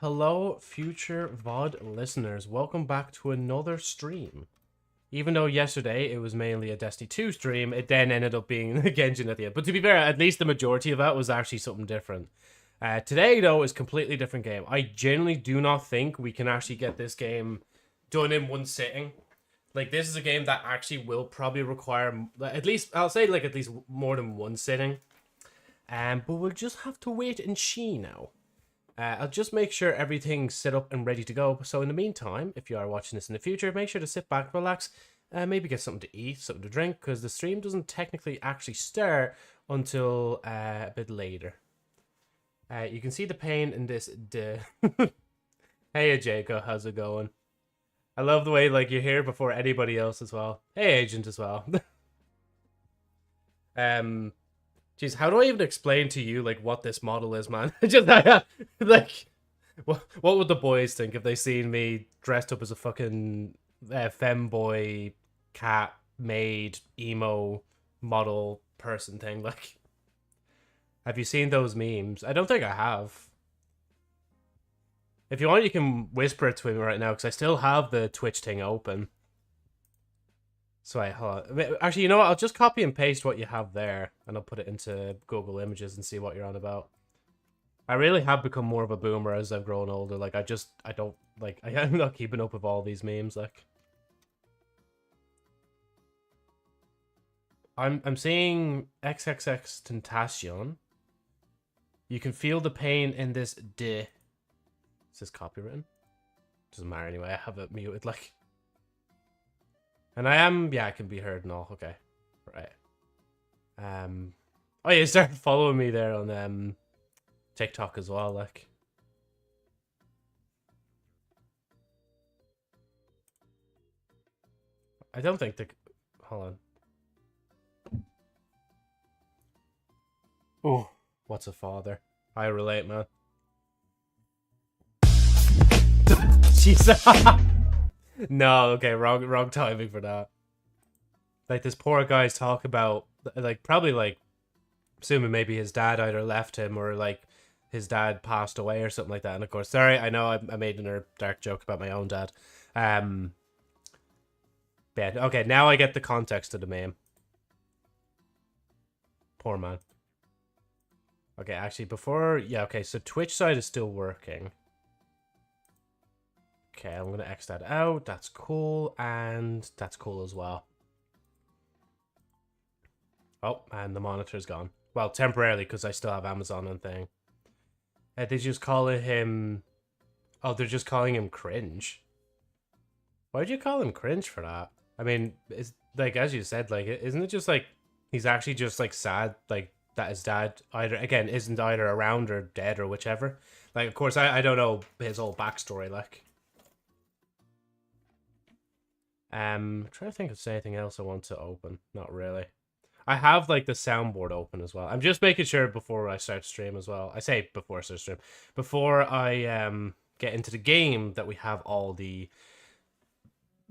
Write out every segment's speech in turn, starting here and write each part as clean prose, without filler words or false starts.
Hello, future VOD listeners. Welcome back to another stream. Even though yesterday it was mainly a Destiny 2 stream, it then ended up being a Genshin at the end. But to be fair, at least the majority of that was actually something different. Today, though, is a completely different game. I genuinely do not think we can actually get this game done in one sitting. Like, this is a game that actually will probably require, at least, I'll say, like, at least more than one sitting. But we'll just have to wait and see now. I'll just make sure everything's set up and ready to go. So in the meantime, if you are watching this in the future, make sure to sit back, relax, maybe get something to eat, something to drink, because the stream doesn't technically actually start until a bit later. You can see the pain in this. Hey, Jaco, how's it going? I love the way like you're here before anybody else as well. Hey, Agent as well. Jeez, how do I even explain to you like what this model is, man? Just like, what would the boys think if they seen me dressed up as a fucking femboy, cat, maid, emo model person thing? Like, have you seen those memes? I don't think I have. If you want, you can whisper it to me right now because I still have the Twitch thing open. So wait, hold on. Actually, you know what? I'll just copy and paste what you have there, and I'll put it into Google Images and see what you're on about. I really have become more of a boomer as I've grown older. Like, I don't, like, I'm not keeping up with all these memes, like. I'm seeing XXX Tentacion. You can feel the pain in this Is this copywritten? Doesn't matter anyway, I have it muted, like. And I can be heard and all. Okay, right. Oh yeah, you started following me there on TikTok as well, like. I don't think the. Hold on. Oh, what's a father? I relate, man. Jeez. No, okay, wrong timing for that. Like, this poor guy's talk about, like, probably, like, assuming maybe his dad either left him or, like, his dad passed away or something like that. And, of course, sorry, I know I made another dark joke about my own dad. Yeah, okay, now I get the context of the meme. Poor man. Okay, actually, before... Yeah, okay, so Twitch side is still working. Okay, I'm going to X that out. That's cool. And that's cool as well. Oh, and the monitor's gone. Well, temporarily, because I still have Amazon and thing. They just call him... Oh, they're just calling him cringe. Why'd you call him cringe for that? I mean, it's like, as you said, like, isn't it just like... He's actually just, like, sad, like, that his dad either, again, isn't either around or dead or whichever. Like, of course, I don't know his whole backstory, like... I'm trying to think if there's anything else I want to open. Not really. I have, like, the soundboard open as well. I'm just making sure before I start stream as well. I say before I start stream. Before I get into the game that we have all the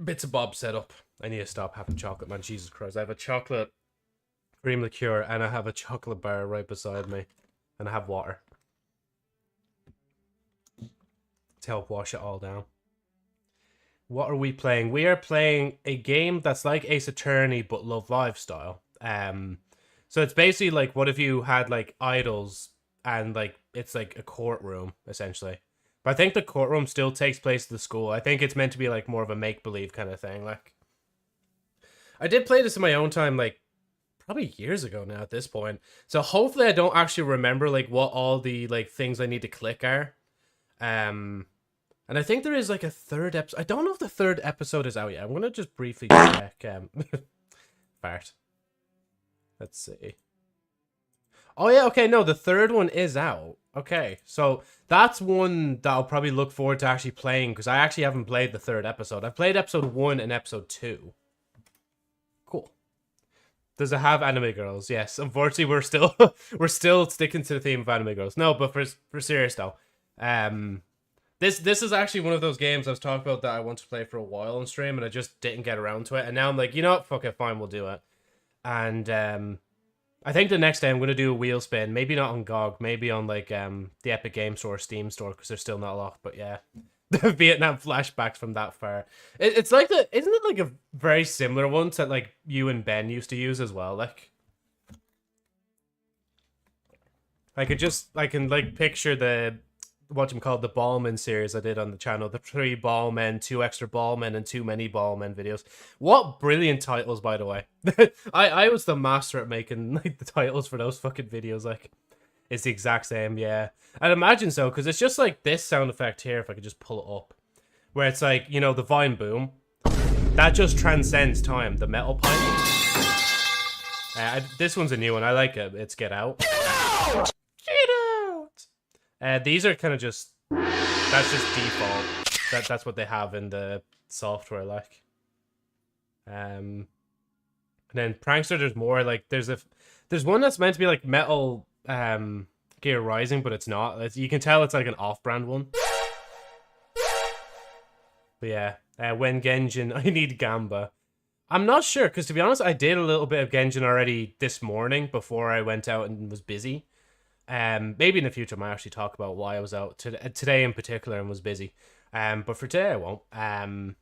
bits of bobs set up. I need to stop having chocolate, man. Jesus Christ. I have a chocolate cream liqueur and I have a chocolate bar right beside me. And I have water. To help wash it all down. What are we playing? We are playing a game that's like Ace Attorney, but Love Live style. So it's basically like, what if you had like idols and like it's like a courtroom essentially. But I think the courtroom still takes place at the school. I think it's meant to be like more of a make-believe kind of thing. Like, I did play this in my own time, like probably years ago now at this point. So hopefully I don't actually remember like what all the like things I need to click are. And I think there is like a third episode. I don't know if the third episode is out yet. I'm going to just briefly check. Fart. Let's see. Oh yeah, okay, no, the third one is out. Okay, so that's one that I'll probably look forward to actually playing because I actually haven't played the third episode. I've played episode 1 and episode 2. Cool. Does it have anime girls? Yes. Unfortunately, we're still sticking to the theme of anime girls. No, but for serious though. This is actually one of those games I was talking about that I want to play for a while on stream, and I just didn't get around to it. And now I'm like, you know what? Fuck it, fine, we'll do it. And I think the next day I'm going to do a wheel spin. Maybe not on GOG. Maybe on, like, the Epic Game Store, Steam Store, because they're still not locked. But yeah, the Vietnam flashbacks from that far. It's like the... Isn't it, like, a very similar one that, like, you and Ben used to use as well? Like... I can, like, picture the... Whatchamacallit, the Ballmen series I did on the channel. The 3 Ballmen, 2 extra Ballmen, and 2 many Ballmen videos. What brilliant titles, by the way. I was the master at making, like, the titles for those fucking videos. Like, it's the exact same, yeah. I'd imagine so, because it's just like this sound effect here, if I could just pull it up. Where it's like, you know, the Vine Boom. That just transcends time. The metal pipe. This one's a new one. I like it. It's Get Out. Get Out! These are kind of just... That's just default. That's what they have in the software, like. And then Prankster, there's more, like, there's one that's meant to be, like, Metal Gear Rising, but it's not. You can tell it's, like, an off-brand one. But yeah, when Genjin, I need Gamba. I'm not sure, because to be honest, I did a little bit of Genjin already this morning before I went out and was busy. Maybe in the future I might actually talk about why I was out today in particular and was busy. But for today I won't. And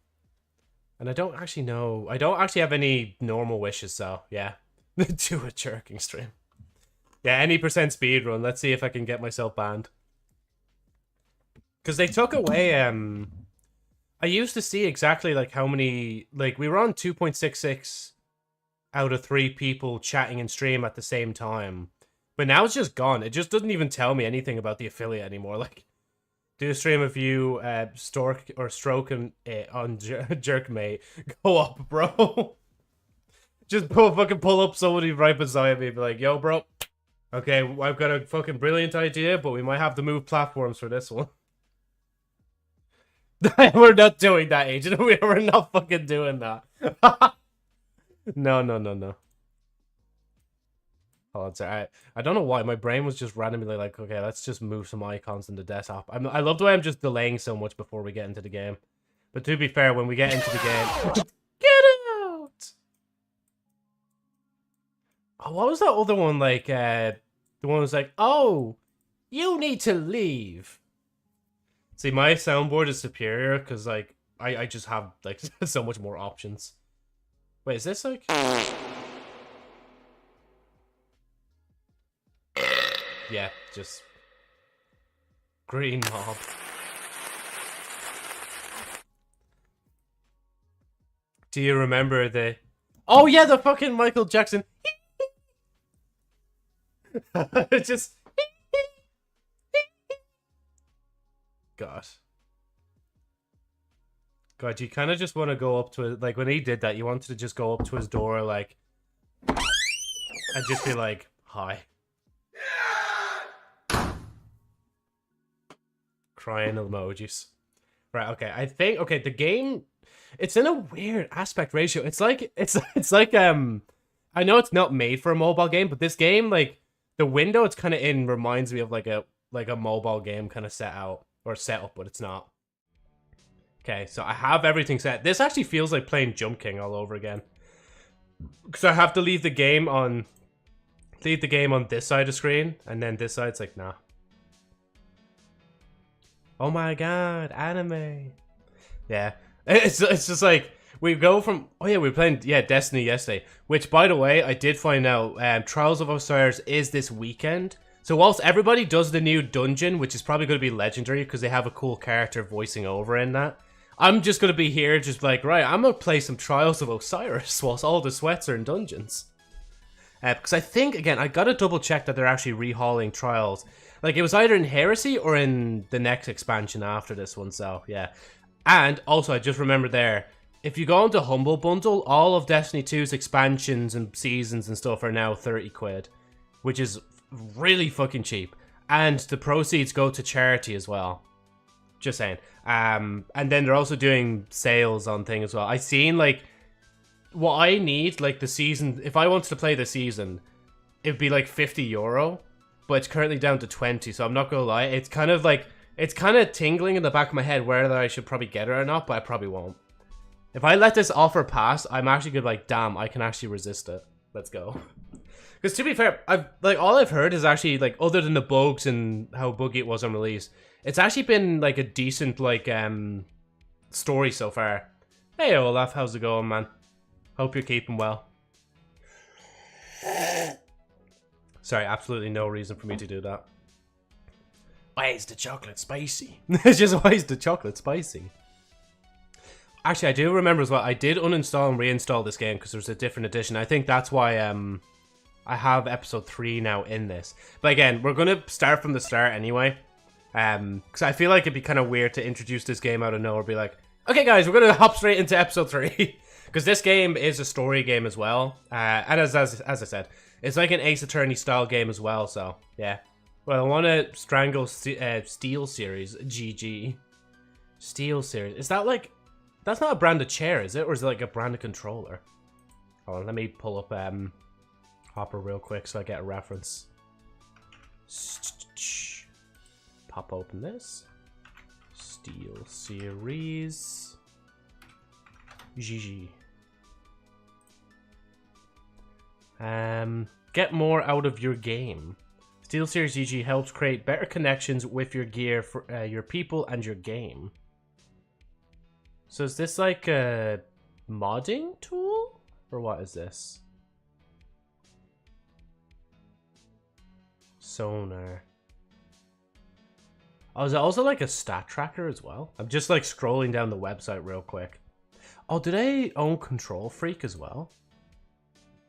I don't actually know. I don't actually have any normal wishes, so yeah. Do a jerking stream. Yeah, any percent speed run. Let's see if I can get myself banned. Because they took away, I used to see exactly like how many, like we were on 2.66 out of 3 people chatting in stream at the same time. But now it's just gone. It just doesn't even tell me anything about the affiliate anymore. Like, do a stream of you, Stork or stroking it on Jerk Mate. Go up, bro. Just fucking pull up somebody right beside me and be like, yo, bro. Okay, I've got a fucking brilliant idea, but we might have to move platforms for this one. We're not doing that, Agent. We're not fucking doing that. No. Oh, it's alright. I don't know why. My brain was just randomly like, okay, let's just move some icons in the desktop. I love the way I'm just delaying so much before we get into the game. But to be fair, when we get into the game... Get out! Oh, what was that other one like? The one was like, oh, you need to leave. See, my soundboard is superior because, like, I just have, like, so much more options. Wait, is this, like... Yeah, just... Green mob. Do you remember the... Oh, yeah, the fucking Michael Jackson. Just... God, you kind of just want to go up to it. Like, when he did that, you wanted to just go up to his door, like... And just be like, hi. Crying emojis. Right, okay. I think, okay, the game, it's in a weird aspect ratio. It's like, I know it's not made for a mobile game, but this game, like, the window it's kind of in reminds me of, like a mobile game kind of set out, or set up, but it's not. Okay, so I have everything set. This actually feels like playing Jump King all over again. Because I have to leave the game on this side of the screen, and then this side's like, nah. Oh my god, anime. Yeah. It's just like, we go from... Oh yeah, we were playing, yeah, Destiny yesterday. Which, by the way, I did find out, Trials of Osiris is this weekend. So whilst everybody does the new dungeon, which is probably going to be legendary because they have a cool character voicing over in that, I'm just going to be here just like, right, I'm going to play some Trials of Osiris whilst all the sweats are in dungeons. Because I think, again, I got to double check that they're actually rehauling Trials. Like, it was either in Heresy or in the next expansion after this one, so, yeah. And, also, I just remembered there, if you go into Humble Bundle, all of Destiny 2's expansions and seasons and stuff are now 30 quid. Which is really fucking cheap. And the proceeds go to charity as well. Just saying. And then they're also doing sales on things as well. I seen, like, what I need, like, the season, if I wanted to play the season, it'd be like €50. But it's currently down to 20, so I'm not gonna lie. It's kind of like, it's kind of tingling in the back of my head whether I should probably get it or not, but I probably won't. If I let this offer pass, I'm actually gonna be like, damn, I can actually resist it. Let's go. Because to be fair, I've like all I've heard is actually like other than the bugs and how buggy it was on release, it's actually been like a decent like story so far. Hey Olaf, how's it going, man? Hope you're keeping well. Sorry, absolutely no reason for me to do that. Why is the chocolate spicy? It's just why is the chocolate spicy? Actually, I do remember as well. I did uninstall and reinstall this game because there's a different edition. I think that's why I have episode 3 now in this. But again, we're gonna start from the start anyway. Because I feel like it'd be kind of weird to introduce this game out of nowhere. Be like, okay, guys, we're gonna hop straight into episode 3 because this game is a story game as well. And as I said, it's like an Ace Attorney style game as well. So yeah. Well, I want to strangle Steel Series. GG. Steel Series. Is that like? That's not a brand of chair, is it? Or is it like a brand of controller? Hold on, let me pull up Hopper real quick so I get a reference. Pop open this. Steel Series. GG. Get more out of your game. Steel Series GG helps create better connections with your gear for your people and your game. So is this like a modding tool? Or what is this? Sonar. Oh, is it also like a stat tracker as well? I'm just like scrolling down the website real quick. Oh, do they own Control Freak as well?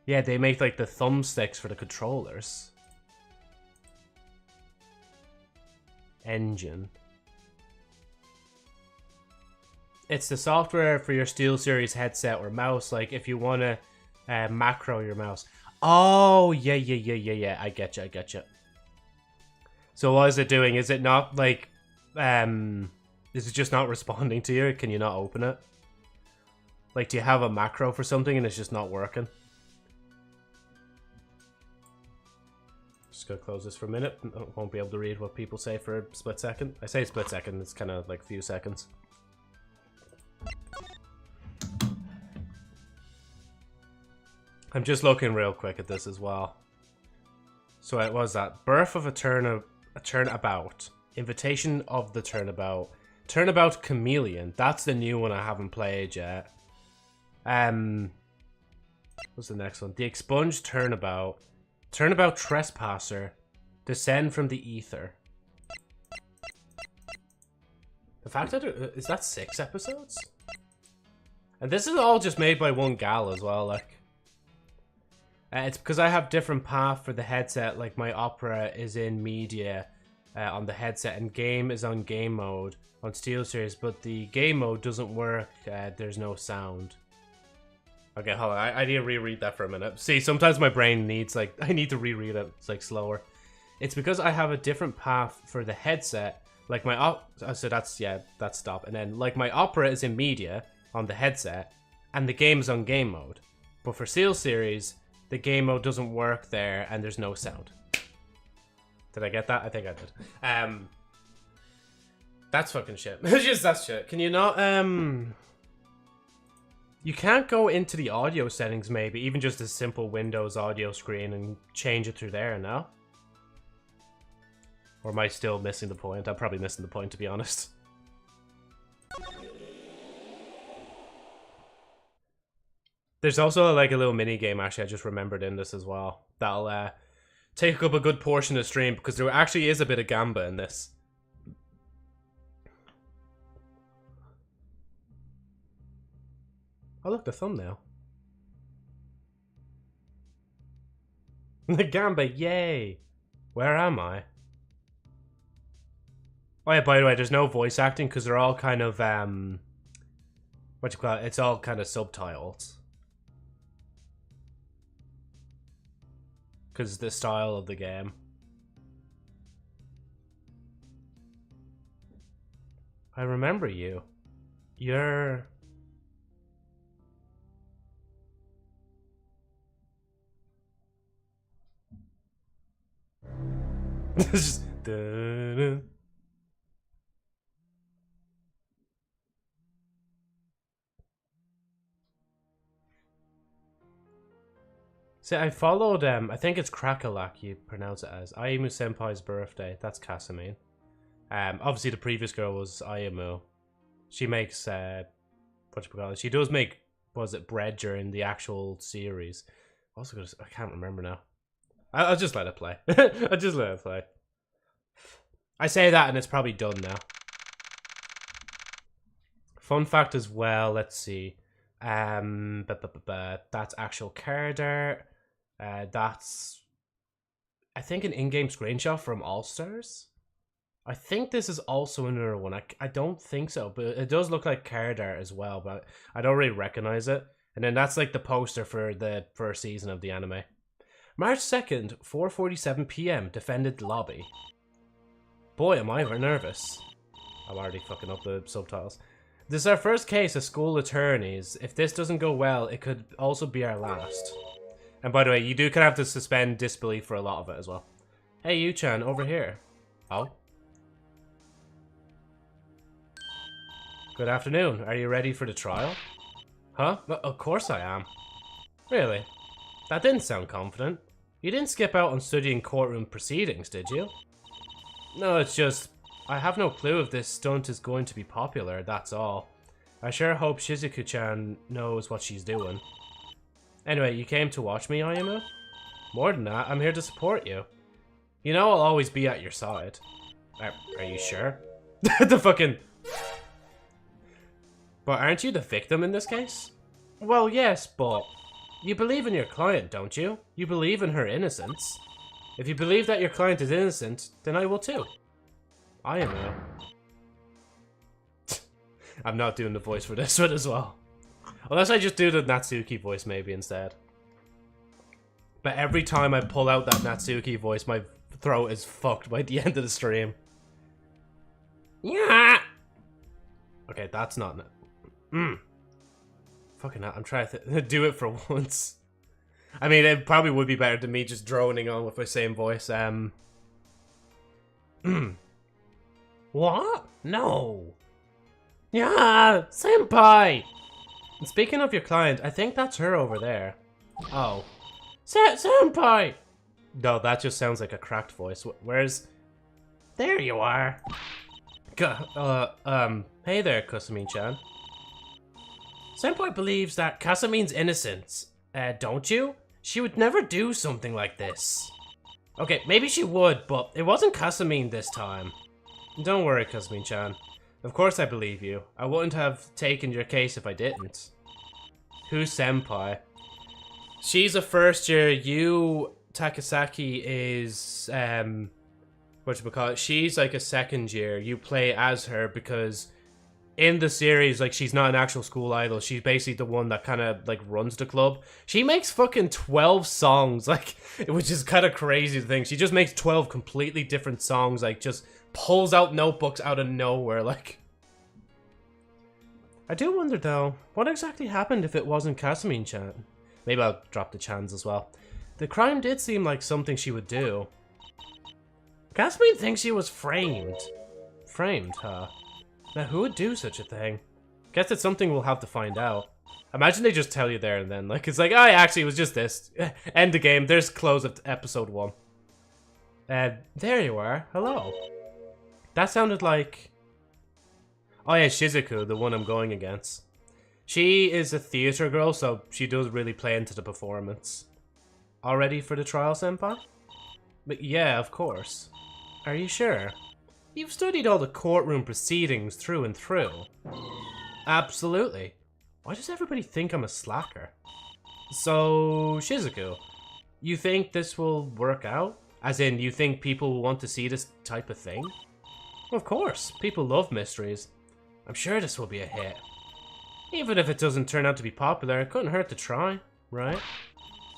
Yeah, they make like the thumbsticks for the controllers. Engine. It's the software for your SteelSeries headset or mouse, like if you want to macro your mouse. Oh, yeah. I get you. So what is it doing? Is it not like, is it just not responding to you? Can you not open it? Like, do you have a macro for something and it's just not working? Just gonna close this for a minute. I won't be able to read what people say for a split second. I say split second, it's kind of like a few seconds. I'm just looking real quick at this as well. So it was that Birth of a Turnabout, Invitation of the Turnabout Chameleon. That's the new one I haven't played yet. What's the next one? The Expunged Turnabout Trespasser, Descend from the Ether. The fact that is that 6 episodes? And this is all just made by one gal as well, like. It's because I have different path for the headset, like my Opera is in media on the headset and game is on game mode on SteelSeries, but the game mode doesn't work, there's no sound. Okay, hold on, I need to reread that for a minute. See, sometimes my brain needs, like, I need to reread it, it's like slower. It's because I have a different path for the headset, like my so that's, yeah, that's stop. And then, like my Opera is in media on the headset and the game is on game mode. But for SteelSeries, the game mode doesn't work there and there's no sound. Did I get that? I think I did. That's fucking shit. It's just that shit. Can you not, you can't go into the audio settings maybe, even just a simple Windows audio screen and change it through there, no? Or am I still missing the point? I'm probably missing the point, to be honest. There's also like a little mini game actually I just remembered in this as well. That'll take up a good portion of the stream because there actually is a bit of gamba in this. Oh look, the thumbnail. The gamba, yay! Where am I? Oh yeah, by the way, there's no voice acting because they're all kind of what you call it? It's all kind of subtitles. Because the style of the game. I remember you. You're... Just... See, I followed, I think it's Krakalak you pronounce it as. Ayumu Senpai's birthday. That's Kasumi. Obviously the previous girl was Ayumu. She makes, whatchamacallit, she does make, was it bread during the actual series. Also, I can't remember now. I'll just let it play. I'll just let it play. I say that and it's probably done now. Fun fact as well, let's see. That's actual card art. That's, I think, an in-game screenshot from All-Stars. I think this is also another one. I don't think so, but it does look like card art as well, but I don't really recognize it. And then that's like the poster for the first season of the anime. March 2nd, 4:47 PM, defended lobby. Boy, am I nervous. I'm already fucking up the subtitles. This is our first case as school attorneys. If this doesn't go well, it could also be our last. And by the way, you do kind of have to suspend disbelief for a lot of it as well. Hey, Yu-chan, over here. Oh. Good afternoon. Are you ready for the trial? Huh? Of course I am. Really? That didn't sound confident. You didn't skip out on studying courtroom proceedings, did you? No, it's just, I have no clue if this stunt is going to be popular, that's all. I sure hope Shizuku-chan knows what she's doing. Anyway, you came to watch me, Ayumu? More than that, I'm here to support you. You know I'll always be at your side. Are you sure? The fucking... But aren't you the victim in this case? Well, yes, but... You believe in your client, don't you? You believe in her innocence. If you believe that your client is innocent, then I will too. Ayumu. I'm not doing the voice for this one as well. Unless I just do the Natsuki voice maybe instead. But every time I pull out that Natsuki voice, my throat is fucked by the end of the stream. Yeah. Okay, that's not it. Fucking hell, I'm trying to do it for once. I mean, it probably would be better than me just droning on with my same voice. What? No. Yeah, senpai. And speaking of your client, I think that's her over there. Oh. Senpai! No, that just sounds like a cracked voice. Where's... There you are. Hey there, Kasumi-chan. Senpai believes that Kasamine's innocent. Don't you? She would never do something like this. Okay, maybe she would, but it wasn't Kasamine this time. Don't worry, Kasumi-chan. Of course I believe you. I wouldn't have taken your case if I didn't. Who's Senpai? She's a first year. You, Takasaki, is, whatchamacallit? She's like a second year. You play as her because in the series, like, she's not an actual school idol. She's basically the one that kind of, like, runs the club. She makes fucking 12 songs, like, which is kind of crazy to think. She just makes 12 completely different songs, like, just pulls out notebooks out of nowhere, like. I do wonder, though, what exactly happened if it wasn't Kasumi-chan? Maybe I'll drop the chans as well. The crime did seem like something she would do. Kasumi thinks she was framed. Framed, huh? Now, who would do such a thing? Guess it's something we'll have to find out. Imagine they just tell you there and then. Like, it's like, oh, actually, it was just this. End the game. There's close of episode 1. There you are. Hello. That sounded like... Oh, yeah, Shizuku, the one I'm going against. She is a theater girl, so she does really play into the performance. All ready for the trial, senpai? But yeah, of course. Are you sure? You've studied all the courtroom proceedings through and through. Absolutely. Why does everybody think I'm a slacker? So, Shizuku, you think this will work out? As in, you think people will want to see this type of thing? Of course, people love mysteries. I'm sure this will be a hit. Even if it doesn't turn out to be popular, it couldn't hurt to try, right?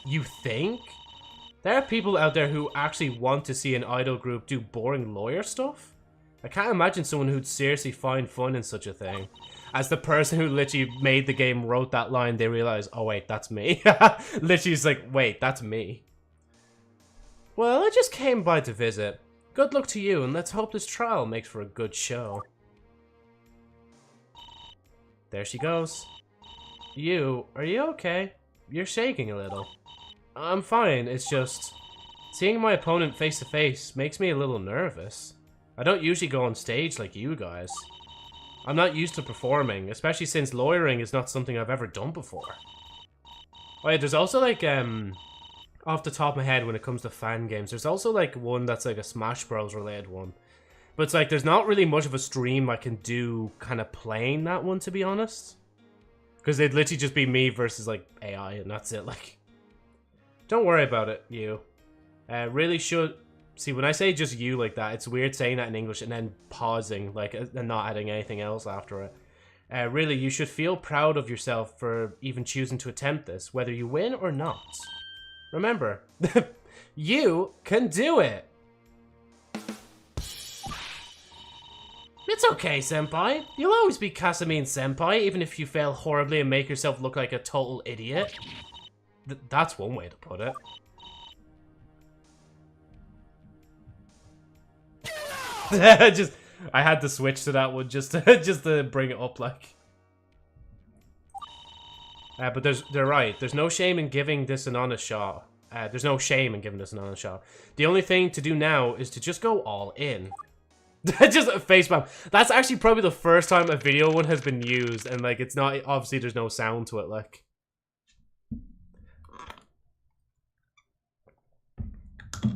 You think? There are people out there who actually want to see an idol group do boring lawyer stuff? I can't imagine someone who'd seriously find fun in such a thing. As the person who literally made the game wrote that line, they realize, oh wait, that's me. Literally it's like, wait, that's me. Well, I just came by to visit. Good luck to you, and let's hope this trial makes for a good show. There she goes. Are you okay? You're shaking a little. I'm fine, it's just... Seeing my opponent face to face makes me a little nervous. I don't usually go on stage like you guys. I'm not used to performing, especially since lawyering is not something I've ever done before. Oh yeah, there's also like, off the top of my head when it comes to fan games, there's also like one that's like a Smash Bros related one. But it's like, there's not really much of a stream I can do kind of playing that one, to be honest. Because it'd literally just be me versus like AI and that's it, like. Don't worry about it, you. Really should... See, when I say just you like that, it's weird saying that in English and then pausing, like, and not adding anything else after it. Really, you should feel proud of yourself for even choosing to attempt this, whether you win or not. Remember, you can do it! It's okay, senpai. You'll always be Kasumine senpai, even if you fail horribly and make yourself look like a total idiot. That's one way to put it. I had to switch to that one just to bring it up, like. But they're right. There's no shame in giving this an honest shot. There's no shame in giving this an honest shot. The only thing to do now is to just go all in. Just a face spam. That's actually probably the first time a video one has been used, and like it's not obviously there's no sound to it, like.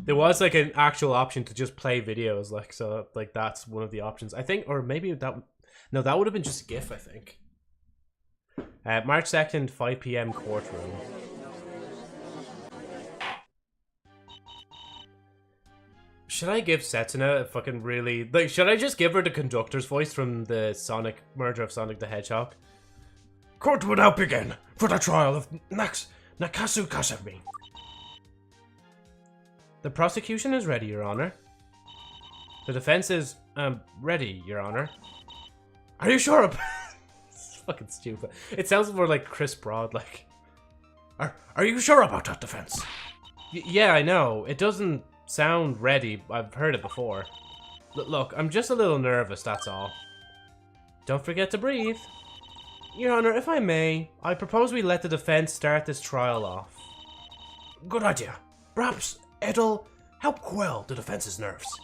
There was like an actual option to just play videos, like, so like that's one of the options. I think, or maybe that, no, that would have been just a GIF, I think. March 2nd, 5 PM courtroom. Should I give Setsuna a fucking really, like, should I just give her the conductor's voice from the Sonic, Murder of Sonic the Hedgehog? Court will now begin for the trial of Nakasu Kasumi. The prosecution is ready, Your Honor. The defense is, ready, Your Honor. Are you sure about... It's fucking stupid. It sounds more like Chris Broad, like... Are you sure about that defense? Yeah, I know. It doesn't sound ready. I've heard it before. Look, I'm just a little nervous, that's all. Don't forget to breathe. Your Honor, if I may, I propose we let the defense start this trial off. Good idea. Perhaps... it'll help quell the defense's nerves.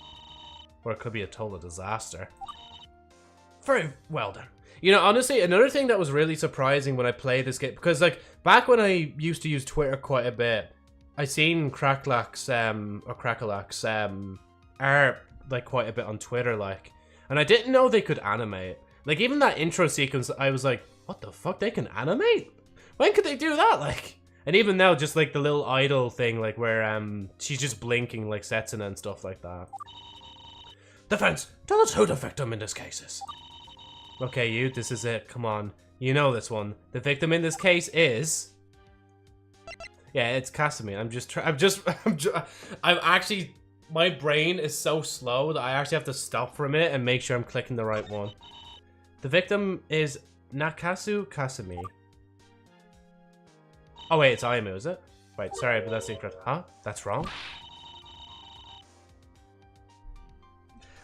Or it could be a total disaster. Very well then. You know, honestly, another thing that was really surprising when I played this game, because like, back when I used to use Twitter quite a bit, I seen Cracklack's, art, like, quite a bit on Twitter, like, and I didn't know they could animate. Like, even that intro sequence, I was like, what the fuck, they can animate? When could they do that, like? And even now, just like the little idol thing, like where she's just blinking like Setsuna and stuff like that. Defense, tell us who the victim in this case is. Okay, you, this is it. Come on, you know this one. The victim in this case is. Yeah, it's Kasumi. I'm actually. My brain is so slow that I actually have to stop for a minute and make sure I'm clicking the right one. The victim is Nakasu Kasumi. Oh wait, it's Ayumu, is it? Wait, sorry, but that's incorrect. Huh? That's wrong?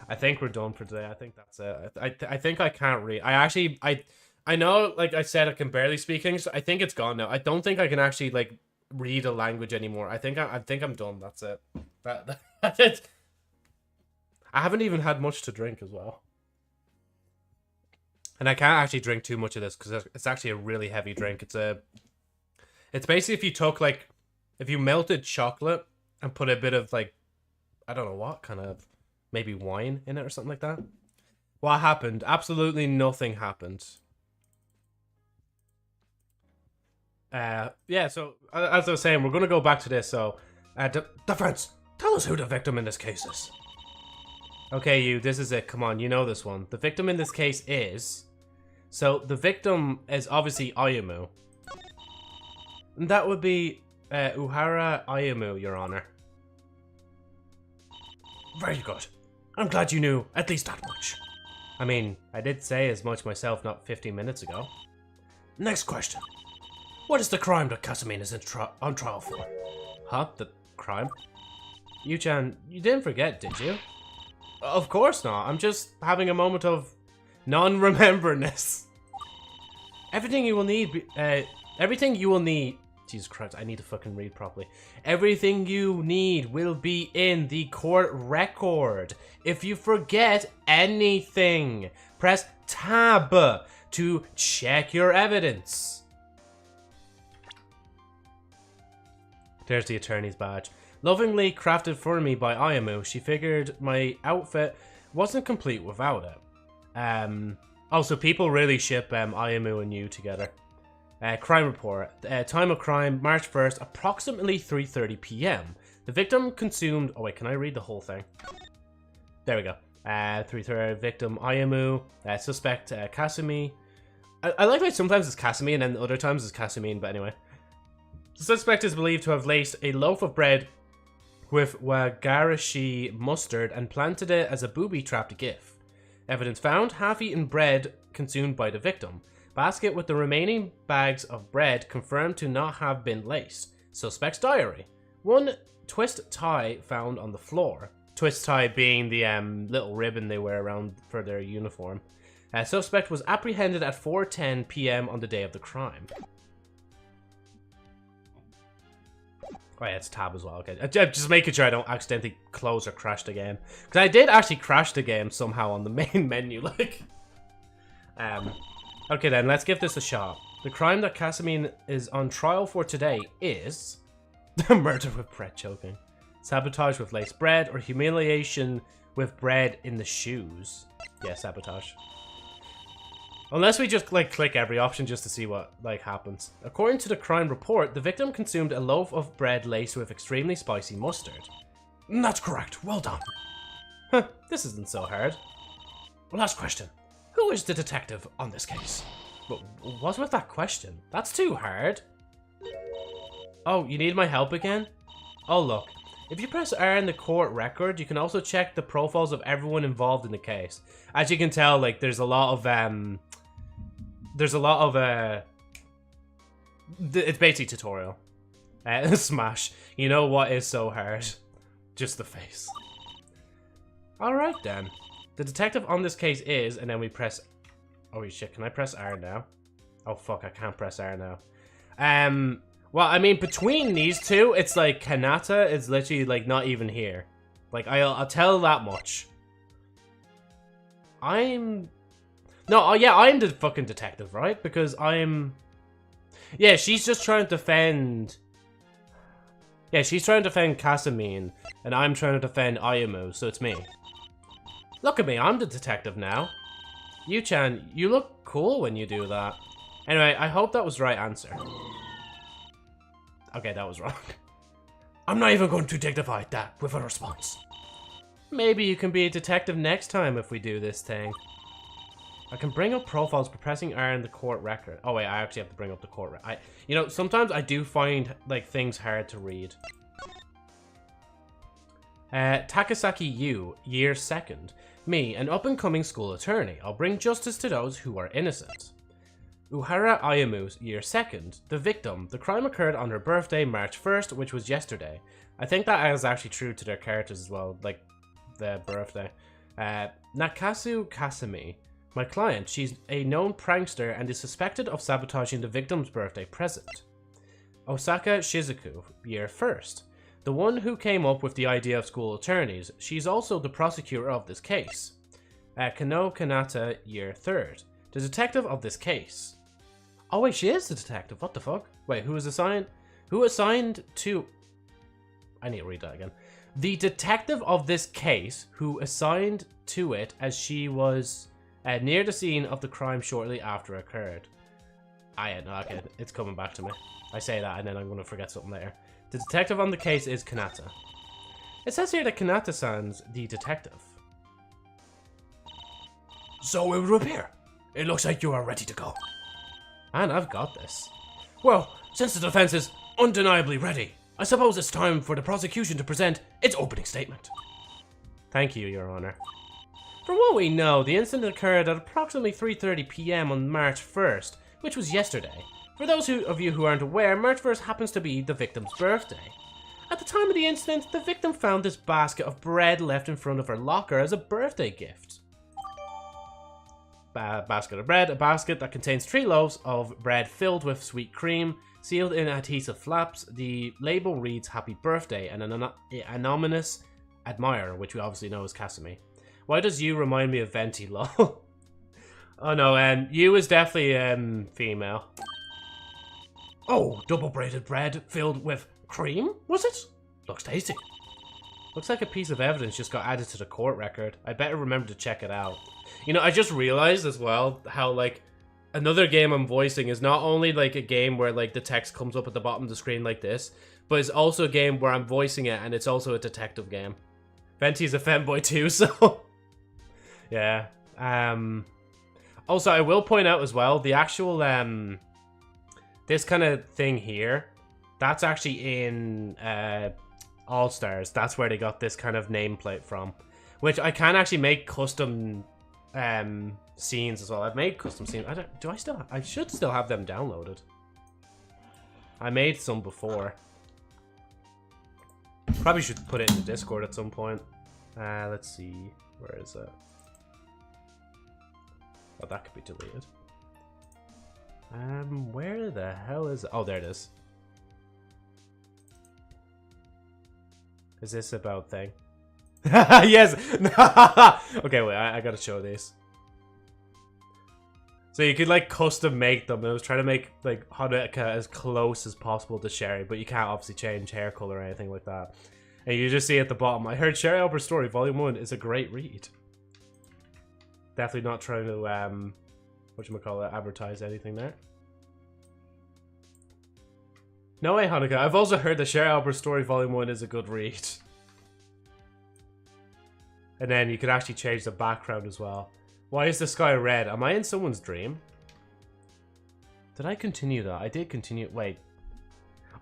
I think we're done for today. I think that's it. I think I can't read. I know, like I said, I can barely speak English. I think it's gone now. I don't think I can actually, like, read a language anymore. I think I'm done. That's it. That's it. I haven't even had much to drink as well. And I can't actually drink too much of this because it's actually a really heavy drink. It's basically if you took, like, if you melted chocolate and put a bit of, like, I don't know what, kind of, maybe wine in it or something like that. What happened? Absolutely nothing happened. Yeah, so, as I was saying, we're going to go back to this, so, defense, tell us who the victim in this case is. Okay, you, this is it, come on, you know this one. The victim in this case is... So, the victim is obviously Ayumu. And that would be Uhara Ayumu, Your Honor. Very good. I'm glad you knew at least that much. I mean, I did say as much myself not 15 minutes ago. Next question. What is the crime that Kasumi is on trial for? Huh? The crime? Yu-chan, you didn't forget, did you? Of course not. I'm just having a moment of non-rememberness. Everything you will need Jesus Christ, I need to fucking read properly. Everything you need will be in the court record. If you forget anything, press tab to check your evidence. There's the attorney's badge. Lovingly crafted for me by Ayamu, she figured my outfit wasn't complete without it. Also, people really ship Ayamu and you together. Crime report. Time of crime, March 1st, approximately 3:30 p.m. The victim consumed... Oh wait, can I read the whole thing? There we go. 3:30, victim Ayamu. Suspect Kasumi. I like that sometimes it's Kasumi and then other times it's Kasumin, but anyway. The suspect is believed to have laced a loaf of bread with wagarashi mustard and planted it as a booby-trapped gift. Evidence found, half-eaten bread consumed by the victim. Basket with the remaining bags of bread confirmed to not have been laced. Suspect's diary. One twist tie found on the floor. Twist tie being the little ribbon they wear around for their uniform. Suspect was apprehended at 4:10 p.m. on the day of the crime. Oh yeah, it's tab as well. Okay, just making sure I don't accidentally close or crash the game. Because I did actually crash the game somehow on the main menu, like. Okay then, let's give this a shot. The crime that Kasumi is on trial for today is... murder with bread choking, sabotage with laced bread, or humiliation with bread in the shoes. Yeah, sabotage. Unless we just like click every option just to see what like happens. According to the crime report, the victim consumed a loaf of bread laced with extremely spicy mustard. That's correct. Well done. Huh, this isn't so hard. Last question. Who is the detective on this case? But what's with that question? That's too hard. Oh, you need my help again? Oh look, if you press R in the court record, you can also check the profiles of everyone involved in the case. As you can tell, like there's a lot of it's basically tutorial. Smash. You know what is so hard? Just the face. Alright then. The detective on this case is, and then we press... Oh shit, can I press R now? Oh fuck, I can't press R now. Well, I mean, between these two, it's like Kanata is literally like not even here. Like, I'll tell that much. No, oh yeah, I'm the fucking detective, right? Because I'm... Yeah, she's just trying to defend... Yeah, she's trying to defend Kasumi, and I'm trying to defend Ayamu, so it's me. Look at me, I'm the detective now. Yu-chan, you look cool when you do that. Anyway, I hope that was the right answer. Okay, that was wrong. I'm not even going to dignify that with a response. Maybe you can be a detective next time if we do this thing. I can bring up profiles by pressing R in the court record. Oh wait, I actually have to bring up the court record. You know, sometimes I do find like things hard to read. Takasaki Yu, year 2nd. Me, an up-and-coming school attorney. I'll bring justice to those who are innocent. Uhara Ayamu, year 2nd. The victim. The crime occurred on her birthday, March 1st, which was yesterday. I think that is actually true to their characters as well, like their birthday. Nakasu Kasumi. My client. She's a known prankster and is suspected of sabotaging the victim's birthday present. Osaka Shizuku, year 1st. The one who came up with the idea of school attorneys. She's also the prosecutor of this case. Kano Kanata, year 3rd. The detective of this case. Oh wait, she is the detective. What the fuck? Wait, who is assigned? Who assigned to... I need to read that again. The detective of this case, who assigned to it as she was near the scene of the crime shortly after it occurred. No, okay, it's coming back to me. I say that and then I'm going to forget something later. The detective on the case is Kanata. It says here that Kanata-san's the detective. So it would appear. It looks like you are ready to go. And I've got this. Well, since the defense is undeniably ready, I suppose it's time for the prosecution to present its opening statement. Thank you, Your Honor. From what we know, the incident occurred at approximately 3:30 p.m. on March 1st, which was yesterday. For those of you who aren't aware, March 1st happens to be the victim's birthday. At the time of the incident, the victim found this basket of bread left in front of her locker as a birthday gift. basket of bread. A basket that contains 3 loaves of bread filled with sweet cream, sealed in adhesive flaps. The label reads "Happy Birthday" and an anonymous admirer, which we obviously know is Kasumi. Why does you remind me of Venti, lol? Oh no, you is definitely female. Oh, double braided bread filled with cream, was it? Looks tasty. Looks like a piece of evidence just got added to the court record. I better remember to check it out. You know, I just realized as well how, like, another game I'm voicing is not only, like, a game where, like, the text comes up at the bottom of the screen like this, but it's also a game where I'm voicing it, and it's also a detective game. Venti's a femboy too, so... yeah. Also, I will point out as well, the actual, this kind of thing here, that's actually in, All-Stars. That's where they got this kind of nameplate from. Which I can actually make custom scenes as well. I've made custom scenes. I should still have them downloaded. I made some before. Probably should put it in the Discord at some point. Let's see. Where is it? Oh, that could be deleted. Where the hell is it? Oh, there it is. Is this about thing? Yes! Okay, wait, I gotta show these. So you could, like, custom make them. I was trying to make, like, Hanukkah as close as possible to Sherry, but you can't obviously change hair color or anything like that. And you just see at the bottom, I heard Sherry Albert's Story, Volume 1 is a great read. Definitely not trying to, whatchamacallit, advertise anything there. No way, Hanukkah. I've also heard that Sherry Albert's Story Volume 1 is a good read. And then you could actually change the background as well. Why is the sky red? Am I in someone's dream? Did I continue that? I did continue. Wait.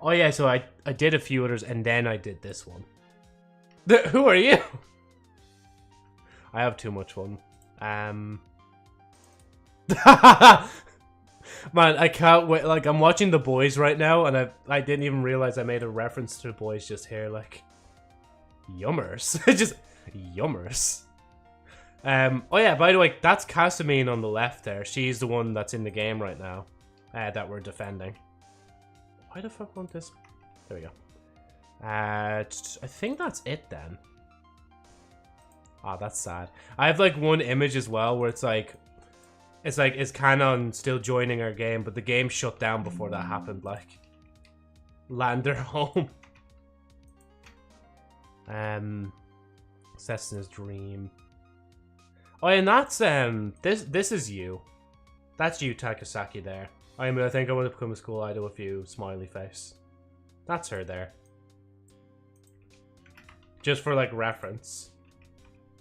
Oh yeah, so I did a few others and then I did this one. Who are you? I have too much fun. Man, I can't wait. Like, I'm watching The Boys right now, and I didn't even realize I made a reference to The Boys just here. Like, yummers. Just yummers. Oh yeah, by the way, that's Kasumi on the left there. She's the one that's in the game right now, that we're defending. Why the fuck won't this? There we go. I think that's it then. Ah, that's sad. I have, like, one image as well where it's like, is Canon still joining our game, but the game shut down before that happened, like. Lander home. Cessna's dream. Oh, and that's, this is you. That's you, Takasaki, there. I think I want to become a school idol with you, smiley face. That's her there. Just for, like, reference.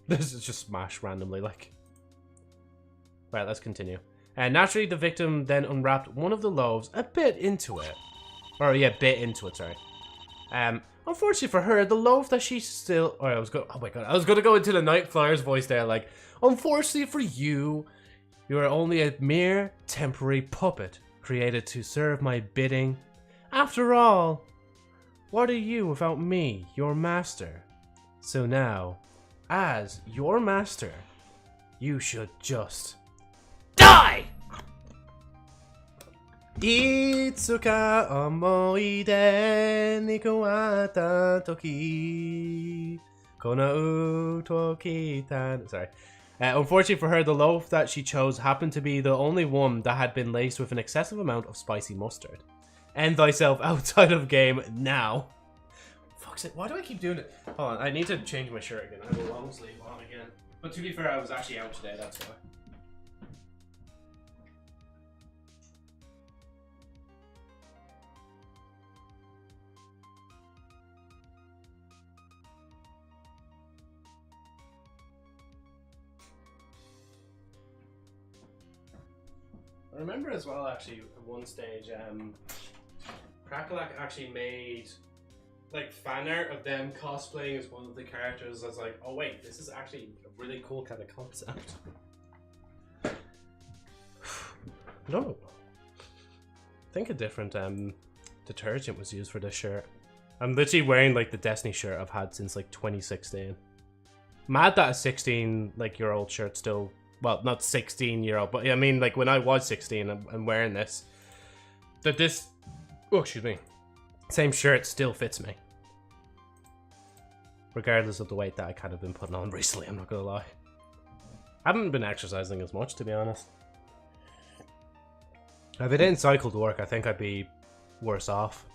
This is just smashed randomly, like. Right, let's continue. And naturally, the victim then unwrapped one of the loaves a bit into it. Or, yeah, bit into it, sorry. Unfortunately for her, the loaf that she still... Oh, oh my god, I was going to go into the Night Flyers voice there, like, unfortunately for you, you are only a mere temporary puppet created to serve my bidding. After all, what are you without me, your master? So now, as your master, you should just... die! Itsuka omoide ni kawata toki konau toki tan. Sorry. Unfortunately for her, the loaf that she chose happened to be the only one that had been laced with an excessive amount of spicy mustard. End thyself outside of game now. Fuck's sake, why do I keep doing it? Hold on, I need to change my shirt again. I have a long sleeve on again. But to be fair, I was actually out today, that's why. I remember as well, actually, at one stage, Crackalack actually made, like, fan art of them cosplaying as one of the characters. I was like, oh wait, this is actually a really cool kind of concept. No. I think a different detergent was used for this shirt. I'm literally wearing, like, the Destiny shirt I've had since, like, 2016. Mad that a 16, like, year old shirt still well, not 16-year-old, but I mean, like, when I was 16 and wearing this, that this, oh, excuse me, same shirt still fits me. Regardless of the weight that I kind of been putting on recently, I'm not gonna lie. I haven't been exercising as much, to be honest. If I didn't cycle to work, I think I'd be worse off.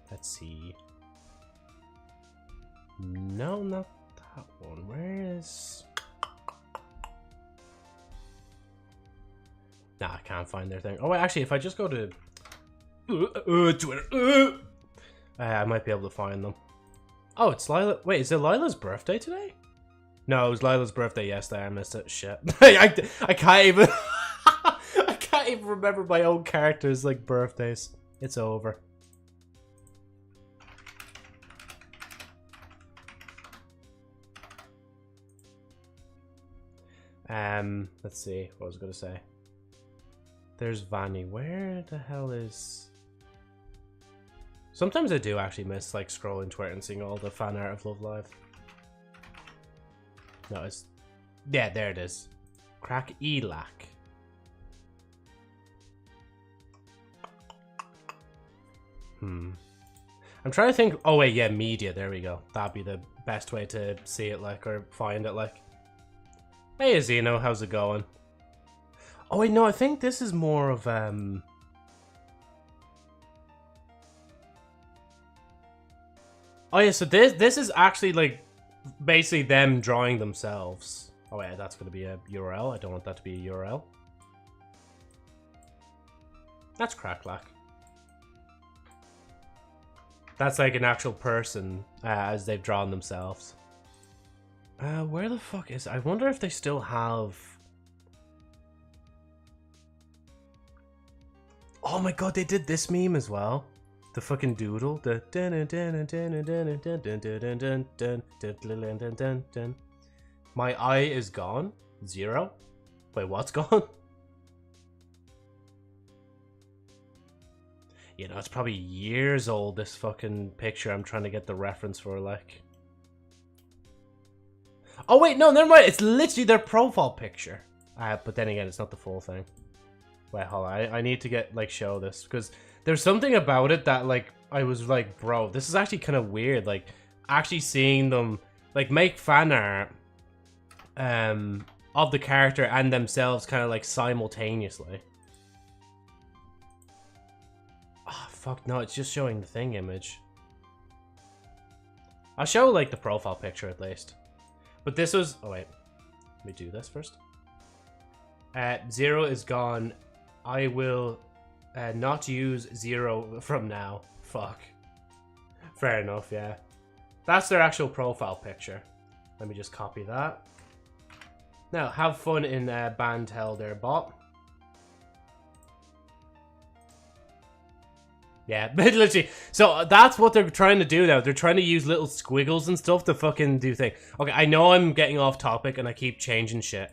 Let's see. No, not that one. Where is... Nah, I can't find their thing. Oh, wait, actually, if I just go to... Twitter... I might be able to find them. Oh, it's Lila... Wait, is it Lila's birthday today? No, it was Lila's birthday yesterday. I missed it. Shit. I can't even... I can't even remember my own characters' like birthdays. It's over. Let's see. What was I going to say? There's Vanny. Where the hell is... Sometimes I do actually miss like scrolling Twitter and seeing all the fan art of Love Live. No, it's... Yeah, there it is. Crack Elac. I'm trying to think... Oh wait, yeah, media. There we go. That'd be the best way to see it like, or find it like. Hey Azino, how's it going? Oh wait, no, I think this is more of Oh yeah, so this is actually like basically them drawing themselves. Oh wait, that's gonna be a URL. I don't want that to be a URL. That's Cracklack. That's like an actual person as they've drawn themselves. Where the fuck is it? I wonder if they still have... Oh my god, they did this meme as well. The fucking doodle. The... My eye is gone. 0. Wait, what's gone? You know, it's probably years old, this fucking picture I'm trying to get the reference for, like. Oh wait, no, never mind. It's literally their profile picture. But then again, it's not the full thing. Wait, hold on. I need to get, like, show this. Because there's something about it that, like, I was like, bro, this is actually kind of weird. Like, actually seeing them, like, make fan art of the character and themselves kind of, like, simultaneously. Oh, fuck, no, it's just showing the thing image. I'll show, like, the profile picture at least. But this was... Oh, wait. Let me do this first. 0 is gone. I will not use 0 from now. Fuck. Fair enough, yeah. That's their actual profile picture. Let me just copy that. Now, have fun in band hell there, bot. Yeah, but literally. So that's what they're trying to do now. They're trying to use little squiggles and stuff to fucking do things. Okay, I know I'm getting off topic and I keep changing shit.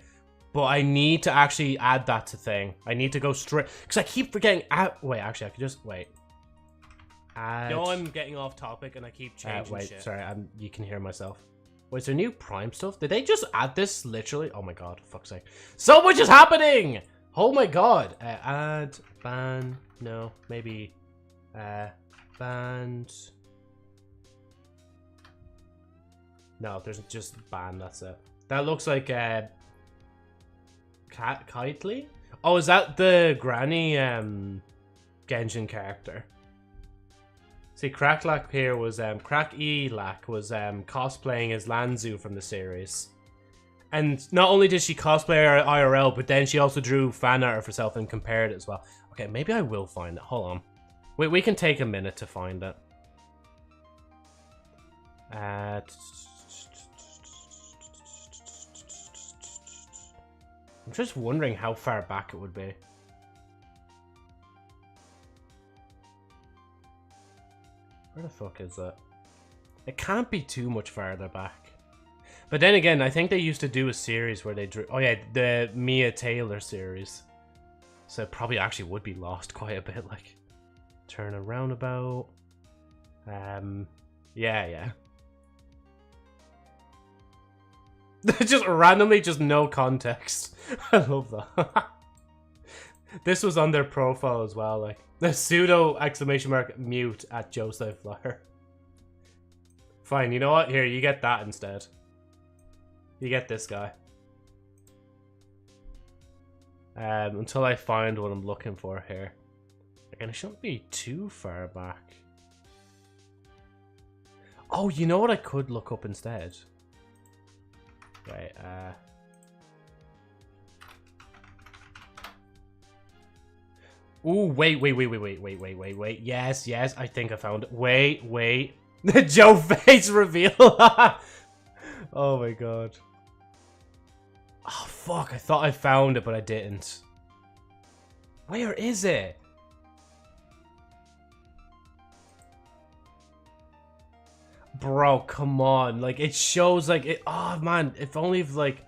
But I need to actually add that to thing. I need to go straight... Because I keep forgetting... Wait, actually, I could just... Wait. Add... No, I'm getting off topic and I keep changing shit. Wait, sorry, you can hear myself. Wait, is there new Prime stuff? Did they just add this literally? Oh my god, fuck's sake. So much is happening! Oh my god. Add... Ban... No, maybe... Band... No, there's just ban, that's it. That looks like, Kitely? Oh, is that the Granny, Genshin character? See, Cracklack here was, Crack-E-Lack was, cosplaying as Lanzu from the series. And not only did she cosplay her IRL, but then she also drew fan art of herself and compared it as well. Okay, maybe I will find it. Hold on. Wait, we can take a minute to find it. I'm just wondering how far back it would be. Where the fuck is it? It can't be too much farther back. But then again, I think they used to do a series where they drew... Oh yeah, the Mia Taylor series. So it probably actually would be lost quite a bit, like... Turn a roundabout. Yeah. Just randomly, just no context. I love that. This was on their profile as well, like the pseudo exclamation mark mute at Joseph Flyer. Fine, you know what? Here, you get that instead. You get this guy. Until I find what I'm looking for here. Again, it shouldn't be too far back. Oh, you know what I could look up instead? Right, Ooh, wait. Yes, I think I found it. Wait. The Joe face reveal. Oh my god. Oh, fuck. I thought I found it, but I didn't. Where is it? Bro, come on. Like, it shows, like, it. Oh, man. If only if, like,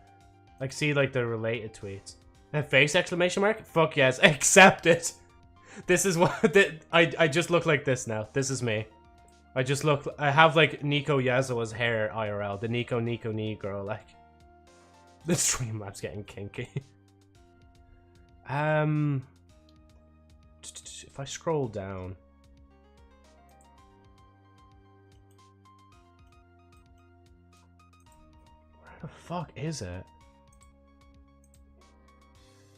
see, like, the related tweets. And face exclamation mark? Fuck yes. Accept it. This is what. I just look like this now. This is me. I just look. I have, like, Nico Yazawa's hair IRL. The Nico Negro, like. The Streamlabs getting kinky. If I scroll down. Where the fuck is it?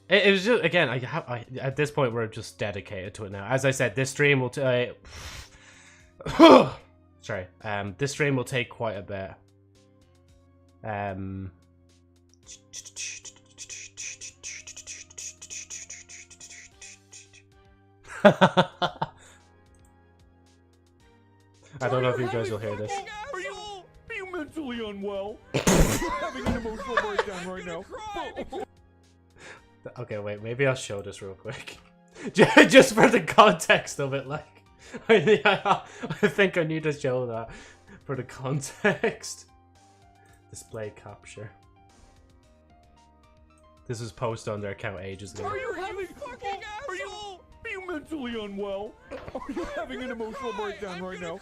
It was just, again, at this point we're just dedicated to it now. As I said, this stream will sorry. This stream will take quite a bit. I don't know if you guys will hear this. Are you mentally unwell? Having an emotional breakdown right now. Okay, wait, maybe I'll show this real quick. Just for the context of it, like. I think I need to show that for the context. Display capture. This was posted on their account ages ago. Are you mentally unwell? Are you having an emotional breakdown right now?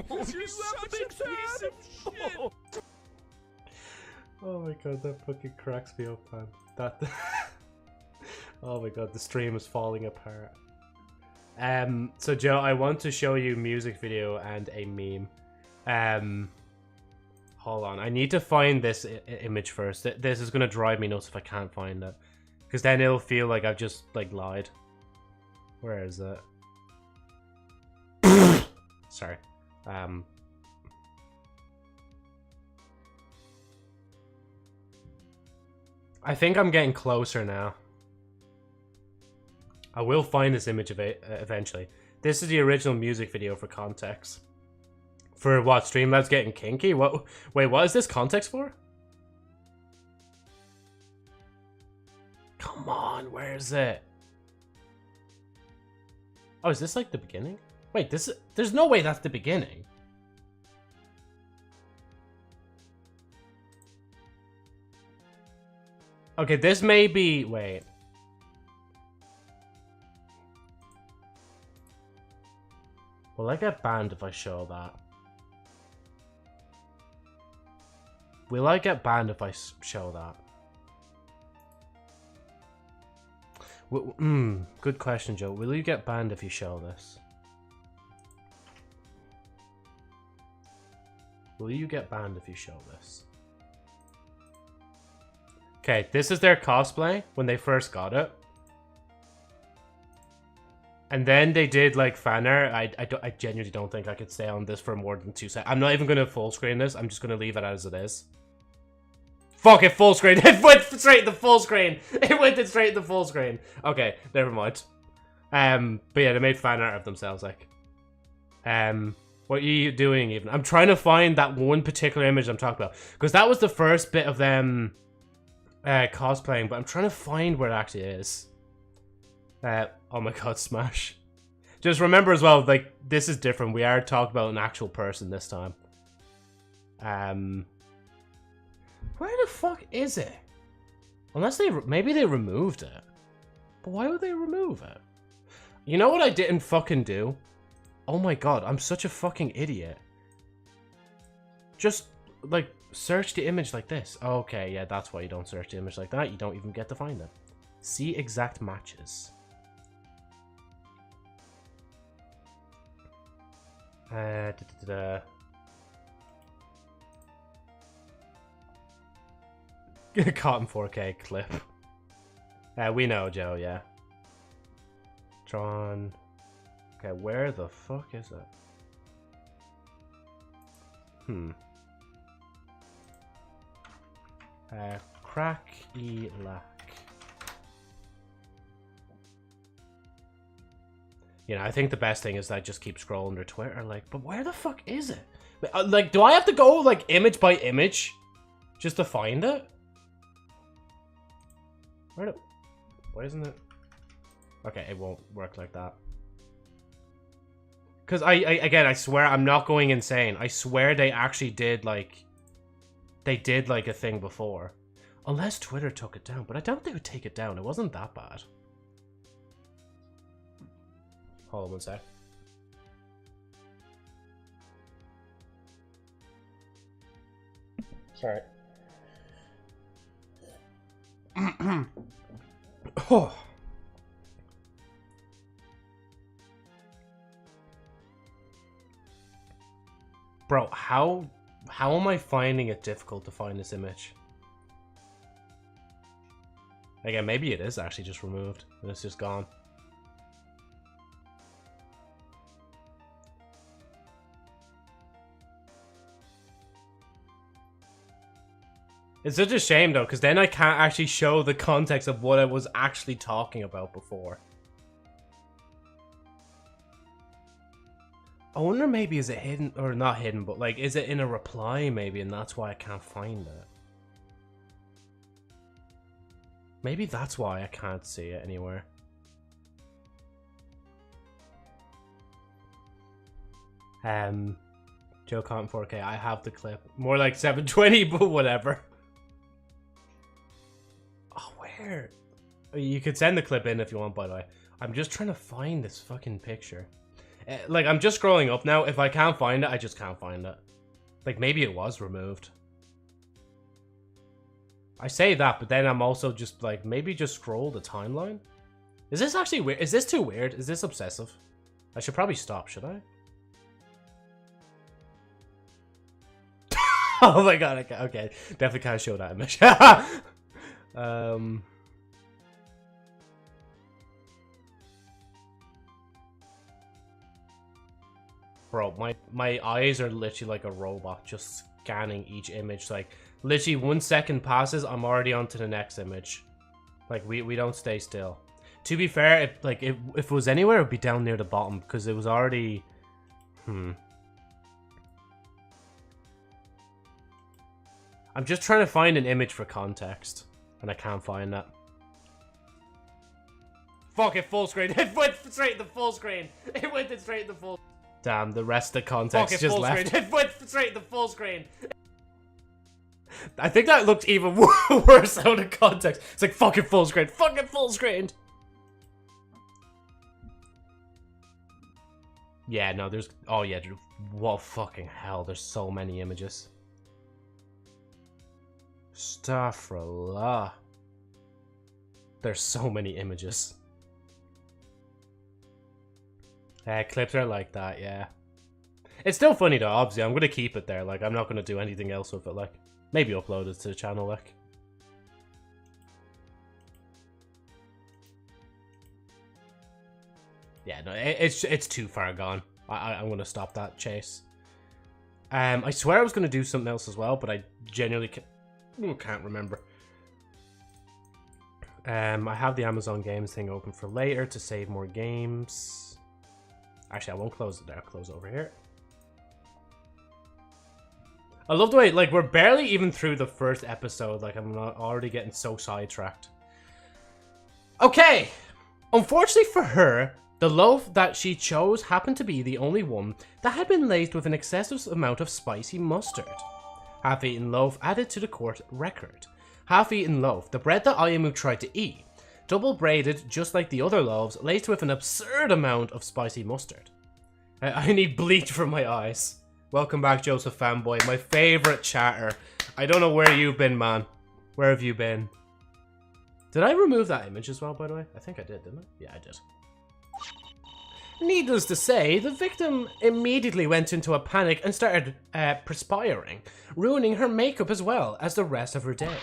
You're such a piece of shit. Oh my god, that fucking cracks me up, man. That. Oh my god, the stream is falling apart. So Joe, I want to show you a music video and a meme. Hold on, I need to find this image first. This is gonna drive me nuts if I can't find it, because then it'll feel like I've just like lied. Where is it? Sorry. I think I'm getting closer now. I will find this image of it eventually. This is the original music video for context. For what? Streamlabs getting kinky? What? Wait, what is this context for? Come on, where is it? Oh, is this like the beginning? Wait, this is... There's no way that's the beginning. Okay, this may be... Wait. Will I get banned if I show that? Will I get banned if I show that? Good question, Joe. Will you get banned if you show this? Will you get banned if you show this? Okay, this is their cosplay when they first got it. And then they did like fan art. I genuinely don't think I could stay on this for more than 2 seconds. I'm not even going to full screen this. I'm just going to leave it as it is. Fuck it, full screen. It went straight to full screen. It went straight to full screen. Okay, never mind. But yeah, they made fan art of themselves. Like, what are you doing even? I'm trying to find that one particular image I'm talking about, because that was the first bit of them cosplaying. But I'm trying to find where it actually is. Oh my god, Smash. Just remember as well, like, this is different. We are talking about an actual person this time. Where the fuck is it? Unless they... Maybe they removed it. But why would they remove it? You know what I didn't fucking do? Oh my god, I'm such a fucking idiot. Just, like, search the image like this. Okay, yeah, that's why you don't search the image like that. You don't even get to find it. See exact matches. Cotton 4K clip. We know, Joe, yeah. Tron. Okay, where the fuck is it? Crack e lack. You know, I think the best thing is that I just keep scrolling their Twitter, like, but where the fuck is it? Like, do I have to go, like, image by image just to find it? Why isn't it? Okay, it won't work like that. Because again, I swear I'm not going insane. I swear they actually did, like, they did, like, a thing before. Unless Twitter took it down, but I doubt they would take it down. It wasn't that bad. Hold on one sec. Sorry. Oh. Bro, how am I finding it difficult to find this image? Again, maybe it is actually just removed and it's just gone. It's such a shame though, because then I can't actually show the context of what I was actually talking about before. I wonder maybe is it hidden, or not hidden, but like is it in a reply maybe and that's why I can't find it. Maybe that's why I can't see it anywhere. Joe Cotton 4K, I have the clip. More like 720, but whatever. Oh, where? You could send the clip in if you want, by the way. I'm just trying to find this fucking picture. Like, I'm just scrolling up now. If I can't find it, I just can't find it. Like, maybe it was removed. I say that, but then I'm also just like, maybe just scroll the timeline. Is this actually weird? Is this too weird? Is this obsessive? I should probably stop, should I? Oh my god, okay. Definitely can't show that image. Bro, my eyes are literally like a robot, just scanning each image. Like, literally 1 second passes, I'm already on to the next image. Like, we don't stay still. To be fair, if it was anywhere, it would be down near the bottom, because it was already... I'm just trying to find an image for context, and I can't find that. Fuck it, full screen. It went straight to full screen. It went straight to full... Damn, the rest of the context Fuck it, just full left. screen. It went straight to full screen. I think that looked even worse out of context. It's like, fucking full screen. Fucking full screen. Yeah, no, there's... Oh, yeah, what fucking hell. There's so many images. Astaghfirullah. There's so many images. Clips are like that, yeah. It's still funny though, obviously. I'm gonna keep it there. Like, I'm not gonna do anything else with it. Like, maybe upload it to the channel, like. Yeah, no, it's too far gone. I'm gonna stop that chase. I swear I was gonna do something else as well, but I genuinely can't remember. I have the Amazon Games thing open for later to save more games. Actually, I won't close it there. I'll close it over here. I love the way, like, we're barely even through the first episode. Like, I'm not already getting so sidetracked. Okay. Unfortunately for her, the loaf that she chose happened to be the only one that had been laced with an excessive amount of spicy mustard. Half-eaten loaf added to the court record. Half-eaten loaf, the bread that Ayamu tried to eat. Double braided, just like the other loaves, laced with an absurd amount of spicy mustard. I need bleach from my eyes. Welcome back, Joseph Fanboy, my favorite chatter. I don't know where you've been, man. Where have you been? Did I remove that image as well, by the way? I think I did, didn't I? Yeah, I did. Needless to say, the victim immediately went into a panic and started perspiring, ruining her makeup as well as the rest of her day.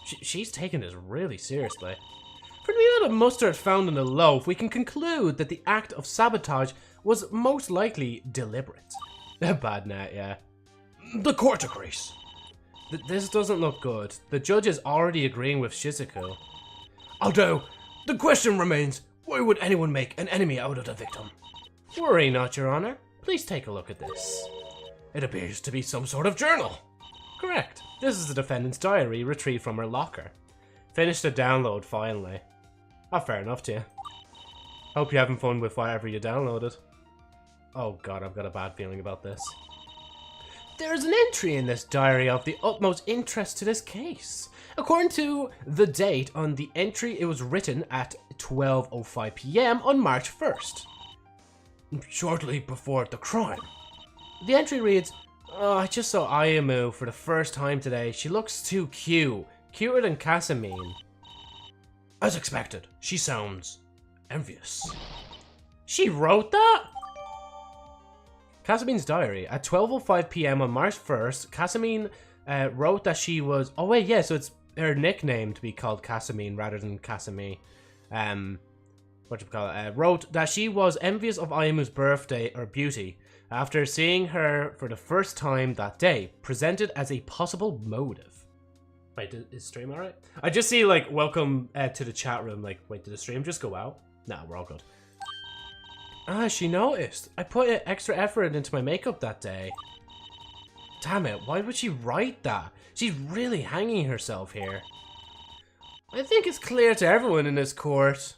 She's taking this really seriously. From the amount of mustard found in the loaf, we can conclude that the act of sabotage was most likely deliberate. Bad net, yeah. The court agrees. This doesn't look good. The judge is already agreeing with Shizuku. Although, the question remains, why would anyone make an enemy out of the victim? Worry not, Your Honor. Please take a look at this. It appears to be some sort of journal. Correct. This is the defendant's diary retrieved from her locker. Finished the download finally. Oh, fair enough to you. Hope you're having fun with whatever you downloaded. Oh god, I've got a bad feeling about this. There is an entry in this diary of the utmost interest to this case. According to the date on the entry, it was written at 12:05 PM on March 1st. Shortly before the crime. The entry reads, oh, I just saw Ayamu for the first time today. She looks too cute. Cuter than Casamine. As expected, she sounds envious. She wrote that? Casamine's diary. At 12:05 PM on March 1st, Casamine wrote that she was... Oh wait, yeah, so it's her nickname to be called Casamine rather than Casami. Wrote that she was envious of Ayamu's birthday or beauty after seeing her for the first time that day, presented as a possible motive. Wait, is stream alright? I just see, like, welcome to the chat room, like, wait, did the stream just go out? Nah, we're all good. Ah, she noticed. I put extra effort into my makeup that day. Damn it, why would she write that? She's really hanging herself here. I think it's clear to everyone in this court.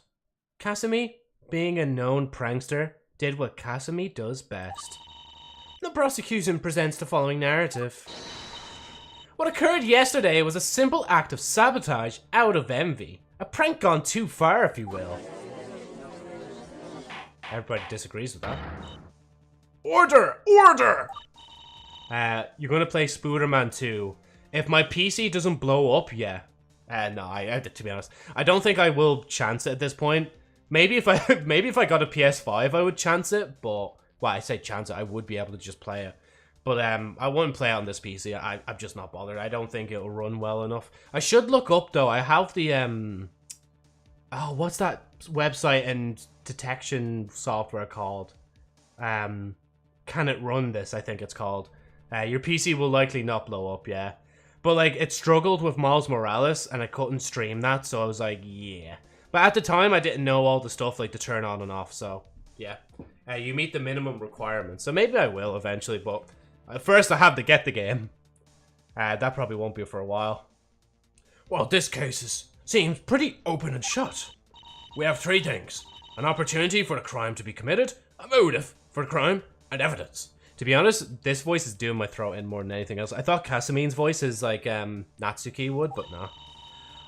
Kasumi, being a known prankster, did what Kasumi does best. The prosecution presents the following narrative. What occurred yesterday was a simple act of sabotage out of envy. A prank gone too far, if you will. Everybody disagrees with that. Order! Order! You're gonna play Spooderman 2. If my PC doesn't blow up, yeah. No, to be honest, I don't think I will chance it at this point. Maybe if I got a PS5, I would chance it, but... Well, I say chance it, I would be able to just play it. But I wouldn't play it on this PC, I'm just not bothered. I don't think it'll run well enough. I should look up, though, I have the, Oh, what's that website and detection software called? Can it run this, I think it's called. Your PC will likely not blow up, yeah. But, like, it struggled with Miles Morales, and I couldn't stream that, so I was like, yeah. But at the time, I didn't know all the stuff, like, to turn on and off, so, yeah. You meet the minimum requirements, so maybe I will eventually, but first I have to get the game. That probably won't be for a while. Well, this case seems pretty open and shut. We have three things. An opportunity for the crime to be committed, a motive for the crime, and evidence. To be honest, this voice is doing my throat in more than anything else. I thought Kasamine's voice is like Natsuki would, but no.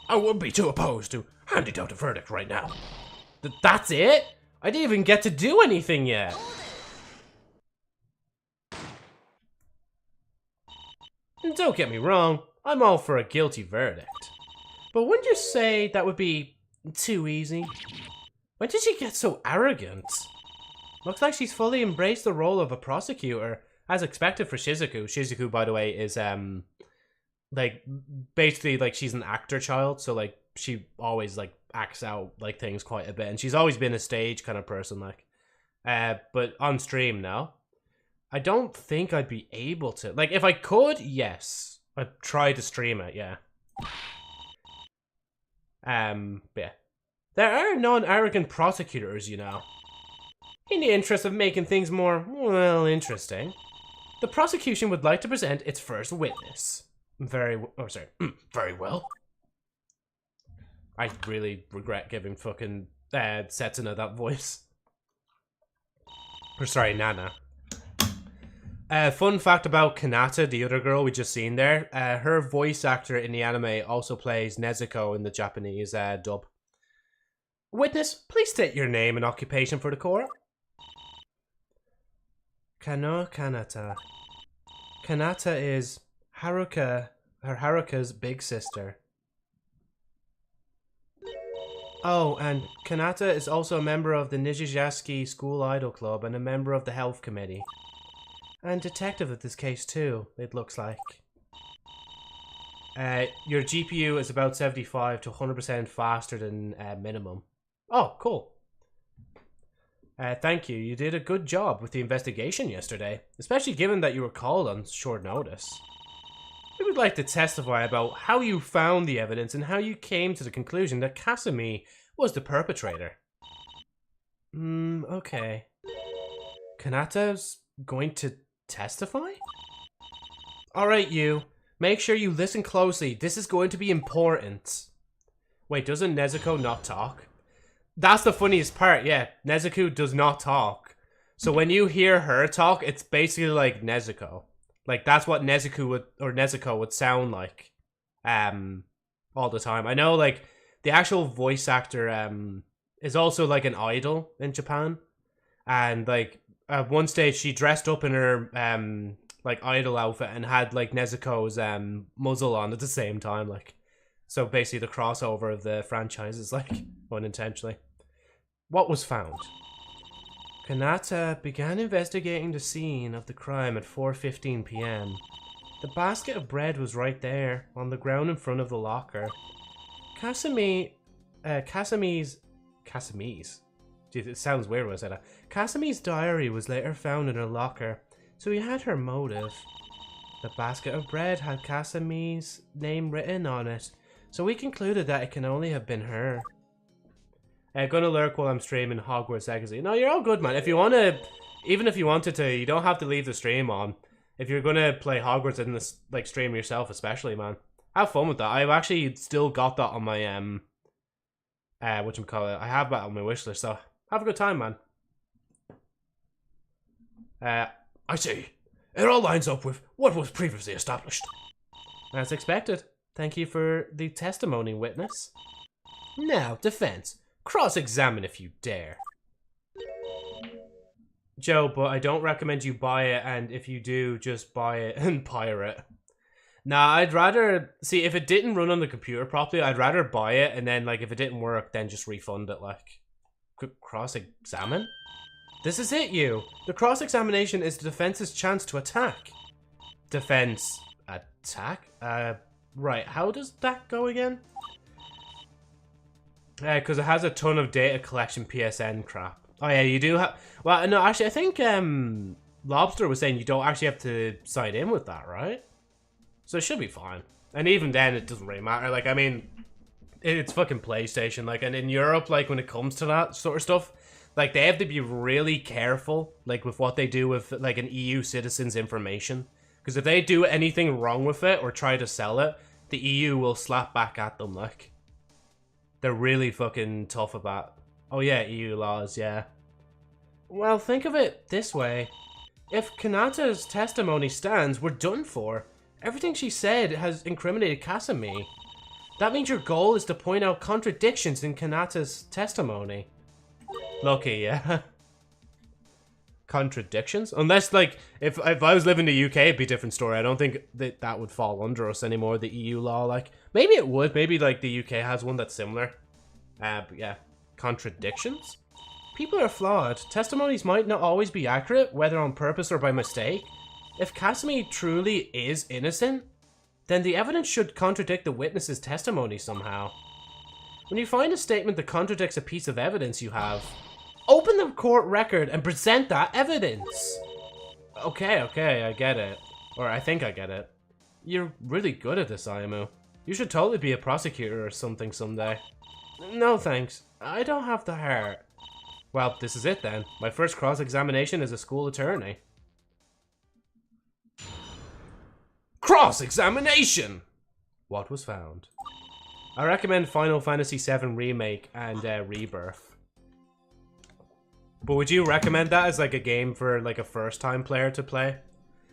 I would be too opposed to handing out a verdict right now. That's it? I didn't even get to do anything yet. And don't get me wrong, I'm all for a guilty verdict. But wouldn't you say that would be too easy? When did she get so arrogant? Looks like she's fully embraced the role of a prosecutor, as expected for Shizuku. Shizuku, by the way, is, like, basically, like, she's an actor child, so, like, she always, like, acts out, like, things quite a bit, and she's always been a stage kind of person, like. But on stream now, I don't think I'd be able to. Like, if I could, yes. I'd try to stream it, yeah. Yeah. There are non-arrogant prosecutors, you know. In the interest of making things more, well, interesting, the prosecution would like to present its first witness. Very well. I really regret giving fucking Setsuna that voice. Or sorry, Nana. Fun fact about Kanata, the other girl we just seen there. Her voice actor in the anime also plays Nezuko in the Japanese dub. Witness, please state your name and occupation for the court. Kano Kanata. Kanata is Haruka's big sister. Oh, and Kanata is also a member of the Nijiyaski School Idol Club and a member of the Health Committee. And detective of this case too, it looks like. Your GPU is about 75 to 100% faster than minimum. Oh, cool. Thank you. You did a good job with the investigation yesterday, especially given that you were called on short notice. We would like to testify about how you found the evidence and how you came to the conclusion that Kasumi was the perpetrator. Okay. Kanata's going to testify? Alright, you. Make sure you listen closely. This is going to be important. Wait, doesn't Nezuko not talk? That's the funniest part, yeah. Nezuko does not talk. So when you hear her talk, it's basically like Nezuko. Like, that's what Nezuko would sound like, all the time. I know, like, the actual voice actor, is also, like, an idol in Japan. And, like, at one stage, she dressed up in her, like, idol outfit and had, like, Nezuko's, muzzle on at the same time, like. So, basically, the crossover of the franchises, like, unintentionally. What was found? Kanata began investigating the scene of the crime at 4:15 p.m. The basket of bread was right there, on the ground in front of the locker. Kasumi's... Dude, it sounds weird when I say that. Kasumi's diary was later found in her locker, so he had her motive. The basket of bread had Kasumi's name written on it, so we concluded that it can only have been her. Gonna lurk while I'm streaming Hogwarts Legacy. No, you're all good, man. If you wanna, even if you wanted to, you don't have to leave the stream on. If you're gonna play Hogwarts in this, like, stream yourself, especially, man, have fun with that. I've actually still got that on my whatchamacallit, I have that on my wishlist, so have a good time, man. I see. It all lines up with what was previously established. As expected. Thank you for the testimony, witness. Now, defense. Cross-examine if you dare. Joe, but I don't recommend you buy it, and if you do, just buy it and pirate. Nah, I'd rather... See, if it didn't run on the computer properly, I'd rather buy it, and then, like, if it didn't work, then just refund it, like. Cross-examine? This is it, you. The cross-examination is the defense's chance to attack. Defense... attack? Right, how does that go again? Because it has a ton of data collection PSN crap. Oh yeah, you do have... Well, no, actually, I think Lobster was saying you don't actually have to sign in with that, right? So it should be fine. And even then, it doesn't really matter. Like, I mean, it's fucking PlayStation. Like, and in Europe, like, when it comes to that sort of stuff, like, they have to be really careful, like, with what they do with, like, an EU citizen's information. Because if they do anything wrong with it or try to sell it, the EU will slap back at them, like. They're really fucking tough about. Oh yeah, EU laws, yeah. Well, think of it this way. If Kanata's testimony stands, we're done for. Everything she said has incriminated Kasumi. That means your goal is to point out contradictions in Kanata's testimony. Lucky, yeah. Contradictions? Unless, like, if I was living in the UK, it'd be a different story. I don't think that would fall under us anymore, the EU law, like. Maybe it would. Maybe, like, the UK has one that's similar. But yeah. Contradictions? People are flawed. Testimonies might not always be accurate, whether on purpose or by mistake. If Kasumi truly is innocent, then the evidence should contradict the witness's testimony somehow. When you find a statement that contradicts a piece of evidence you have, open the court record and present that evidence. Okay, I get it. Or I think I get it. You're really good at this, Ayamu. You should totally be a prosecutor or something someday. No thanks. I don't have the heart. Well, this is it then. My first cross-examination as a school attorney. Cross-examination! What was found? I recommend Final Fantasy VII Remake and Rebirth. But would you recommend that as like a game for like a first-time player to play?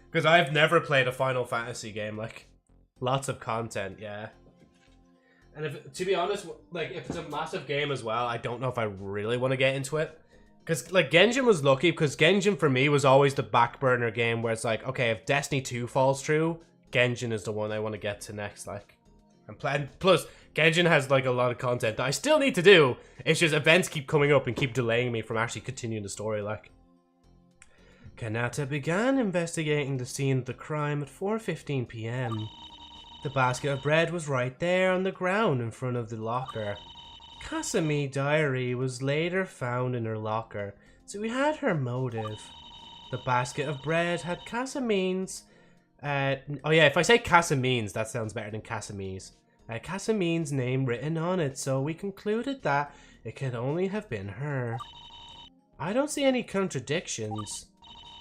Because I've never played a Final Fantasy game, like, lots of content, yeah. And if, to be honest, like, if it's a massive game as well, I don't know if I really want to get into it. Because, like, Genjin was lucky, because Genjin, for me, was always the back burner game where it's like, okay, if Destiny 2 falls through, Genjin is the one I want to get to next, like. And plus, Genjin has, like, a lot of content that I still need to do. It's just events keep coming up and keep delaying me from actually continuing the story, like. Kanata began investigating the scene of the crime at 4:15 p.m. The basket of bread was right there on the ground in front of the locker. Kasumi diary was later found in her locker, so we had her motive. The basket of bread had Kasumi's... oh yeah, if I say Kasumi's, that sounds better than Kasumi's. Kasumi's name written on it, so we concluded that it could only have been her. I don't see any contradictions.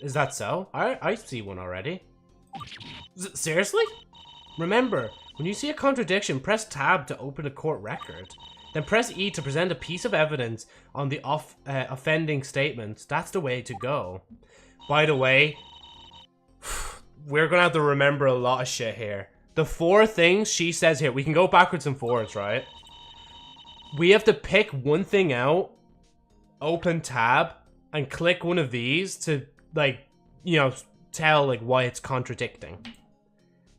Is that so? I see one already. Seriously? Remember, when you see a contradiction, press tab to open a court record. Then press E to present a piece of evidence on the offending statement. That's the way to go. By the way, we're gonna have to remember a lot of shit here. The 4 things she says here, we can go backwards and forwards, right? We have to pick one thing out, open tab, and click one of these to, like, you know, tell, like, why it's contradicting.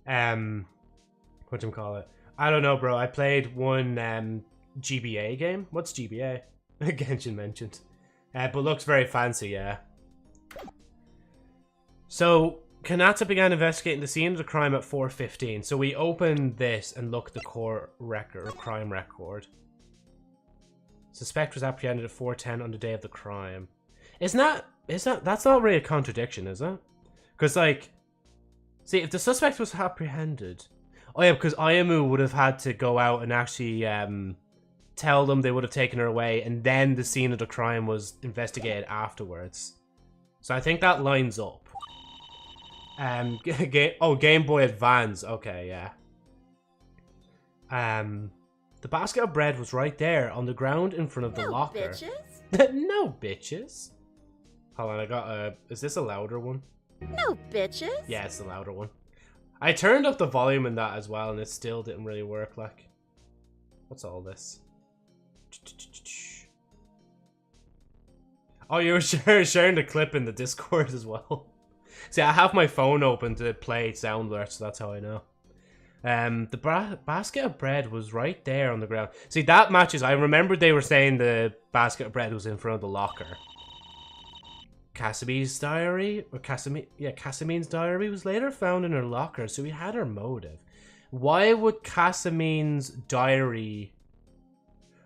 Whatchamacallit? I don't know, bro. I played one, GBA game? What's GBA? Genshin mentioned. But looks very fancy, yeah. So, Kanata began investigating the scene of the crime at 4:15. So we opened this and looked at the court record, or crime record. Suspect was apprehended at 4:10 on the day of the crime. That's not really a contradiction, is it? Because, like, see, if the suspect was apprehended... Oh yeah, because Ayamu would have had to go out and actually, tell them they would have taken her away, and then the scene of the crime was investigated afterwards. So I think that lines up. Game Boy Advance. Okay, yeah. The basket of bread was right there on the ground in front of the locker. Bitches? No bitches. Hold on, I got is this a louder one? No bitches. Yeah, it's the louder one. I turned up the volume in that as well, and it still didn't really work, like. What's all this? Oh, you were sharing the clip in the Discord as well. See, I have my phone open to play sound alerts, so that's how I know. The basket of bread was right there on the ground. See, that matches. I remember they were saying the basket of bread was in front of the locker. Kasumi's diary, or Kasumi's diary was later found in her locker, so we had her motive. Why would Kasumi's diary...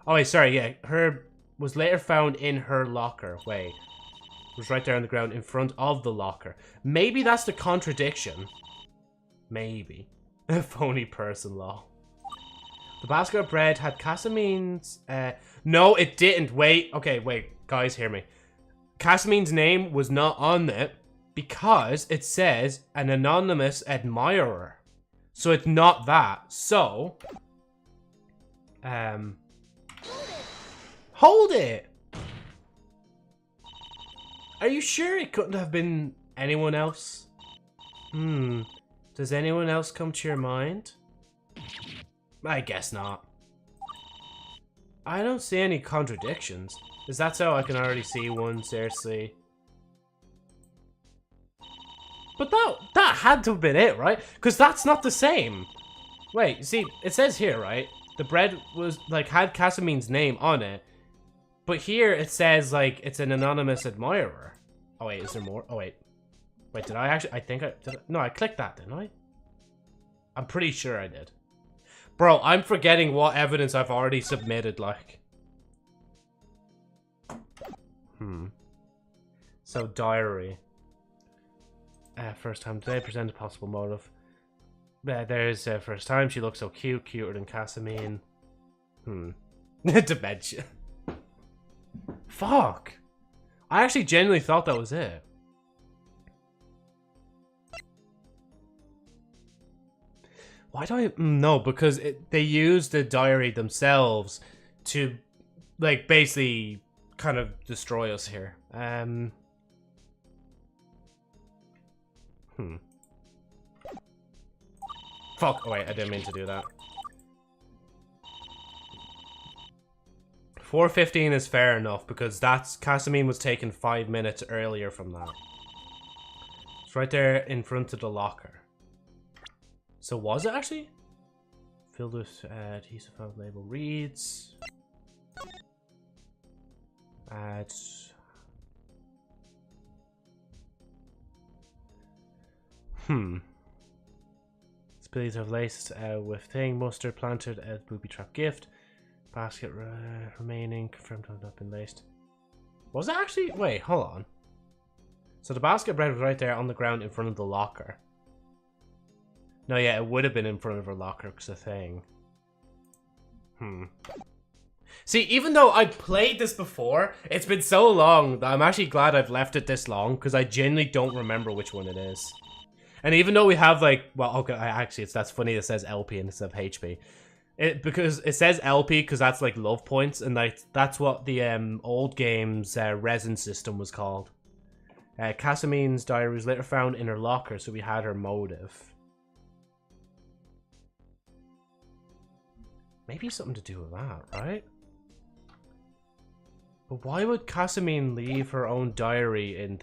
Oh, wait, sorry, yeah. Her was later found in her locker. Wait. It was right there on the ground in front of the locker. Maybe that's the contradiction. Maybe. Phony person law. The basket of bread had Kasumi's... No, it didn't. Wait. Okay, wait. Guys, hear me. Kasumi's name was not on it because it says an anonymous admirer. So it's not that. So... Hold it! Are you sure it couldn't have been anyone else? Does anyone else come to your mind? I guess not. I don't see any contradictions. Is that so? I can already see one, seriously. But that had to have been it, right? Because that's not the same. Wait, see, it says here, right? The bread was, like, had Kasumi's name on it. But here it says, like, it's an anonymous admirer. Oh, wait, is there more? Oh, wait. Wait, did I actually... I think I... No, I clicked that, didn't I? I'm pretty sure I did. Bro, I'm forgetting what evidence I've already submitted, like. So, diary. First time today, present a possible motive. There's first time, she looks so cute, cuter than Kasumi. Dementia. Fuck. I actually genuinely thought that was it. Why do I... No, because they used the diary themselves to, like, basically kind of destroy us here. Fuck. Oh, wait, I didn't mean to do that. 4:15 is fair enough because that's Casamine was taken 5 minutes earlier from that. It's right there in front of the locker. So was it actually? Filled with adhesive found label reads. Spillies have laced with thing, mustard planted as booby trap gift. Basket remaining, confirmed to have not been laced. Was it actually? Wait, hold on. So the basket bread was right there on the ground in front of the locker. No, yeah, it would have been in front of her locker because the thing. See, even though I played this before, it's been so long that I'm actually glad I've left it this long because I genuinely don't remember which one it is. And even though we have like, well, okay, actually, that's funny. It says LP instead of HP. Because it says LP because that's like love points, and like that's what the old game's resin system was called. Casamine's diary was later found in her locker, so we had her motive. Maybe something to do with that, right? But why would Casamine leave her own diary in?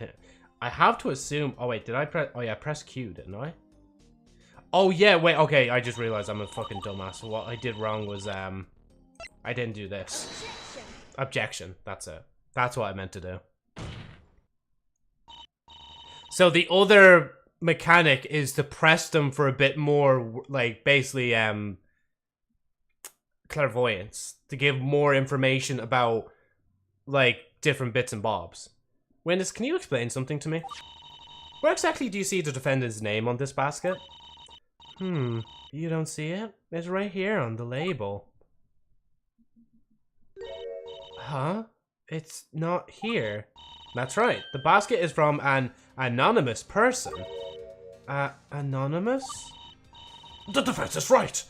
I have to assume. Oh wait, did I press? Oh yeah, press Q, didn't I? Oh yeah, wait. Okay, I just realized I'm a fucking dumbass. So what I did wrong was I didn't do this. Objection. That's it. That's what I meant to do. So the other mechanic is to press them for a bit more, like basically clairvoyance, to give more information about like different bits and bobs. Witness, can you explain something to me? Where exactly do you see the defendant's name on this basket? You don't see it? It's right here on the label. Huh? It's not here. That's right. The basket is from an anonymous person. Anonymous? The defense is right!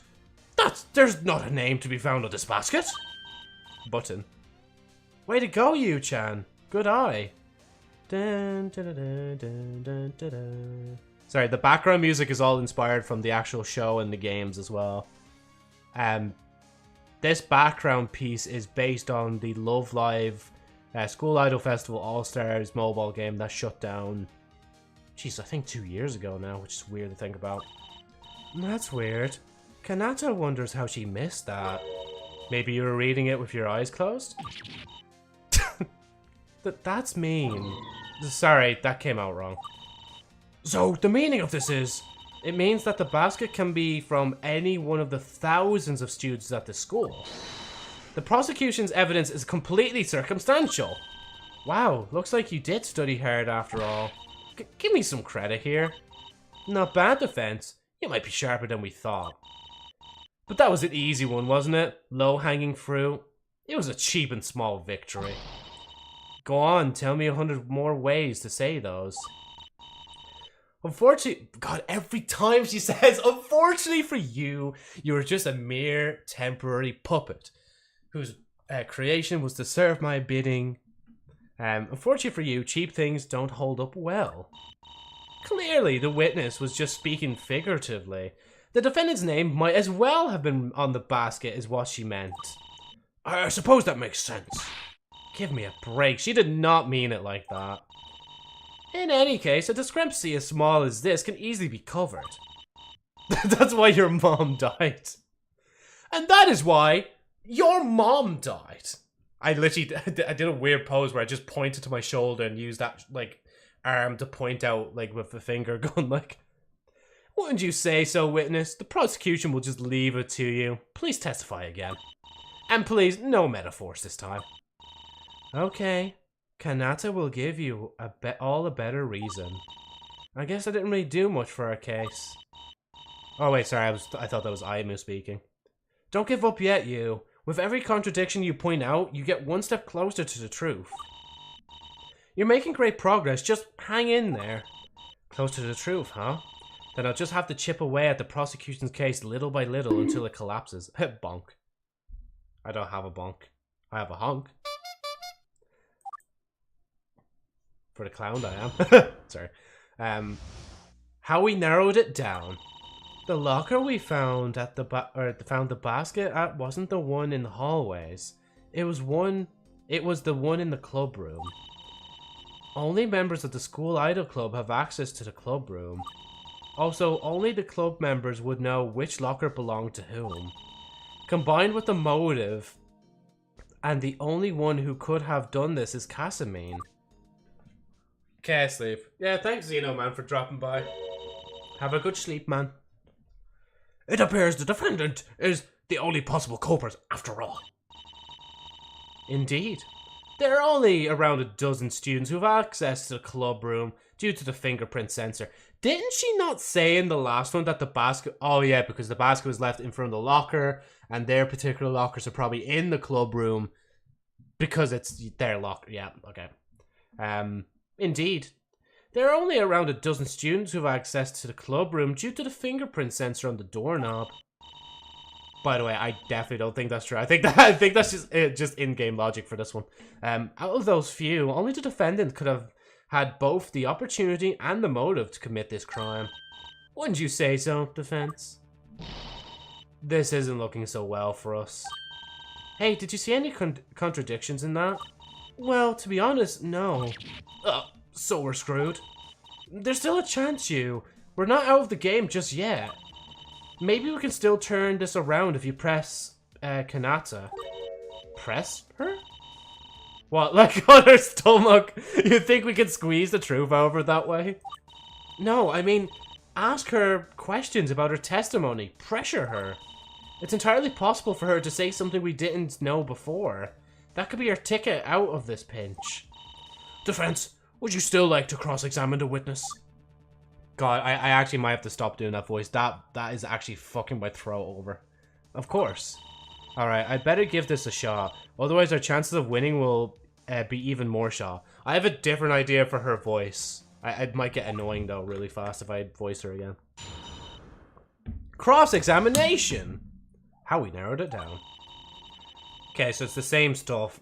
There's not a name to be found on this basket. Button. Way to go, Yu-chan. Good eye. Dun, dun, dun, dun, dun, dun, dun. Sorry, the background music is all inspired from the actual show and the games as well. This background piece is based on the Love Live School Idol Festival All-Stars mobile game that shut down, jeez, I think 2 years ago now, which is weird to think about. That's weird. Kanata wonders how she missed that. Maybe you were reading it with your eyes closed? That's mean. Sorry, that came out wrong. So, the meaning of this is, it means that the basket can be from any one of the thousands of students at the school. The prosecution's evidence is completely circumstantial. Wow, looks like you did study hard after all. Give me some credit here. Not bad defense. You might be sharper than we thought. But that was an easy one, wasn't it? Low-hanging fruit. It was a cheap and small victory. Go on, tell me 100 more ways to say those. Unfortunately, God, every time she says, unfortunately for you, you were just a mere temporary puppet whose creation was to serve my bidding. Unfortunately for you, cheap things don't hold up well. Clearly, the witness was just speaking figuratively. The defendant's name might as well have been on the basket is what she meant. I suppose that makes sense. Give me a break. She did not mean it like that. In any case, a discrepancy as small as this can easily be covered. That's why your mom died. And that is why your mom died. I did a weird pose where I just pointed to my shoulder and used that, like, arm to point out, like, with the finger going, like, wouldn't you say so, witness? The prosecution will just leave it to you. Please testify again. And please, no metaphors this time. Okay. Kanata will give you all a better reason. I guess I didn't really do much for our case. Oh wait, sorry, I thought that was Aimu speaking. Don't give up yet, you. With every contradiction you point out, you get one step closer to the truth. You're making great progress, just hang in there. Close to the truth, huh? Then I'll just have to chip away at the prosecution's case little by little until it collapses. Bonk. I don't have a bonk. I have a honk. For the clown I am. Sorry. How we narrowed it down. The locker we found at found the basket at wasn't the one in the hallways. It was the one in the club room. Only members of the school idol club have access to the club room. Also, only the club members would know which locker belonged to whom. Combined with the motive, and the only one who could have done this is Casamine. Okay, sleep. Yeah, thanks Zeno, man, for dropping by. Have a good sleep, man. It appears the defendant is the only possible culprit after all. Indeed. There are only around a dozen students who have access to the club room due to the fingerprint sensor. Didn't she not say in the last one that the basket... Oh yeah, because the basket was left in front of the locker, and their particular lockers are probably in the club room because it's their locker. Yeah, okay. Indeed. There are only around a dozen students who have access to the club room due to the fingerprint sensor on the doorknob. By the way, I definitely don't think that's true. I think that's just in-game logic for this one. Out of those few, only the defendant could have had both the opportunity and the motive to commit this crime. Wouldn't you say so, defense? This isn't looking so well for us. Hey, did you see any contradictions in that? Well, to be honest, no. So we're screwed. There's still a chance, you. We're not out of the game just yet. Maybe we can still turn this around if you press Kanata. Press her? What, like on her stomach? You think we can squeeze the truth out of her that way? No, I mean, ask her questions about her testimony. Pressure her. It's entirely possible for her to say something we didn't know before. That could be her ticket out of this pinch. Defense, would you still like to cross-examine the witness? God, I actually might have to stop doing that voice. That is actually fucking my throat over. Of course. Alright, I'd better give this a shot. Otherwise our chances of winning will be even more shot. I have a different idea for her voice. I might get annoying though really fast if I voice her again. Cross-examination! How we narrowed it down. Okay, so it's the same stuff.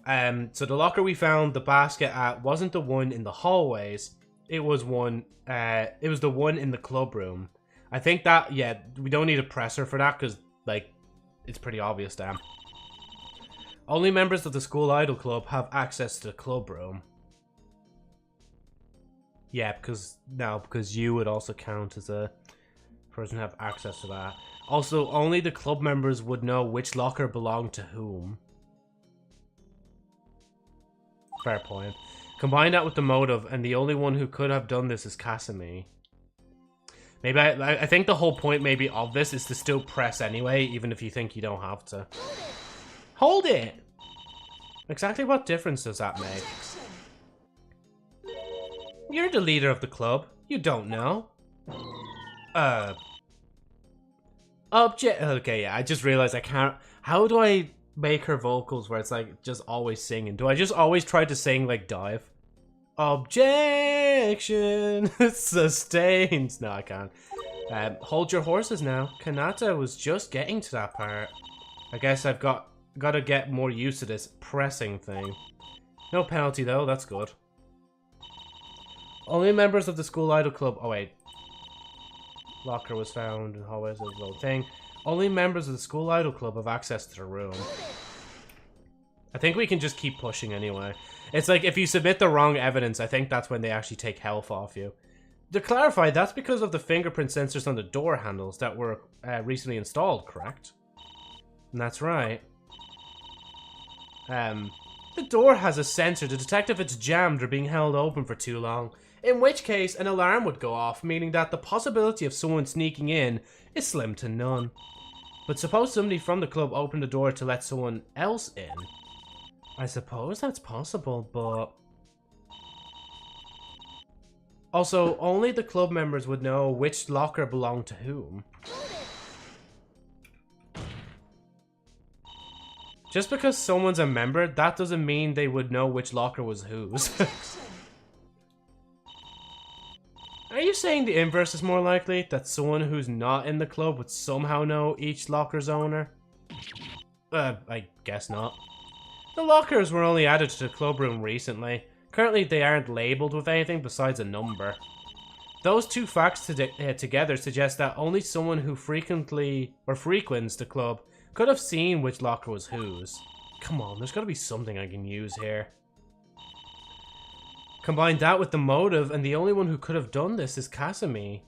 So the locker we found the basket at wasn't the one in the hallways. It was one. It was the one in the club room. I think that, yeah, we don't need a presser for that because, like, it's pretty obvious, damn. Only members of the school idol club have access to the club room. Yeah, because you would also count as a person who have access to that. Also, only the club members would know which locker belonged to whom. Fair point. Combine that with the motive, and the only one who could have done this is Casamine. Maybe I think the whole point maybe of this is to still press anyway, even if you think you don't have to. Hold it! Exactly what difference does that make? You're the leader of the club. You don't know. Okay, yeah, I just realized I can't... How do I make her vocals where it's like just always singing? Do I just always try to sing like Dive? Objection! Sustained. No, I can't. Hold your horses now. Kanata was just getting to that part. I guess I've got to get more used to this pressing thing. No penalty though, that's good. Only members of the school idol club... Oh wait. Locker was found in hallways of the whole thing. Only members of the school idol club have access to the room. I think we can just keep pushing anyway. It's like if you submit the wrong evidence, I think that's when they actually take health off you. To clarify, that's because of the fingerprint sensors on the door handles that were recently installed, correct? And that's right. The door has a sensor to detect if it's jammed or being held open for too long. In which case, an alarm would go off, meaning that the possibility of someone sneaking in is slim to none. But suppose somebody from the club opened the door to let someone else in. I suppose that's possible, but... Also, only the club members would know which locker belonged to whom. Just because someone's a member, that doesn't mean they would know which locker was whose. Are you saying the inverse is more likely? That someone who's not in the club would somehow know each locker's owner? I guess not. The lockers were only added to the club room recently. Currently, they aren't labeled with anything besides a number. Those two facts together suggest that only someone who frequently or frequents the club could have seen which locker was whose. Come on, there's gotta be something I can use here. Combine that with the motive, and the only one who could have done this is Kasumi.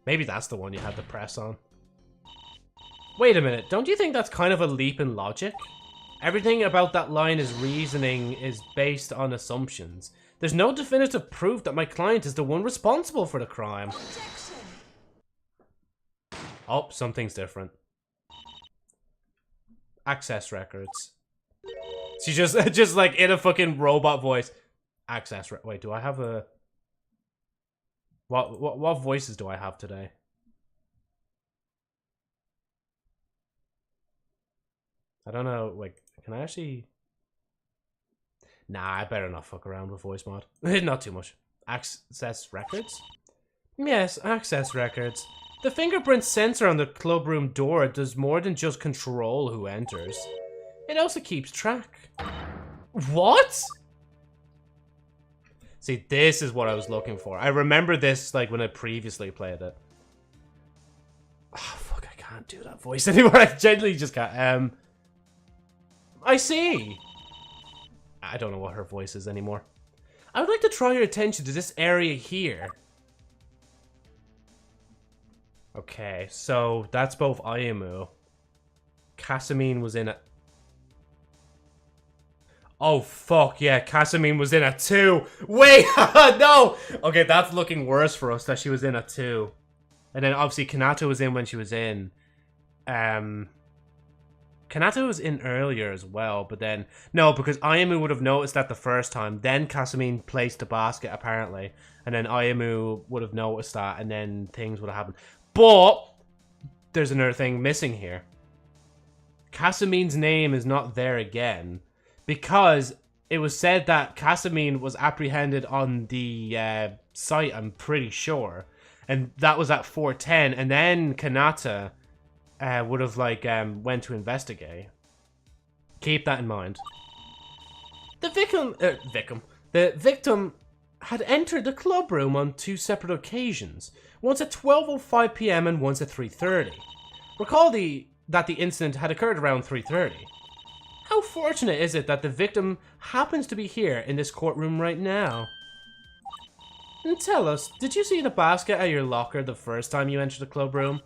Maybe that's the one you had to press on. Wait a minute, don't you think that's kind of a leap in logic? Everything about that line is reasoning is based on assumptions. There's no definitive proof that my client is the one responsible for the crime. Oh, something's different. Access records. She's just like in a fucking robot voice. Wait, do I have a... What voices do I have today? I don't know, like, can I actually... Nah, I better not fuck around with voice mod. Not too much. Access records? Yes, access records. The fingerprint sensor on the clubroom door does more than just control who enters. It also keeps track. What? See, this is what I was looking for. I remember this, like, when I previously played it. Oh, fuck, I can't do that voice anymore. I genuinely just can't. I see. I don't know what her voice is anymore. I would like to draw your attention to this area here. Okay, so that's both Ayamu. Kasumi was in it. Oh, fuck, yeah, Kasumi was in it too. Wait, no! Okay, that's looking worse for us, that she was in it too. And then, obviously, Kanata was in when she was in. Kanata was in earlier as well, but then... No, because Ayamu would have noticed that the first time. Then Kasumi placed the basket, apparently. And then Ayamu would have noticed that, and then things would have happened. But there's another thing missing here. Kasumi's name is not there again because it was said that Kasumi was apprehended on the site, I'm pretty sure. And that was at 4:10, and then Kanata would have like went to investigate. Keep that in mind. The victim had entered the clubroom on 2 separate occasions, once at 12:05 PM and once at 3:30. Recall that the incident had occurred around 3:30. How fortunate is it that the victim happens to be here in this courtroom right now? And tell us, did you see the basket at your locker the first time you entered the clubroom?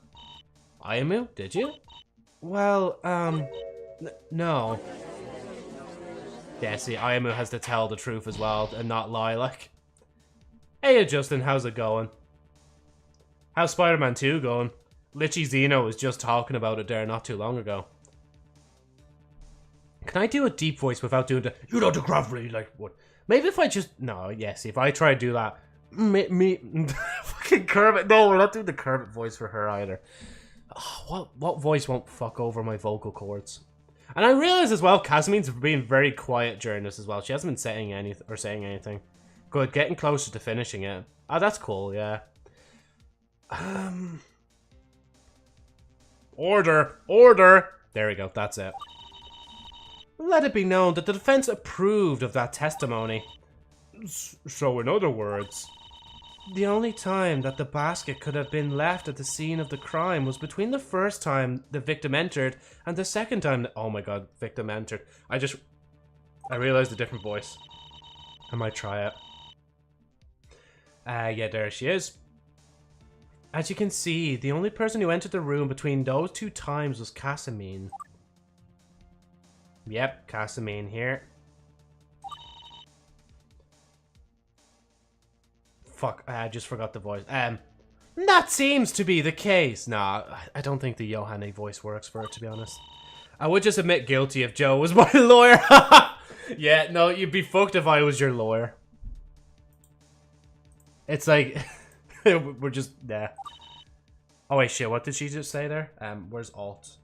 Ayamu, did you? Well, no. Yeah, see, Ayamu has to tell the truth as well and not lie, like. Hey, Justin, how's it going? How's Spider-Man 2 going? Lichy Zeno was just talking about it there not too long ago. Can I do a deep voice without doing the, you know, the gravelly, like, what? Maybe if I just, no, yes, if I try to do that, fucking Kermit, no, we're not doing the Kermit voice for her either. Oh, what voice won't fuck over my vocal cords? And I realize as well, Kasumi's being very quiet during this as well. She hasn't been saying anything. Good, getting closer to finishing it. Oh, that's cool, yeah. Order! There we go, that's it. Let it be known that the defense approved of that testimony. So in other words, the only time that the basket could have been left at the scene of the crime was between the first time the victim entered and the second time oh my god, victim entered. I realized a different voice. I might try it. Yeah, there she is. As you can see, the only person who entered the room between those 2 times was Kasumi. Yep, Kasumi here. Fuck, I just forgot the voice. That seems to be the case. Nah, I don't think the Yohane voice works for it, to be honest. I would just admit guilty if Joe was my lawyer. Yeah, no, you'd be fucked if I was your lawyer. It's like, we're just, yeah. Oh wait, shit, what did she just say there? Where's alt?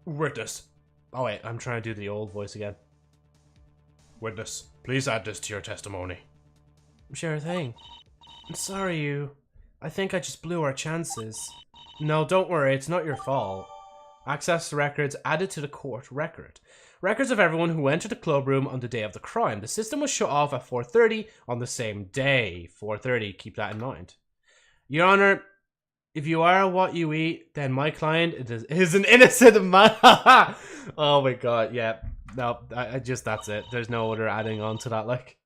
Witness. Oh wait, I'm trying to do the old voice again. Witness, please add this to your testimony. Sure thing. I'm sorry, I think I just blew our chances. No, don't worry, it's not your fault. Access records added to the court record. Records of everyone who entered the clubroom on the day of the crime. The system was shut off at 4:30 on the same day. 4:30, keep that in mind. Your Honor, If you are what you eat, then my client is an innocent man. Oh my god, yeah. No, I just, that's it. There's no other adding on to that. Like,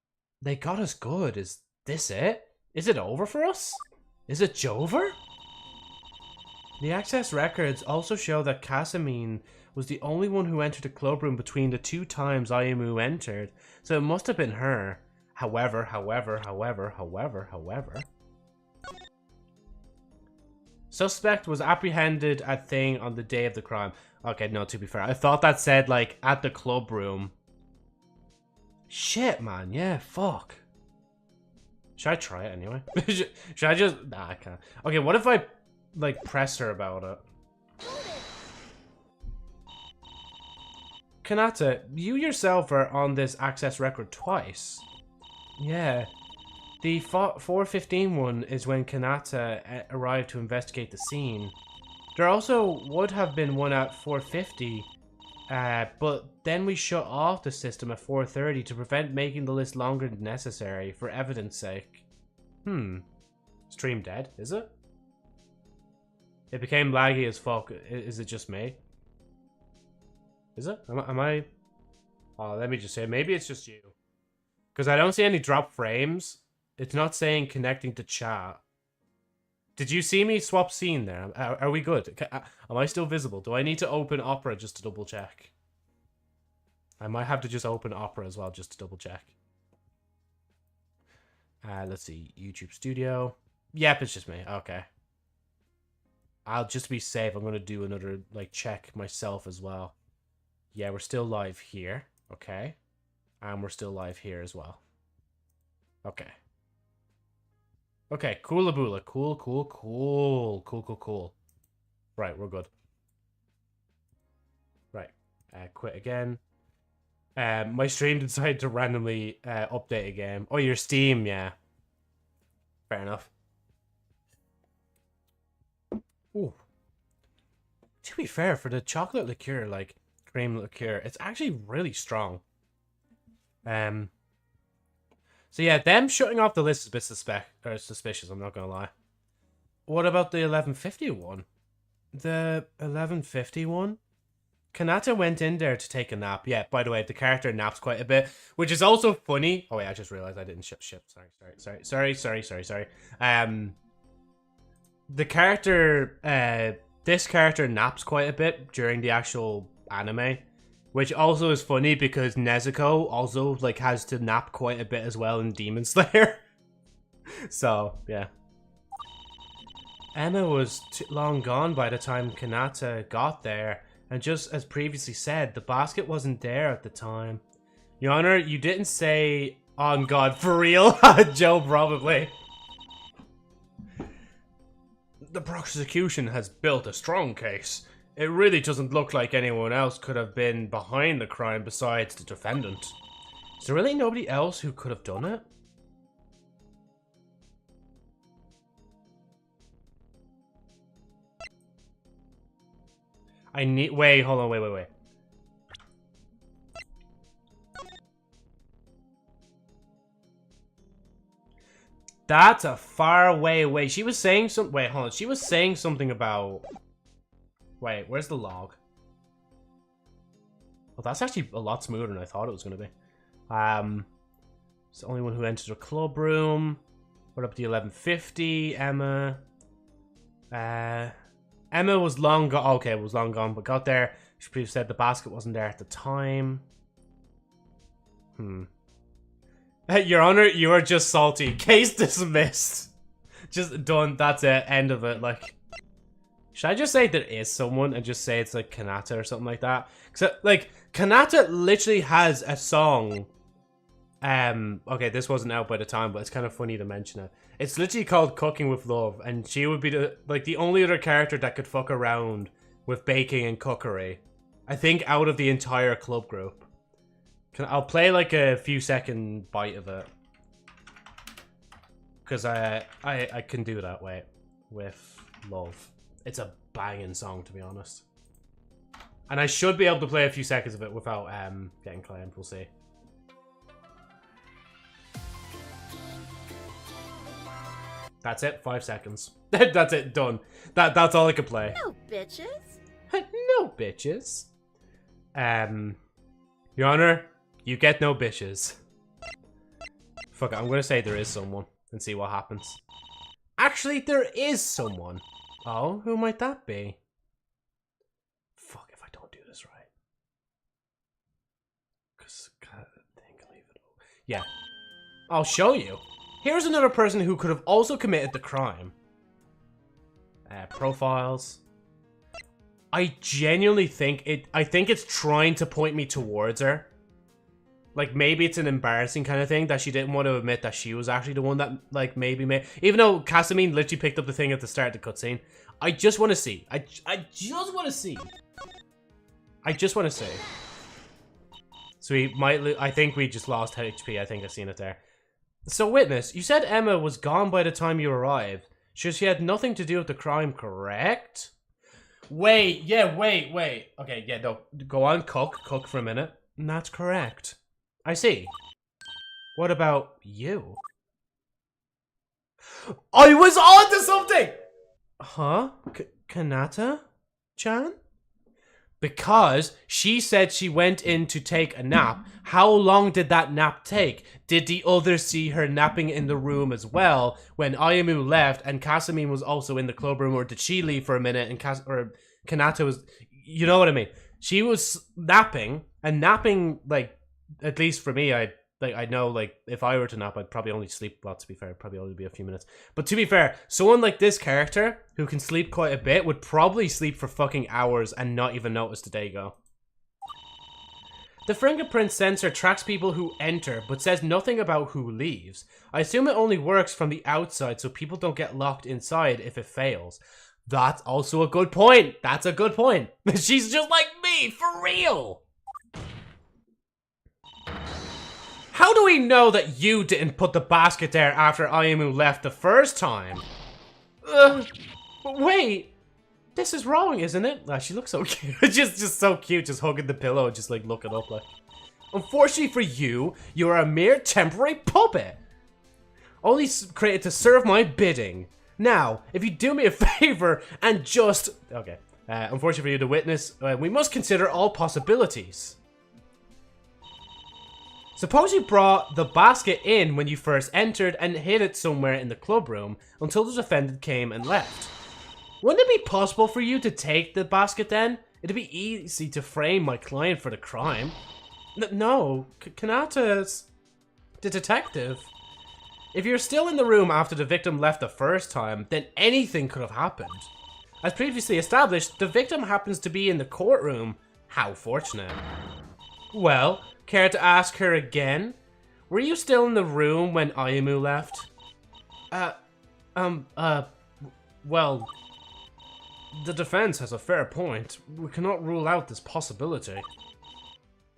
they got us good. Is this it? Is it over for us? Is it Jover? The access records also show that Casamine was the only one who entered the club room between the 2 times Ayamu entered, so it must have been her. However. Suspect was apprehended at thing on the day of the crime. Okay, no, to be fair, I thought that said, like, at the club room. Shit, man, yeah, fuck. Should I try it anyway? Should I just... Nah, I can't. Okay, what if I, like, press her about it? Kanata, you yourself are on this access record twice. Yeah. The 4:15 one is when Kanata arrived to investigate the scene. There also would have been one at 4:50, but then we shut off the system at 4:30 to prevent making the list longer than necessary for evidence sake. Stream dead, is it? It became laggy as fuck. Is it just me? Is it? Am I? Oh, let me just say, maybe it's just you. Because I don't see any drop frames. It's not saying connecting to chat. Did you see me swap scene there? Are we good? Am I still visible? Do I need to open Opera just to double check? I might have to just open Opera as well just to double check. Let's see. YouTube Studio. Yep, it's just me. Okay. I'll just be safe. I'm going to do another like check myself as well. Yeah, we're still live here. Okay. And we're still live here as well. Okay. Okay, coolaboola. Cool. Right, we're good. Right. Quit again. My stream decided to randomly update a game. Oh, your Steam, yeah. Fair enough. Ooh. To be fair, for the chocolate liqueur, like cream liqueur, it's actually really strong. So yeah, them shutting off the list is a bit suspicious, I'm not gonna lie. What about the 1150 one? The 1150 one? Kanata went in there to take a nap. Yeah, by the way, the character naps quite a bit, which is also funny. Oh wait, I just realized I didn't ship. Sorry. The character, this character naps quite a bit during the actual anime. Which also is funny because Nezuko also like has to nap quite a bit as well in Demon Slayer. So, yeah. Emma was long gone by the time Kanata got there, and just as previously said, the basket wasn't there at the time. Your Honor, you didn't say, on God, for real? Joe, probably. The prosecution has built a strong case. It really doesn't look like anyone else could have been behind the crime besides the defendant. Is there really nobody else who could have done it? I need... Wait, hold on, wait. That's a far way away. She was saying some... Wait, hold on. She was saying something about... Wait, where's the log? Well, that's actually a lot smoother than I thought it was going to be. It's the only one who entered a club room. What up to the 1150? Emma. Emma was long gone. Okay, was long gone, but got there. She previously said the basket wasn't there at the time. Your Honor, you are just salty. Case dismissed. Just done. That's it. End of it. Like... Should I just say there is someone and just say it's like Kanata or something like that? Cause like Kanata literally has a song. Okay, this wasn't out by the time, but it's kind of funny to mention it. It's literally called "Cooking with Love," and she would be the only other character that could fuck around with baking and cookery. I think out of the entire club group. I'll play like a few second bite of it, cause I can do that. Wait, with love. It's a banging song, to be honest. And I should be able to play a few seconds of it without getting claimed. We'll see. That's it. 5 seconds. That's it. Done. That's all I could play. No, bitches. No bitches. Your Honor, you get no bitches. Fuck it, I'm gonna say there is someone and see what happens. Actually, there is someone. Oh, who might that be? Fuck if I don't do this right. Cause I think I'll leave it. Yeah, I'll show you. Here's another person who could have also committed the crime. Profiles. I genuinely think I think it's trying to point me towards her. Like, maybe it's an embarrassing kind of thing that she didn't want to admit that she was actually the one that, like, maybe made... Even though Casamine literally picked up the thing at the start of the cutscene. I just want to see. I just want to see. I just want to see. So we might... I think we just lost HP. I think I've seen it there. So, Witness, you said Emma was gone by the time you arrived. So she had nothing to do with the crime, correct? Wait. Okay, yeah, no. Go on, cook for a minute. And that's correct. I see. What about you? I was on to something! Huh? Kanata-chan? Because she said she went in to take a nap. How long did that nap take? Did the others see her napping in the room as well when Ayumu left and Casamine was also in the club room, or did she leave for a minute and Kanata was... You know what I mean? She was napping, and napping, like, at least for me, I know, like, if I were to nap, I'd probably only sleep, well, to be fair, it'd probably only be a few minutes. But to be fair, someone like this character, who can sleep quite a bit, would probably sleep for fucking hours and not even notice the day go. The fingerprint sensor tracks people who enter, but says nothing about who leaves. I assume it only works from the outside, so people don't get locked inside if it fails. That's also a good point. That's a good point. She's just like me, for real. How do we know that you didn't put the basket there after Ayumu left the first time? But wait, this is wrong, isn't it? Oh, she looks so cute. just so cute, just hugging the pillow and just like looking up like. Unfortunately for you, you're a mere temporary puppet. Only created to serve my bidding. Now, if you do me a favor and just... Okay. Unfortunately for you, the Witness, we must consider all possibilities. Suppose you brought the basket in when you first entered and hid it somewhere in the club room until the defendant came and left. Wouldn't it be possible for you to take the basket then? It'd be easy to frame my client for the crime. No, Kanata's the detective. If you're still in the room after the victim left the first time, then anything could have happened. As previously established, the victim happens to be in the courtroom. How fortunate. Well, care to ask her again? Were you still in the room when Ayumu left? Well, the defense has a fair point. We cannot rule out this possibility.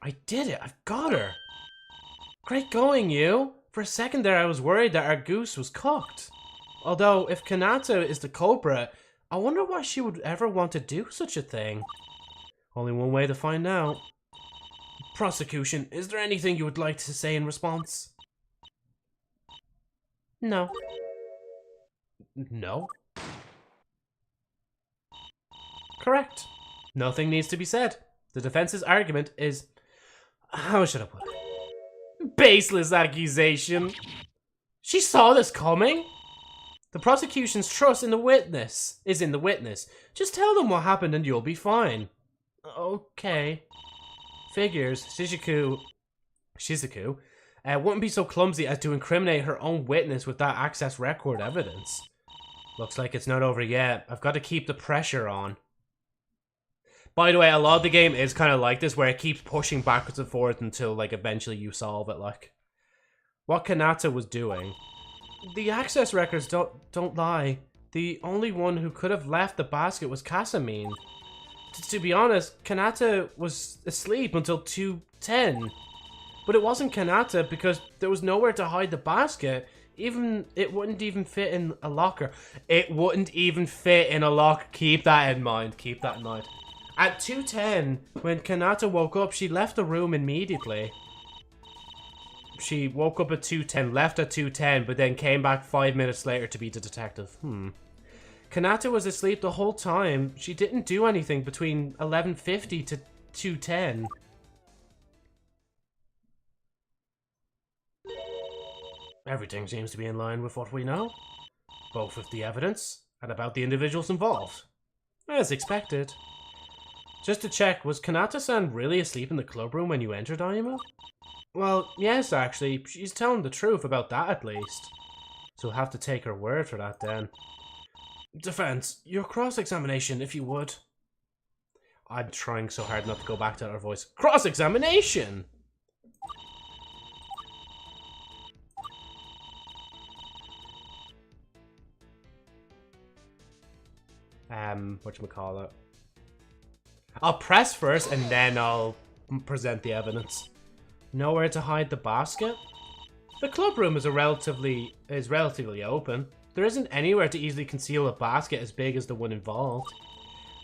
I did it, I've got her. Great going, you. For a second there, I was worried that our goose was cooked. Although, if Kanata is the culprit, I wonder why she would ever want to do such a thing. Only one way to find out. Prosecution, is there anything you would like to say in response? No. No? Correct. Nothing needs to be said. The defense's argument is... How should I put it? Baseless accusation. She saw this coming. The prosecution's trust in the witness is in the witness. Just tell them what happened and you'll be fine. Okay. Figures. Shizuku wouldn't be so clumsy as to incriminate her own witness with that access record evidence. Looks like it's not over yet. I've got to keep the pressure on. By the way, a lot of the game is kind of like this, where it keeps pushing backwards and forwards until, like, eventually you solve it, like. What Kanata was doing. The access records don't lie. The only one who could have left the basket was Casamine. To be honest, Kanata was asleep until 2:10. But it wasn't Kanata because there was nowhere to hide the basket. It wouldn't even fit in a locker. It wouldn't even fit in a locker. Keep that in mind. Keep that in mind. At 2:10, when Kanata woke up, she left the room immediately. she woke up at 2:10, left at 2:10, but then came back 5 minutes later to be the detective. Kanata was asleep the whole time. She didn't do anything between 11:50 to 2:10. Everything seems to be in line with what we know, both with the evidence and about the individuals involved. As expected. Just to check, was Kanata-san really asleep in the club room when you entered, Ayumu? Well, yes, actually. She's telling the truth about that, at least. So we'll have to take her word for that, then. Defense, your cross-examination, if you would. I'm trying so hard not to go back to her voice. Cross-examination! Whatchamacallit? I'll press first and then I'll present the evidence. Nowhere to hide the basket? The club room is relatively open. There isn't anywhere to easily conceal a basket as big as the one involved.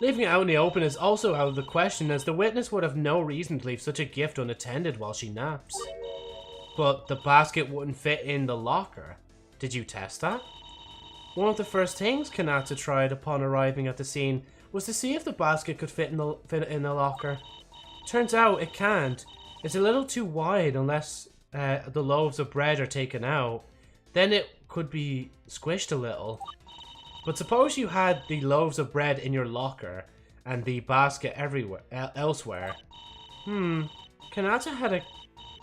Leaving it out in the open is also out of the question, as the witness would have no reason to leave such a gift unattended while she naps. But the basket wouldn't fit in the locker. Did you test that? One of the first things Kanata tried upon arriving at the scene was to see if the basket could fit in the locker. Turns out it can't. It's a little too wide unless the loaves of bread are taken out. Then it could be squished a little. But suppose you had the loaves of bread in your locker and the basket everywhere elsewhere. Kanata had a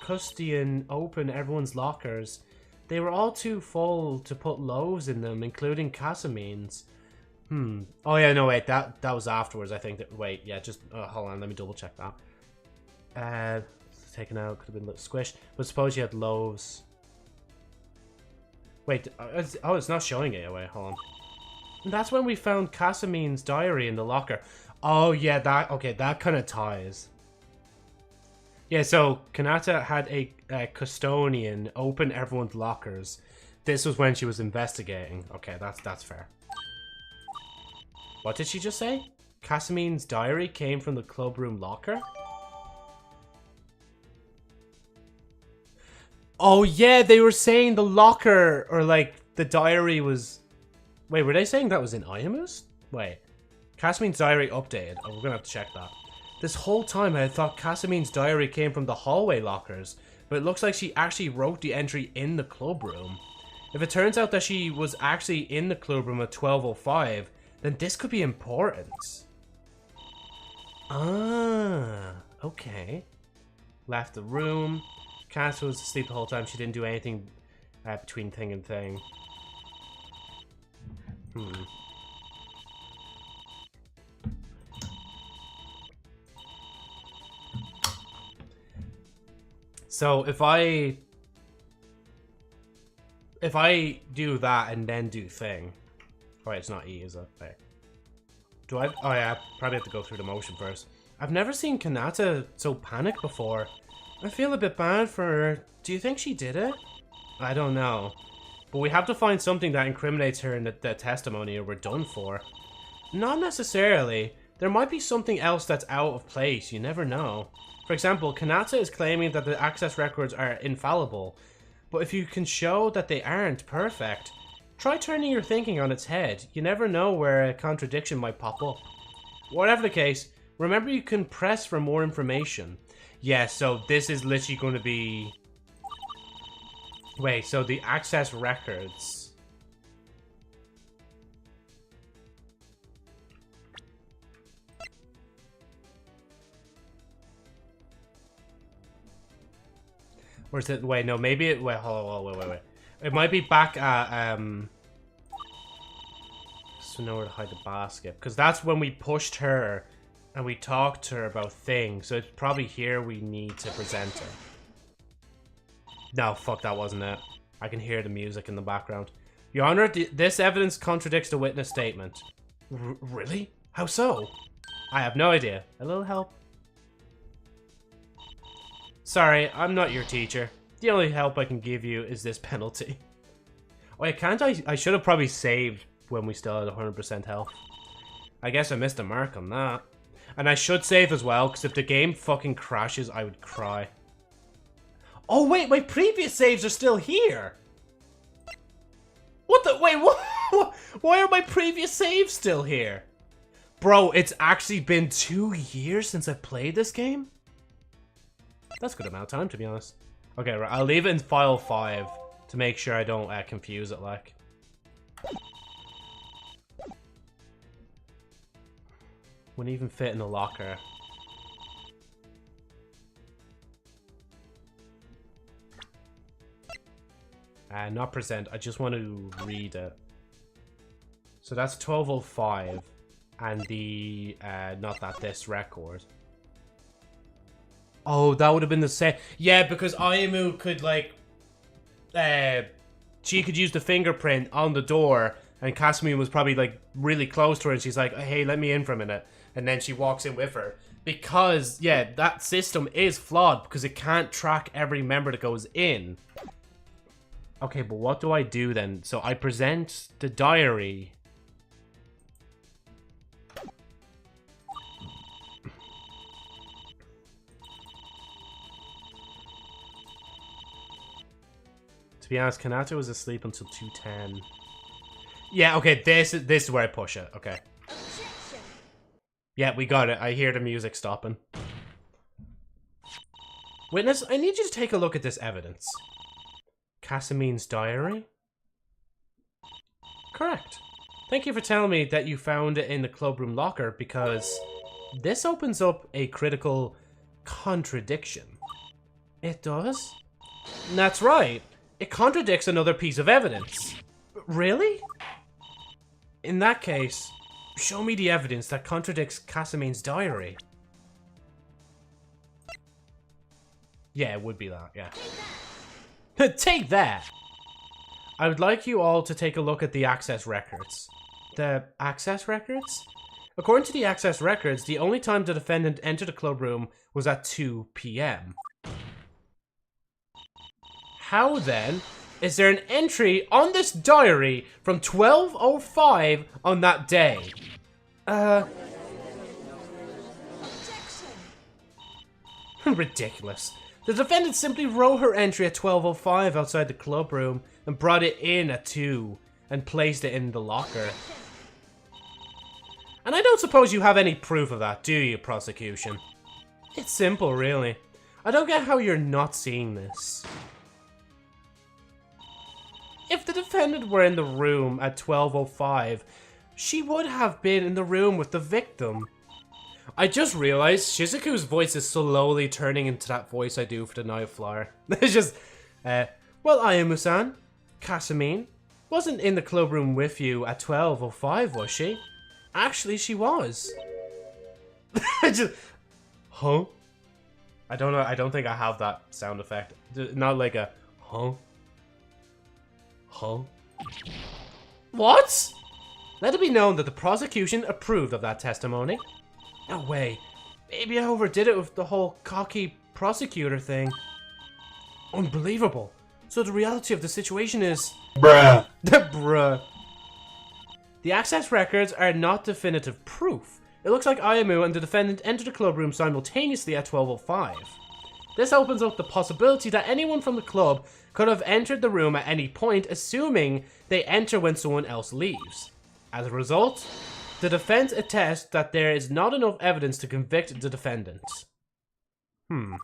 custodian open everyone's lockers. They were all too full to put loaves in them, including Casamine's. Oh yeah, no wait, that was afterwards, I think. Wait, yeah, just hold on, let me double check that. Taken out, could have been squished. But suppose you had loaves. Wait, oh, it's not showing it. Wait, hold on. And that's when we found Casamine's diary in the locker. Oh yeah, that kind of ties. Yeah, so Kanata had a custodian open everyone's lockers. This was when she was investigating. Okay, that's fair. What did she just say? Casamine's diary came from the club room locker? Oh yeah, they were saying the locker, or like the diary was... Wait, were they saying that was in Ayumu's? Wait. Casamine's diary updated. Oh, we're gonna have to check that. This whole time I had thought Casamine's diary came from the hallway lockers, but it looks like she actually wrote the entry in the club room. If it turns out that she was actually in the club room at 12:05, then this could be important. Ah, okay. Left the room. Cass was asleep the whole time. She didn't do anything between thing and thing. So if I do that and then do thing, right? It's not E, is it? Wait. Do I? Oh yeah, I probably have to go through the motion first. I've never seen Kanata so panicked before. I feel a bit bad for her. Do you think she did it? I don't know. But we have to find something that incriminates her in the testimony or we're done for. Not necessarily. There might be something else that's out of place. You never know. For example, Kanata is claiming that the access records are infallible. But if you can show that they aren't perfect, try turning your thinking on its head. You never know where a contradiction might pop up. Whatever the case, remember you can press for more information. Yeah, so this is literally going to be... Wait, so the access records... Where's it? Wait, no, maybe it... Wait, hold on, wait. It might be back at, So nowhere to hide the basket. Because that's when we pushed her and we talked to her about things. So it's probably here we need to present her. No, fuck, that wasn't it. I can hear the music in the background. Your Honor, this evidence contradicts the witness statement. Really? How so? I have no idea. A little help? Sorry, I'm not your teacher. The only help I can give you is this penalty. Wait, can't I? I should have probably saved when we still had 100% health. I guess I missed a mark on that. And I should save as well, because if the game fucking crashes, I would cry. Oh, wait, my previous saves are still here. What the? Wait, what? Why are my previous saves still here? Bro, it's actually been 2 years since I played this game? That's a good amount of time, to be honest. Okay, right, I'll leave it in file 5 to make sure I don't confuse it, like. Wouldn't even fit in the locker. Not present. I just want to read it. So that's 1205. And the... not that, this record. Oh, that would have been the same. Yeah, because Ayamu could, like... she could use the fingerprint on the door. And Kasumi was probably, like, really close to her. And she's like, hey, let me in for a minute. And then she walks in with her. Because, yeah, that system is flawed. Because it can't track every member that goes in. Okay, but what do I do then? So I present the diary. To be honest, Kanata was asleep until 2:10. Yeah, okay, this is where I push it. Okay. Yeah, we got it. I hear the music stopping. Witness, I need you to take a look at this evidence. Kasumine's diary? Correct. Thank you for telling me that you found it in the clubroom locker, because this opens up a critical contradiction. It does? That's right. It contradicts another piece of evidence. Really? In that case, show me the evidence that contradicts Kasumine's diary. Yeah, it would be that, yeah. Take that! I would like you all to take a look at the access records. The access records? According to the access records, the only time the defendant entered the clubroom was at 2 p.m. How then is there an entry on this diary from 12:05 on that day? Ridiculous. The defendant simply wrote her entry at 12:05 outside the clubroom and brought it in at 2 and placed it in the locker. And I don't suppose you have any proof of that, do you, prosecution? It's simple, really. I don't get how you're not seeing this. If the defendant were in the room at 12:05, she would have been in the room with the victim. I just realized Shizuku's voice is slowly turning into that voice I do for the Night Flyer. It's just, well, Ayamu-san, Kasumine wasn't in the clubroom with you at 12:05, was she? Actually, she was. Just, huh? I don't know. I don't think I have that sound effect. Not like a, huh? Huh? What? Let it be known that the prosecution approved of that testimony. No way. Maybe I overdid it with the whole cocky prosecutor thing. Unbelievable. So the reality of the situation is... Bruh. Bruh. The access records are not definitive proof. It looks like Ayamu and the defendant entered the clubroom simultaneously at 12:05. This opens up the possibility that anyone from the club could have entered the room at any point, assuming they enter when someone else leaves. As a result, the defense attests that there is not enough evidence to convict the defendant. The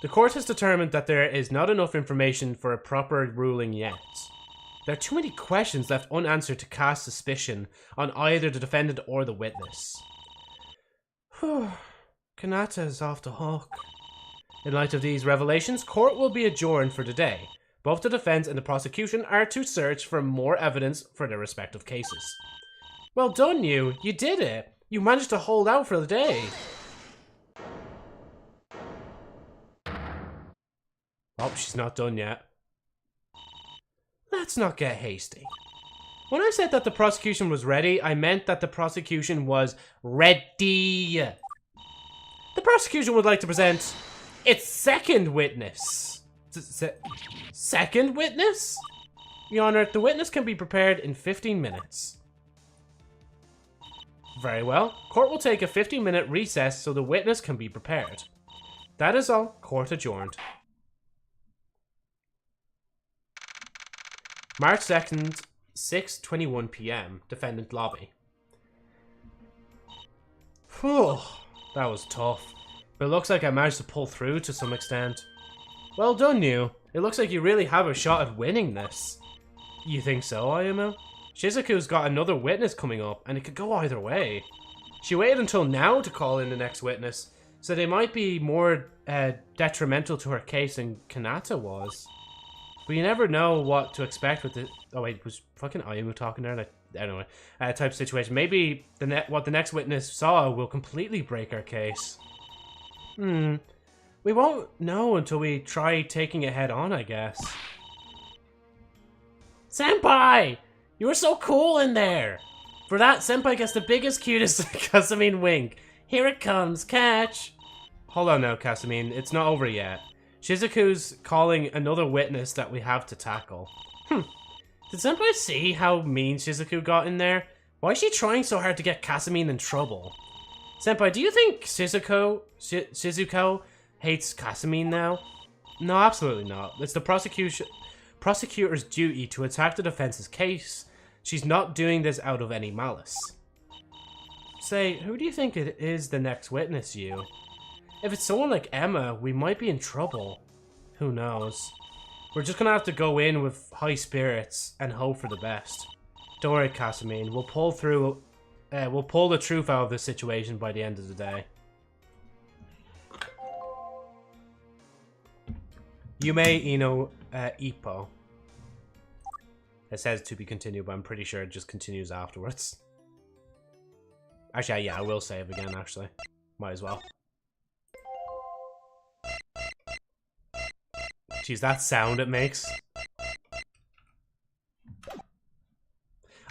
court has determined that there is not enough information for a proper ruling yet. There are too many questions left unanswered to cast suspicion on either the defendant or the witness. Whew. Kanata is off the hook. In light of these revelations, court will be adjourned for the day. Both the defense and the prosecution are to search for more evidence for their respective cases. Well done, you. You did it. You managed to hold out for the day. Oh, she's not done yet. Let's not get hasty. When I said that the prosecution was ready, I meant that the prosecution was ready. The prosecution would like to present its second witness. Second witness? Your Honor, the witness can be prepared in 15 minutes. Very well. Court will take a 15-minute recess so the witness can be prepared. That is all. Court adjourned. March 2nd, 6:21 p.m. Defendant lobby. Whew, that was tough. But it looks like I managed to pull through to some extent. Well done, you. It looks like you really have a shot at winning this. You think so, Ayumu? Shizuku's got another witness coming up, and it could go either way. She waited until now to call in the next witness, so they might be more detrimental to her case than Kanata was. But you never know what to expect with the... Oh wait, was fucking Ayumu talking there? Like, anyway, type of situation. Maybe what the next witness saw will completely break our case. We won't know until we try taking it head on, I guess. Senpai! You were so cool in there! For that, Senpai gets the biggest, cutest Kasumine wink. Here it comes, catch! Hold on now, Kasumine, it's not over yet. Shizuku's calling another witness that we have to tackle. Did Senpai see how mean Shizuku got in there? Why is she trying so hard to get Kasumine in trouble? Senpai, do you think Shizuko hates Kasumine now? No, absolutely not. It's the prosecutor's duty to attack the defense's case. She's not doing this out of any malice. Say, who do you think it is the next witness, you? If it's someone like Emma, we might be in trouble. Who knows? We're just gonna have to go in with high spirits and hope for the best. Don't worry, Kasumine. We'll pull through. We'll pull the truth out of this situation by the end of the day. Yume Ino Ippo. It says to be continued, but I'm pretty sure it just continues afterwards. Actually, yeah, I will save again, actually. Might as well. Jeez, that sound it makes.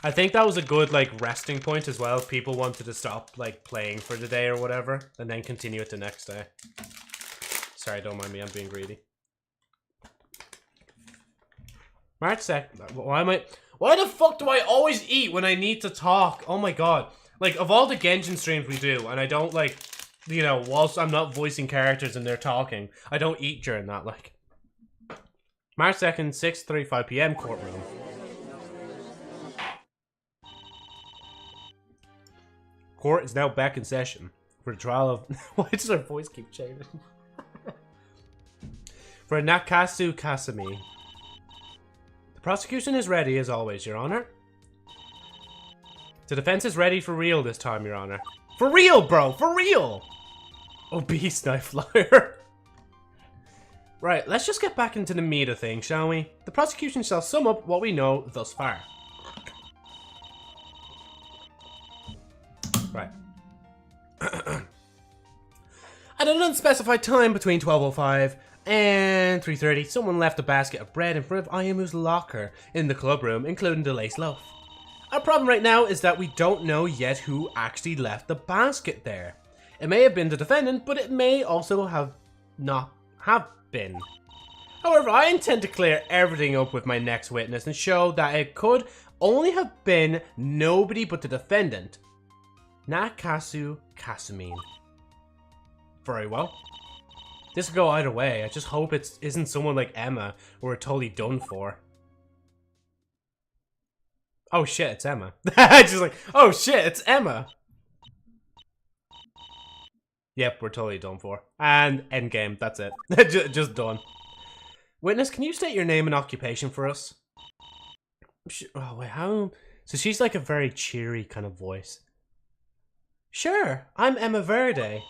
I think that was a good, like, resting point as well. If people wanted to stop, like, playing for the day or whatever, and then continue it the next day. Sorry, don't mind me, I'm being greedy. March 2nd. Why the fuck do I always eat when I need to talk? Oh my god. Like, of all the Genshin streams we do, and I don't, like, you know, whilst I'm not voicing characters and they're talking, I don't eat during that, like. March 2nd, 6:35 p.m. courtroom. Court is now back in session for the trial of... Why does her voice keep changing? For Nakasu Kasumi. The prosecution is ready as always, Your Honor. The defense is ready for real this time, Your Honor. For real, bro! For real! Obese knife flyer. Right, let's just get back into the meat of things, shall we? The prosecution shall sum up what we know thus far. Right. At an unspecified time between 12:05 and 3:30, someone left a basket of bread in front of Ayumu's locker in the club room, including the lace loaf. Our problem right now is that we don't know yet who actually left the basket there. It may have been the defendant, but it may also not have been. However, I intend to clear everything up with my next witness and show that it could only have been nobody but the defendant, Nakasu Kasumine. Very well. This could go either way. I just hope it isn't someone like Emma or we're totally done for. Oh shit, it's Emma. Just like, oh shit, it's Emma. Yep, we're totally done for. And endgame, that's it. Just done. Witness, can you state your name and occupation for us? Oh wait, how? So she's like a very cheery kind of voice. Sure, I'm Emma Verde.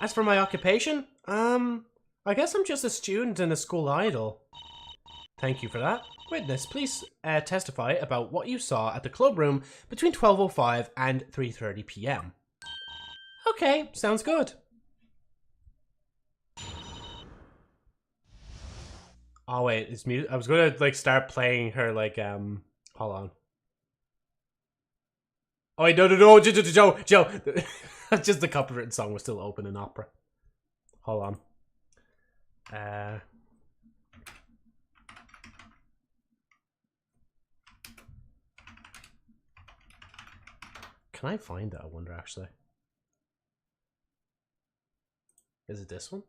As for my occupation, I guess I'm just a student and a school idol. Thank you for that. Witness, please testify about what you saw at the club room between 12:05 and 3:30 p.m. Okay, sounds good. Oh wait, it's music. I was gonna like start playing her like hold on. Oh wait, no, Joe. Just the copywritten song was still open in opera. Hold on. Can I find it? I wonder actually. Is it this one?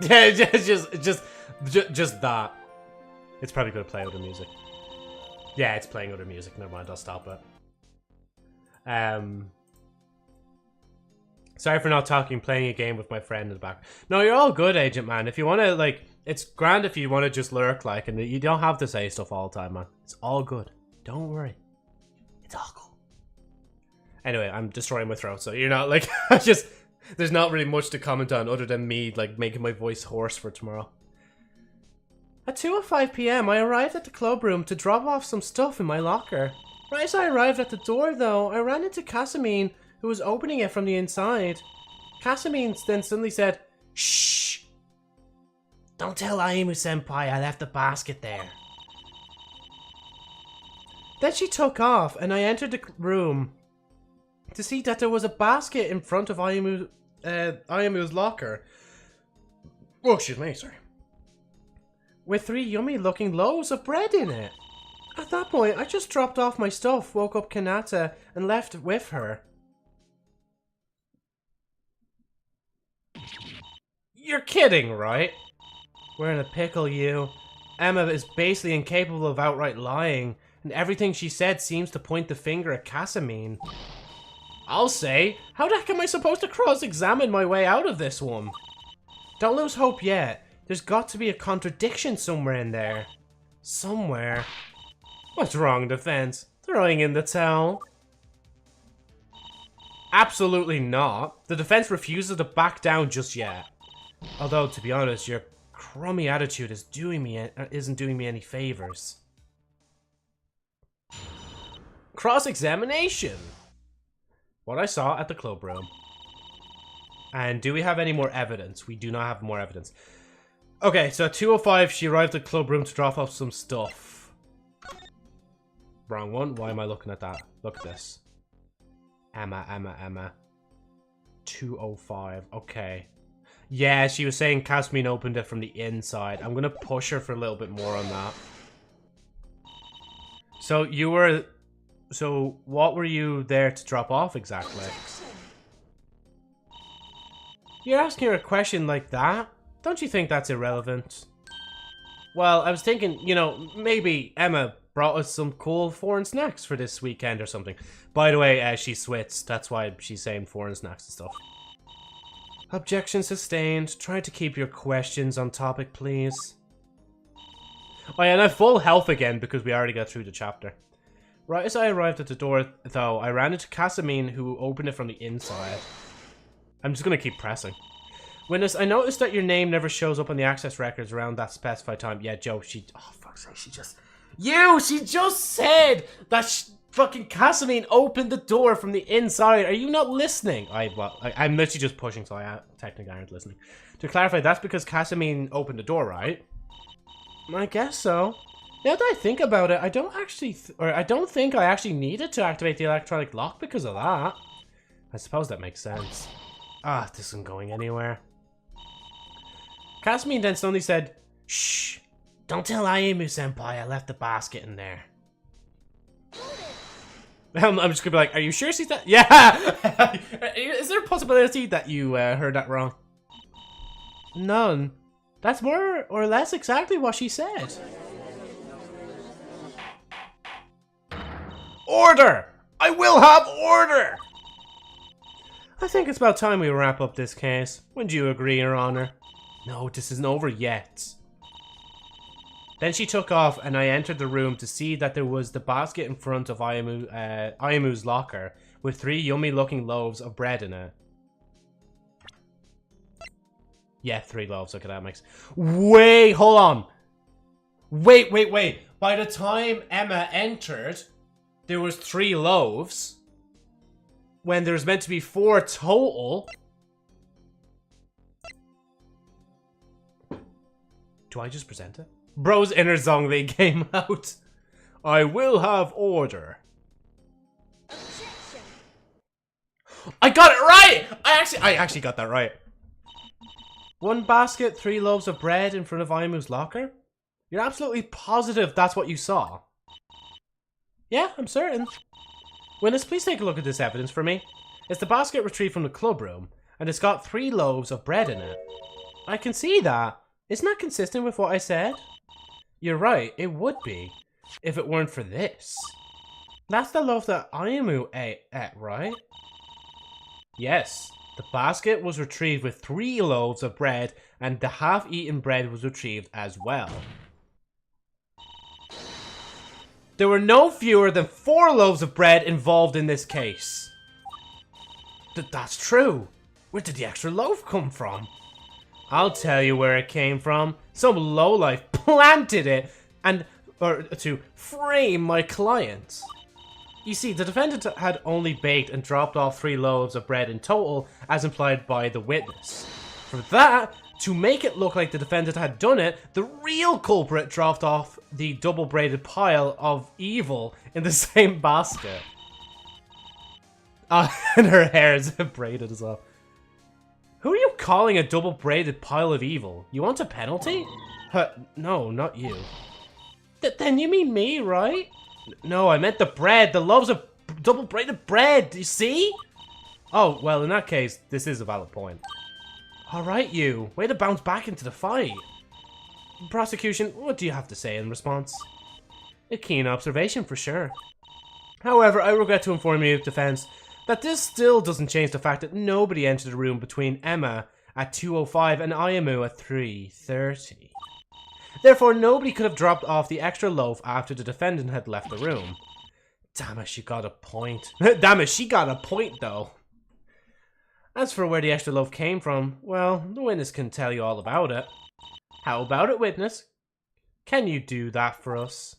Yeah, just that. It's probably gonna play other music. Yeah, it's playing other music. Never mind, I'll stop it. Sorry for not talking, playing a game with my friend in the back. No, you're all good, Agent Man. If you want to, like, it's grand if you want to just lurk, like, and you don't have to say stuff all the time, man. It's all good. Don't worry. It's all cool. Anyway, I'm destroying my throat, so you're not, like, there's not really much to comment on other than me, like, making my voice hoarse for tomorrow. At 2:05 p.m., I arrived at the club room to drop off some stuff in my locker. Right as I arrived at the door, though, I ran into Casamine, who was opening it from the inside. Casamine then suddenly said, "Shh! Don't tell Aimu-senpai I left the basket there." Then she took off, and I entered the room to see that there was a basket in front of Ayamu's locker. Oh, excuse me, sorry. With 3 yummy-looking loaves of bread in it. At that point, I just dropped off my stuff, woke up Kanata, and left with her. You're kidding, right? We're in a pickle, you. Emma is basically incapable of outright lying, and everything she said seems to point the finger at Casamine. I'll say, how the heck am I supposed to cross-examine my way out of this one? Don't lose hope yet. There's got to be a contradiction somewhere in there. Somewhere. What's wrong, defense? Throwing in the towel? Absolutely not. The defense refuses to back down just yet. Although, to be honest, your crummy attitude isn't doing me any favors. Cross-examination. What I saw at the club room. And do we have any more evidence? We do not have more evidence. Okay, so at 2:05, she arrived at the club room to drop off some stuff. Wrong one. Why am I looking at that? Look at this. Emma. 2:05. Okay. Yeah, she was saying Casamine opened it from the inside. I'm gonna push her for a little bit more on that. So what were you there to drop off exactly? You're asking her a question like that? Don't you think that's irrelevant? Well, I was thinking, you know, maybe Emma brought us some cool foreign snacks for this weekend or something. By the way, she switched. That's why she's saying foreign snacks and stuff. Objection sustained. Try to keep your questions on topic, please. Oh yeah, and I have full health again because we already got through the chapter. Right as I arrived at the door, though, I ran into Casamine, who opened it from the inside. I'm just gonna keep pressing. Witness, I noticed that your name never shows up on the access records around that specified time. Yeah, Joe, oh, fuck's sake, she just said that fucking Casamine opened the door from the inside. Are you not listening? I'm literally just pushing, so I technically aren't listening. To clarify, that's because Casamine opened the door, right? I guess so. Now that I think about it, I don't think I actually needed to activate the electronic lock because of that. I suppose that makes sense. Ah, this isn't going anywhere. Casamine then suddenly said, "Shh, don't tell Aimu-senpai I left the basket in there." I'm just gonna be like, are you sure she's that? Yeah! Is there a possibility that you heard that wrong? None. That's more or less exactly what she said. Order! I will have order! I think it's about time we wrap up this case. Wouldn't you agree, Your Honor? No, this isn't over yet. Then she took off, and I entered the room to see that there was the basket in front of Ayamu's locker with 3 yummy-looking loaves of bread in it. Yeah, 3 loaves. Okay, that makes... Wait, hold on. Wait. By the time Emma entered, there was 3 loaves. When there's meant to be 4 total. Do I just present it? Bro's inner Zhongli came out. I will have order. I got it right! I actually got that right. 1 basket, 3 loaves of bread in front of Ayamu's locker? You're absolutely positive that's what you saw? Yeah, I'm certain. Witness, please take a look at this evidence for me. It's the basket retrieved from the club room, and it's got 3 loaves of bread in it. I can see that. Isn't that consistent with what I said? You're right, it would be. If it weren't for this. That's the loaf that Ayamu ate, right? Yes. The basket was retrieved with 3 loaves of bread, and the half-eaten bread was retrieved as well. There were no fewer than 4 loaves of bread involved in this case. That's true. Where did the extra loaf come from? I'll tell you where it came from. Some lowlife planted it to frame my client. You see, the defendant had only baked and dropped off 3 loaves of bread in total, as implied by the witness. For that, to make it look like the defendant had done it, the real culprit dropped off the double-braided pile of evil in the same basket. And her hair is braided as well. Who are you calling a double-braided pile of evil? You want a penalty? No, not you. Then you mean me, right? No, I meant the bread. The loaves of double-braided bread, you see? Oh, well, in that case, this is a valid point. Alright, you. Way to bounce back into the fight. Prosecution, what do you have to say in response? A keen observation, for sure. However, I regret to inform you, defense, that this still doesn't change the fact that nobody entered the room between Emma at 2:05 and Ayamu at 3:30. Therefore, nobody could have dropped off the extra loaf after the defendant had left the room. Damn it, she got a point. Damn it, she got a point, though. As for where the extra loaf came from, well, the witness can tell you all about it. How about it, witness? Can you do that for us?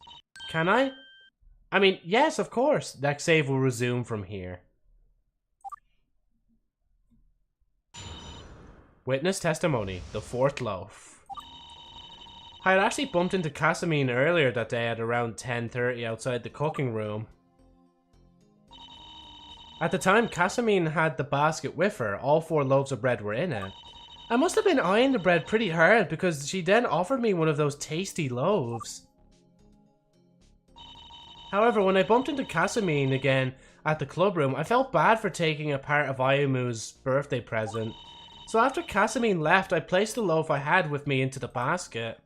Can I? I mean, yes, of course. Next save will resume from here. Witness testimony, the 4th loaf. I had actually bumped into Casamine earlier that day at around 10:30 outside the cooking room. At the time, Casamine had the basket with her. All 4 loaves of bread were in it. I must have been eyeing the bread pretty hard because she then offered me one of those tasty loaves. However, when I bumped into Casamine again at the club room, I felt bad for taking a part of Ayamu's birthday present. So after Casamine left, I placed the loaf I had with me into the basket.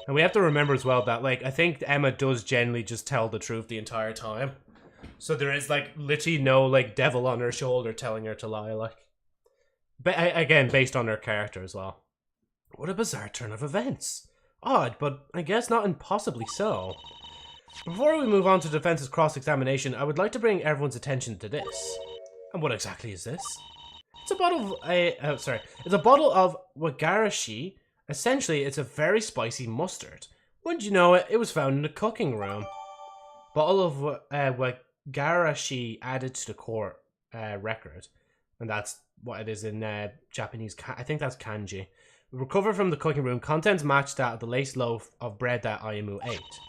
And we have to remember as well that, like, I think Emma does generally just tell the truth the entire time. So there is, like, literally no, like, devil on her shoulder telling her to lie, like. But, again, based on her character as well. What a bizarre turn of events. Odd, but I guess not impossibly so. Before we move on to the defense's cross-examination, I would like to bring everyone's attention to this. And what exactly is this? It's a bottle of, it's a bottle of wagarashi. Essentially, it's a very spicy mustard. Wouldn't you know it, it was found in the cooking room. Bottle of wagarashi added to the court record. And that's what it is in Japanese. I think that's kanji. Recovered from the cooking room, contents matched that of the laced loaf of bread that Ayamu ate.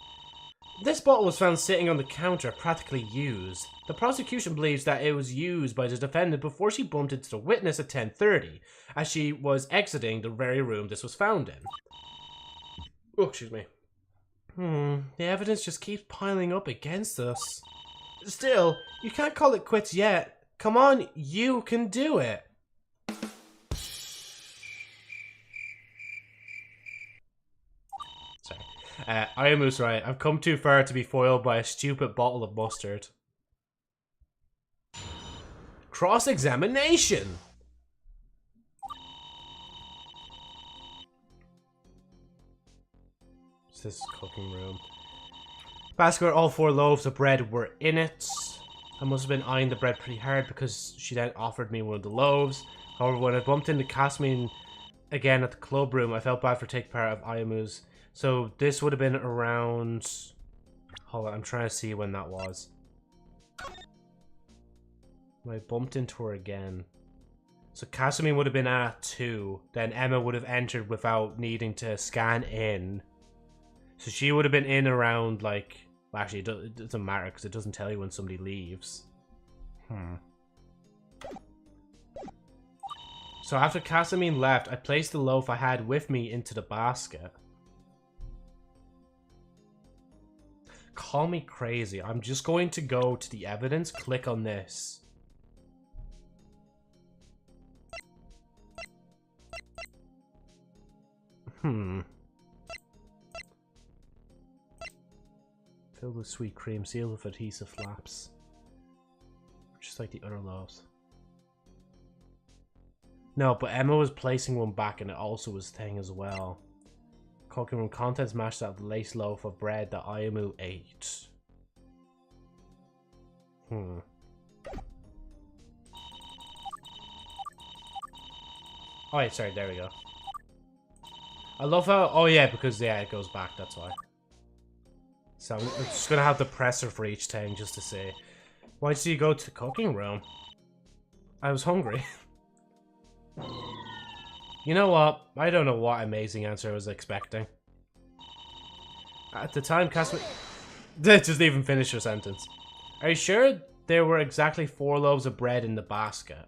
This bottle was found sitting on the counter, practically used. The prosecution believes that it was used by the defendant before she bumped into the witness at 10:30, as she was exiting the very room this was found in. Oh, excuse me. The evidence just keeps piling up against us. Still, you can't call it quits yet. Come on, you can do it. Ayamu's right. I've come too far to be foiled by a stupid bottle of mustard. Cross-examination! What's this cooking room? Basket where all 4 loaves of bread were in it. I must have been eyeing the bread pretty hard because she then offered me one of the loaves. However, when I bumped into Casamine again at the club room, I felt bad for taking part of Ayamu's. So this would have been around... Hold on, I'm trying to see when that was. I bumped into her again. So Casamine would have been at 2. Then Emma would have entered without needing to scan in. So she would have been in around, like... Well, actually, it doesn't matter because it doesn't tell you when somebody leaves. So after Casamine left, I placed the loaf I had with me into the basket. Call me crazy. I'm just going to go to the evidence, click on this. Filled with sweet cream, sealed with adhesive flaps. Just like the other loaves. No, but Emma was placing one back and it also was thing as well. Cooking room contents mashed out the lace loaf of bread that Ayamu ate. Oh wait, sorry, there we go. I love how, oh yeah, because yeah, it goes back, that's why. So I'm just gonna have the presser for each thing just to see. Why did you go to the cooking room? I was hungry. You know what? I don't know what amazing answer I was expecting. At the time, Casimir... Just even finish your sentence. Are you sure there were exactly 4 loaves of bread in the basket?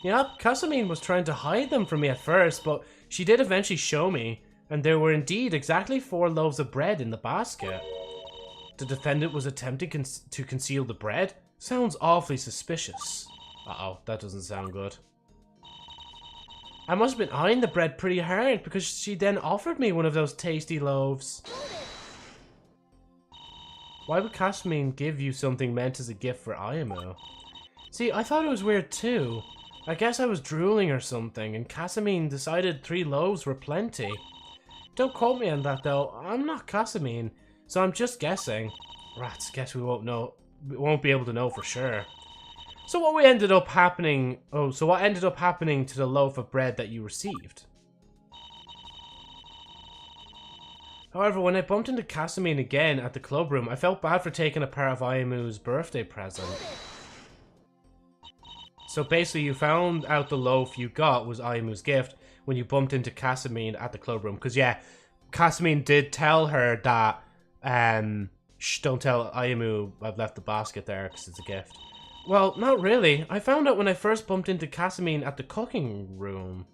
Yeah, Casimir was trying to hide them from me at first, but she did eventually show me, and there were indeed exactly 4 loaves of bread in the basket. The defendant was attempting to conceal the bread? Sounds awfully suspicious. Uh-oh, that doesn't sound good. I must have been eyeing the bread pretty hard because she then offered me one of those tasty loaves. Why would Casimir give you something meant as a gift for Ayamu? See, I thought it was weird too. I guess I was drooling or something and Casimir decided 3 loaves were plenty. Don't quote me on that though, I'm not Casimir, so I'm just guessing. Rats, guess we won't know. We won't be able to know for sure. So what ended up happening to the loaf of bread that you received? However, when I bumped into Casimir again at the club room, I felt bad for taking a part of Ayamu's birthday present. So basically you found out the loaf you got was Ayamu's gift when you bumped into Casimir at the club room. Because yeah, Casimir did tell her that, shh, don't tell Ayamu I've left the basket there because it's a gift. Well, not really. I found out when I first bumped into Casimir at the cooking room.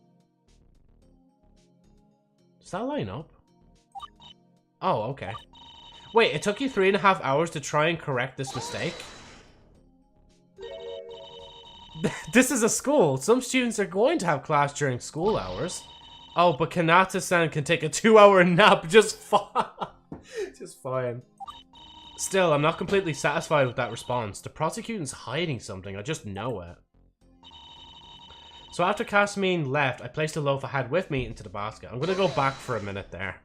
Does that line up? Oh, okay. Wait, it took you 3.5 hours to try and correct this mistake? This is a school. Some students are going to have class during school hours. Oh, but Kanata-san can take a 2-hour nap just fine. Just fine. Still, I'm not completely satisfied with that response. The prosecution's hiding something, I just know it. So after Casimir left, I placed a loaf I had with me into the basket. I'm gonna go back for a minute there.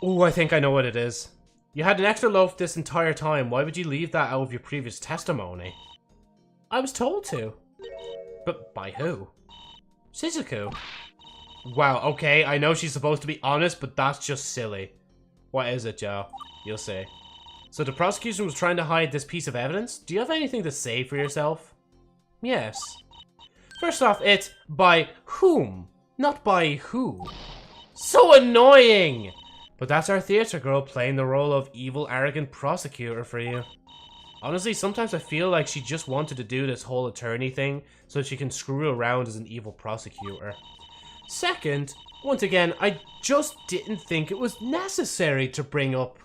Oh, I think I know what it is. You had an extra loaf this entire time. Why would you leave that out of your previous testimony? I was told to. But by who? Shizuku. Wow, okay, I know she's supposed to be honest, but that's just silly. What is it, Joe? You'll see. So the prosecution was trying to hide this piece of evidence? Do you have anything to say for yourself? Yes. First off, it's by whom, not by who. So annoying! But that's our theater girl playing the role of evil, arrogant prosecutor for you. Honestly, sometimes I feel like she just wanted to do this whole attorney thing so she can screw around as an evil prosecutor. Second, once again, I just didn't think it was necessary to bring up,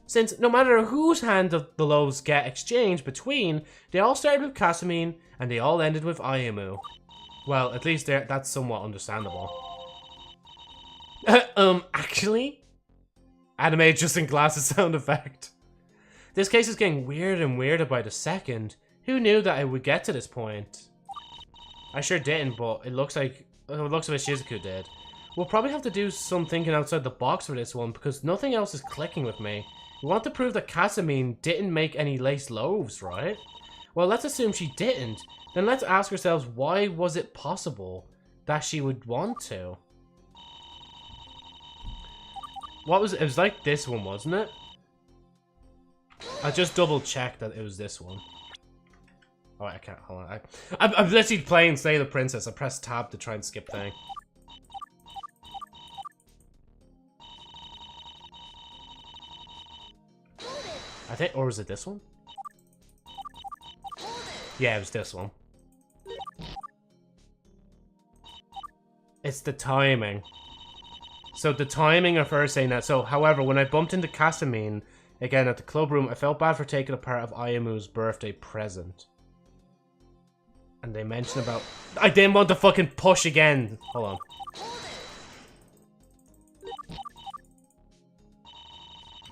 since no matter whose hand of the loaves get exchanged between, they all started with Casimir and they all ended with Ayamu. Well, at least that's somewhat understandable. Actually? Anime just in glasses sound effect. This case is getting weirder and weirder by the second. Who knew that I would get to this point? I sure didn't, but it looks like it Shizuku did. We'll probably have to do some thinking outside the box for this one because nothing else is clicking with me. We want to prove that Casimir didn't make any lace loaves, right? Well, let's assume she didn't. Then let's ask ourselves, why was it possible that she would want to? What was it? It was like this one, wasn't it? I just double checked that it was this one. Oh, I can't. Hold on. I'm literally playing Slay the Princess. I pressed tab to try and skip thing. I think, or was it this one? Yeah, it was this one. It's the timing. So the timing of her saying that. So, however, when I bumped into Casimir again at the club room, I felt bad for taking a part of Ayamu's birthday present. And they mention about... I didn't want to fucking push again. Hold on.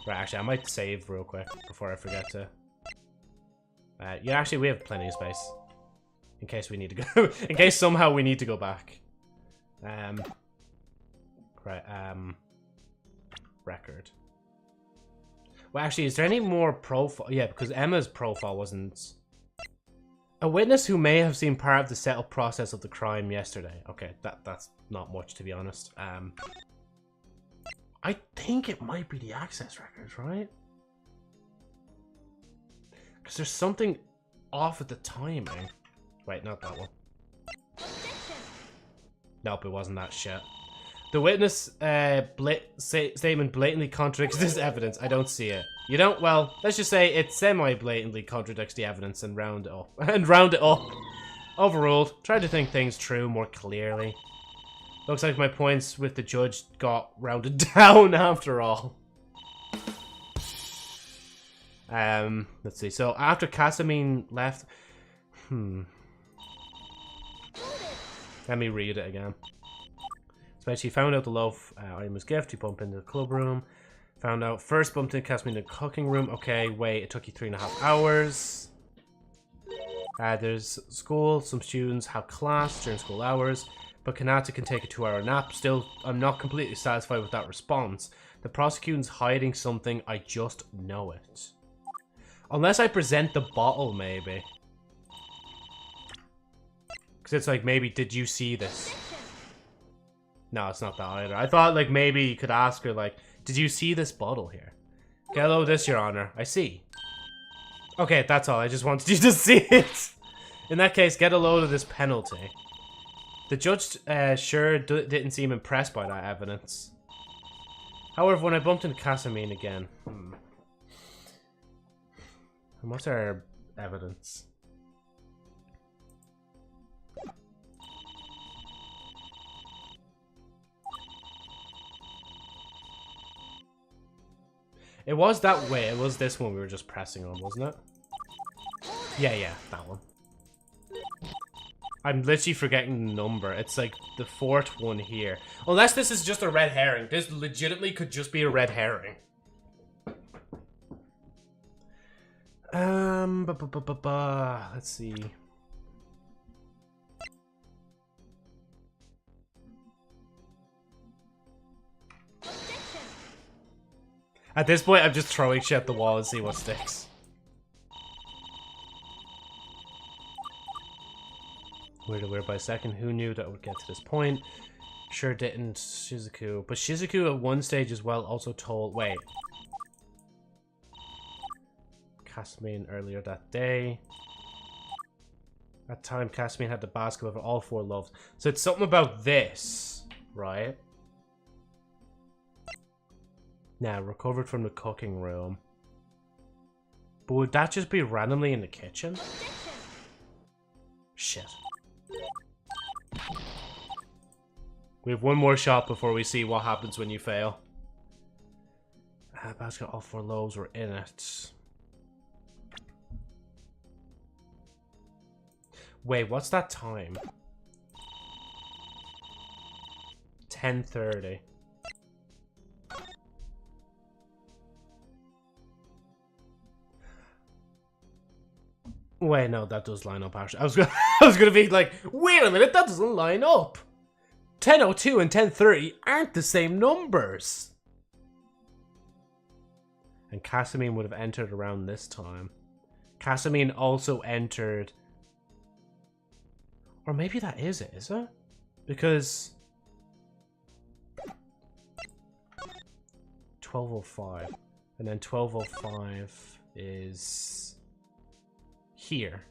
Right, actually, I might save real quick before I forget to... yeah, actually, we have plenty of space. In case we need to go... in case somehow we need to go back. Right, record. Well, actually, is there any more profile? Yeah, because Emma's profile wasn't... A witness who may have seen part of the setup process of the crime yesterday. Okay, that's not much, to be honest. I think it might be the access records, right? Because there's something off at the timing. Wait, not that one. Nope, it wasn't that shit. The witness statement blatantly contradicts this evidence. I don't see it. You don't? Well, let's just say it semi-blatantly contradicts the evidence and round it up. And round it up. Overruled. Try to think things through more clearly. Looks like my points with the judge got rounded down after all. Let's see. So after Casamine left... Let me read it again. So she found out the loaf item was gift. You bump into the club room. Found out first bumped into Casamine in the cooking room. Okay, wait. It took you 3.5 hours. There's school. Some students have class during school hours. But Kanata can take a 2-hour nap. Still, I'm not completely satisfied with that response. The prosecution's hiding something. I just know it. Unless I present the bottle, maybe. Because it's like, maybe, did you see this? No, it's not that either. I thought, like, maybe you could ask her, like, did you see this bottle here? Get a load of this, Your Honor. I see. Okay, that's all. I just wanted you to see it. In that case, get a load of this penalty. The judge sure didn't seem impressed by that evidence. However, when I bumped into Casamine again... And what's our evidence? It was that way. It was this one we were just pressing on, wasn't it? Yeah, that one. I'm literally forgetting the number. It's like the 4th one here. Unless this is just a red herring. This legitimately could just be a red herring. Let's see. At this point, I'm just throwing shit at the wall and see what sticks. Weird by a second. Who knew that it would get to this point? Sure didn't. Shizuku. But Shizuku at one stage as well also told... Wait. Casamine earlier that day. At time, Casamine had the basket with all 4 loaves. So it's something about this, right? Now, recovered from the cooking room. But would that just be randomly in the kitchen? Shit. We have one more shot before we see what happens when you fail. Basket, all 4 loaves were in it. Wait, what's that time? 10:30. Wait, no, that does line up actually. I was gonna be like, wait a minute, that doesn't line up. 10:02 and 10:30 aren't the same numbers. And Casamine would have entered around this time. Casamine also entered... Or maybe that is it? Because... 12:05. And then 12:05 is... here.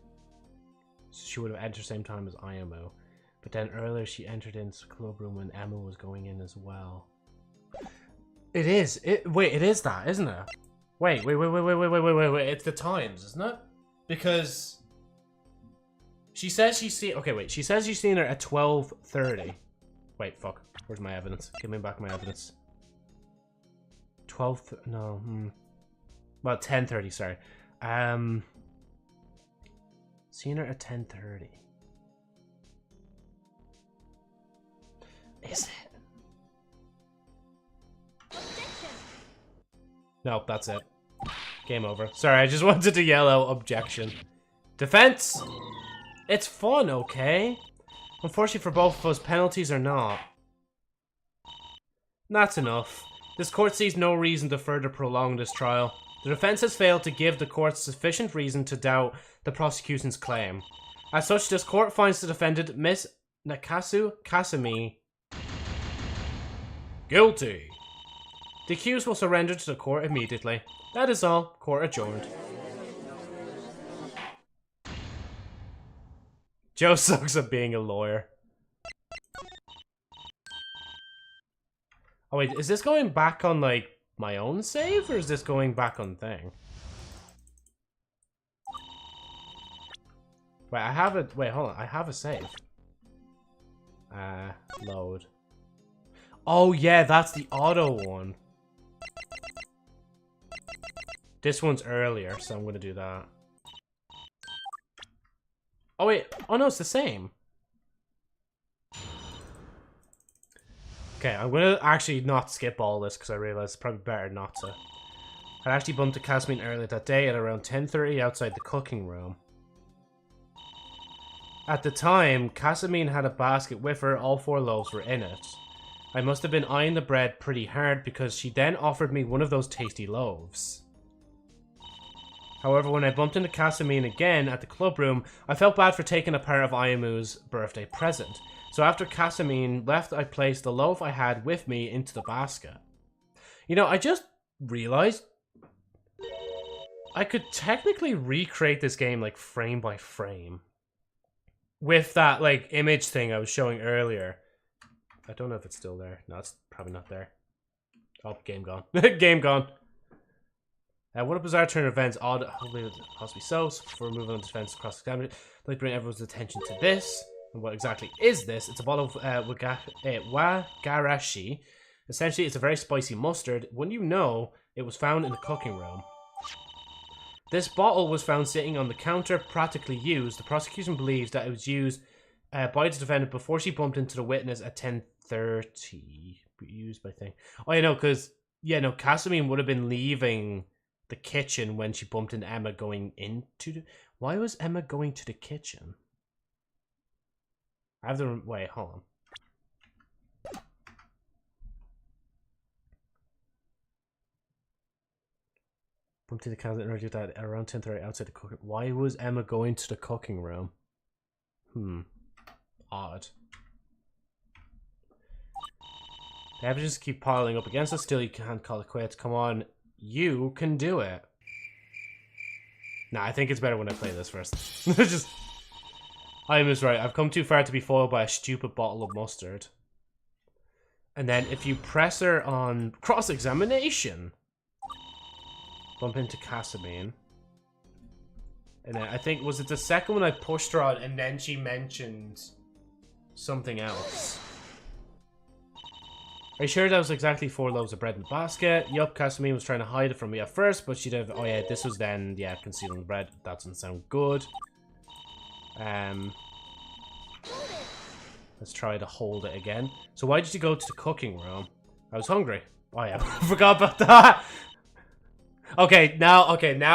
So she would have entered same time as IMO. But then earlier she entered into the club room when Emma was going in as well. It is. Wait, it is that, isn't it? Wait. It's the times, isn't it? Because she says she's seen... Okay, wait. She says she's seen her at 12:30. Wait, fuck. Where's my evidence? Give me back my evidence. 12... No. Well, 10:30, sorry. Seen her at 10:30. is it? Nope, that's it. Game over. Sorry, I just wanted to yell out objection. Defense! It's fun, okay? Unfortunately for both of us, penalties are not. That's enough. This court sees no reason to further prolong this trial. The defense has failed to give the court sufficient reason to doubt the prosecution's claim. As such, this court finds the defendant, Miss Nakasu Kasumi, guilty. The accused will surrender to the court immediately. That is all. Court adjourned. Joe sucks at being a lawyer. Oh wait, is this going back on, like, my own save, or is this going back on thing? Wait, I have it. Wait, hold on. I have a save. Load. Oh yeah, that's the auto one. This one's earlier, so I'm gonna do that. Oh wait, oh no, it's the same. Okay, I'm gonna actually not skip all this because I realize it's probably better not to. I actually bumped into Kasmin earlier that day at around 10:30 outside the cooking room. At the time, Kasmin had a basket with her, all 4 loaves were in it. I must have been eyeing the bread pretty hard because she then offered me one of those tasty loaves. However, when I bumped into Kasmin again at the club room, I felt bad for taking a part of Ayamu's birthday present. So after Kasmin left, I placed the loaf I had with me into the basket. You know, I just realized I could technically recreate this game like frame by frame. With that like image thing I was showing earlier. I don't know if it's still there. No, it's probably not there. Oh, game gone. Game gone. What a bizarre turn of events. Odd, hopefully it possibly so. Before moving on to defense across the camera, I'd like to bring everyone's attention to this. And what exactly is this? It's a bottle of wagarashi. Essentially, it's a very spicy mustard. Wouldn't you know, it was found in the cooking room. This bottle was found sitting on the counter, practically used. The prosecution believes that it was used by the defendant before she bumped into the witness at 10:30. Used by thing. Oh, you know, because, yeah, no, Kasumi would have been leaving the kitchen when she bumped into Emma going into the... Why was Emma going to the kitchen? I have the... Wait, hold on. Bumped into the counter and argued that around 10:30 outside the cooking... Why was Emma going to the cooking room? Odd. The evidence keep piling up against us. Still, you can't call it quits. Come on. You can do it. Nah, I think it's better when I play this first. Just... I was right. I've come too far to be foiled by a stupid bottle of mustard. And then if you press her on cross-examination... Bump into Kasumi. And then I think, was it the second one I pushed her on and then she mentioned something else? Are you sure that was exactly 4 loaves of bread in the basket? Yup, Kasumi was trying to hide it from me at first, but she'd have... Oh yeah, this was then, yeah, concealing the bread. That doesn't sound good. Let's try to hold it again. So why did you go to the cooking room? I was hungry. Oh yeah, forgot about that. Okay, now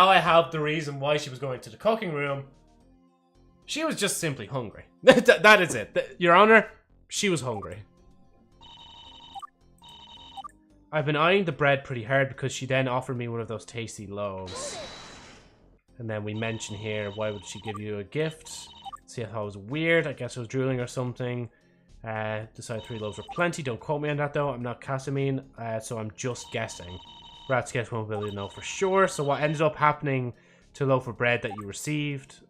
I have the reason why she was going to the cooking room. She was just simply hungry. That is it. Your Honor, she was hungry. I've been eyeing the bread pretty hard because she then offered me one of those tasty loaves. And then we mention here, why would she give you a gift? See, I thought it was weird. I guess I was drooling or something. Decided 3 loaves were plenty. Don't quote me on that though. I'm not Kasumi, so I'm just guessing. Rat's guess won't really know for sure. So what ended up happening to the loaf of bread that you received?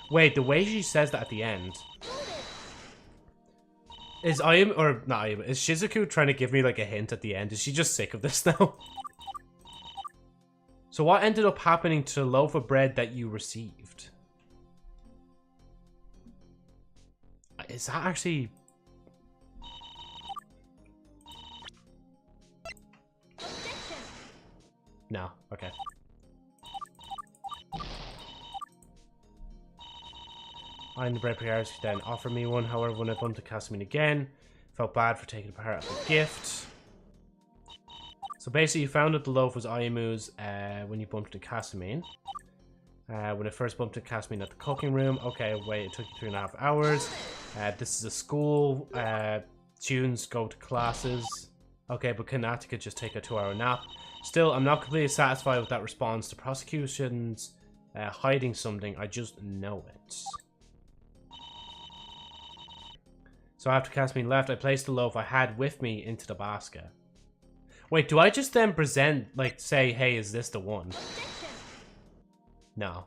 Wait, the way she says that at the end. Is is Shizuku trying to give me like a hint at the end? Is she just sick of this now? So what ended up happening to the loaf of bread that you received? Is that actually... No, okay. I'm the bread pre-hours, then offer me one. However, when I bumped to Kasumi again, Felt bad for taking apart the gift. So basically, you found that the loaf was Ayamu's when you bumped into Casamine. When I first bumped into Casamine at the cooking room. Okay, wait, it took you 3.5 hours. This is a school. Students go to classes. Okay, but Kanata could just take a 2-hour nap. Still, I'm not completely satisfied with that response. The prosecution's hiding something. I just know it. So after Casamine left, I placed the loaf I had with me into the basket. Wait, do I just then present, like, say, hey, is this the one? No.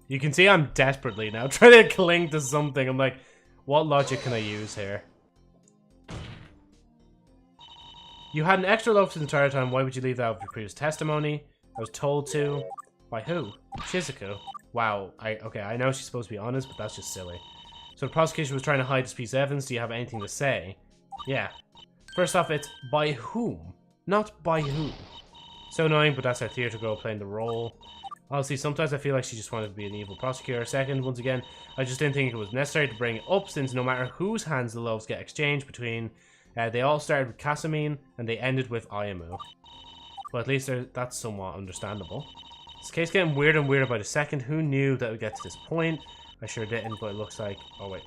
You can see I'm desperately now trying to cling to something. I'm like, what logic can I use here? You had an extra loaf the entire time. Why would you leave that out of your previous testimony? I was told to. By who? Shizuku. Wow. Okay, I know she's supposed to be honest, but that's just silly. So the prosecution was trying to hide this piece of evidence. Do you have anything to say? Yeah. First off, it's by whom, not by who. So annoying, but that's our theater girl playing the role. Honestly, sometimes I feel like she just wanted to be an evil prosecutor. Second, once again, I just didn't think it was necessary to bring it up, since no matter whose hands the loaves get exchanged between, they all started with Casamine and they ended with Ayamu. But at least that's somewhat understandable. This case getting weirder and weirder by the second. Who knew that it would get to this point? I sure didn't, but it looks like... Oh, wait.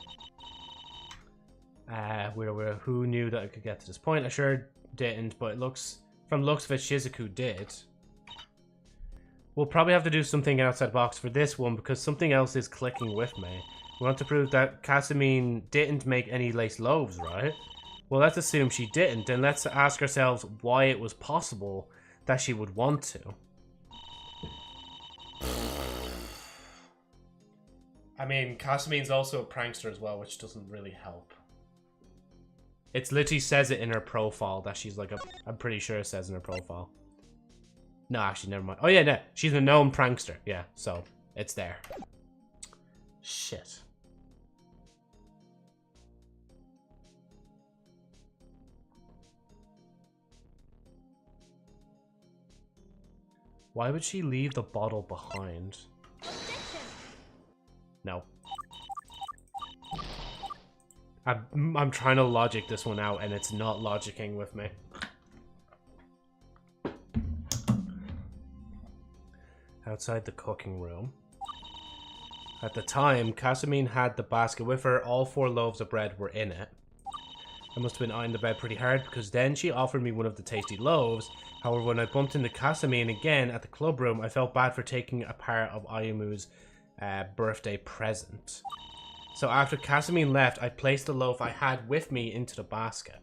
Weirder. Who knew that it could get to this point? I sure didn't, but it looks... From looks of it, Shizuku did. We'll probably have to do something outside the box for this one, because something else is clicking with me. We want to prove that Casamine didn't make any lace loaves, right? Well, let's assume she didn't, and let's ask ourselves why it was possible that she would want to. I mean, Casamine's also a prankster as well, which doesn't really help. It literally says it in her profile that she's like a... I'm pretty sure it says in her profile. No, actually, never mind. Oh yeah, no. She's a known prankster. Yeah, so it's there. Shit. Why would she leave the bottle behind? No. I'm trying to logic this one out, and it's not logicking with me. Outside the cooking room. At the time, Casamine had the basket with her. All 4 loaves of bread were in it. I must have been eyeing the bed pretty hard, because then she offered me one of the tasty loaves. However, when I bumped into Casamine again at the club room, I felt bad for taking a part of Ayamu's birthday present. So after Casamine left, I placed the loaf I had with me into the basket.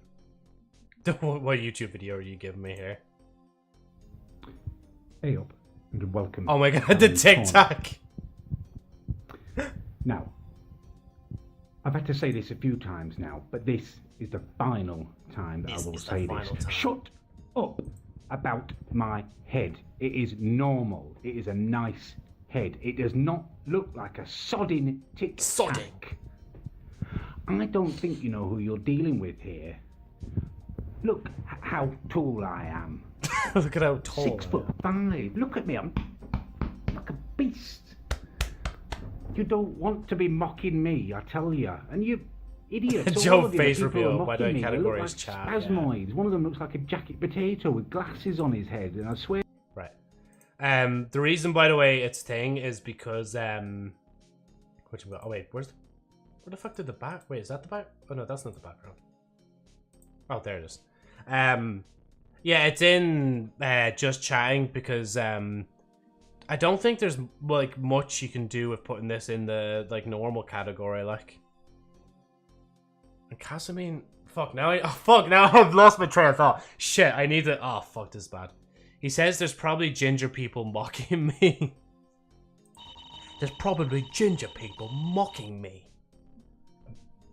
What YouTube video are you giving me here? Hey up, and welcome. Oh my god, the tic-tac! Now, I've had to say this a few times now, but this is the final time that I will say this. Shut up about my head. It is normal. It is a nice head. It does not look like a sodding tic-tac. I don't think you know who you're dealing with here. Look how tall I am. Look at how tall. 6'5". Look at me. I'm like a beast. You don't want to be mocking me, I tell you. And you idiots. Joe face reveal. By the way, category is chat. Spasmoids. Yeah. One of them looks like a jacket potato with glasses on his head, and I swear. Right. The reason, by the way, it's thing is because oh wait, where the fuck did the back? Wait, is that the back? Oh no, that's not the background. Oh, there it is. Yeah, it's in just chatting because I don't think there's like much you can do with putting this in the like normal category, like. And Casamine, now I've lost my train of thought. Shit, I need to. Oh fuck, this is bad. He says there's probably ginger people mocking me. There's probably ginger people mocking me.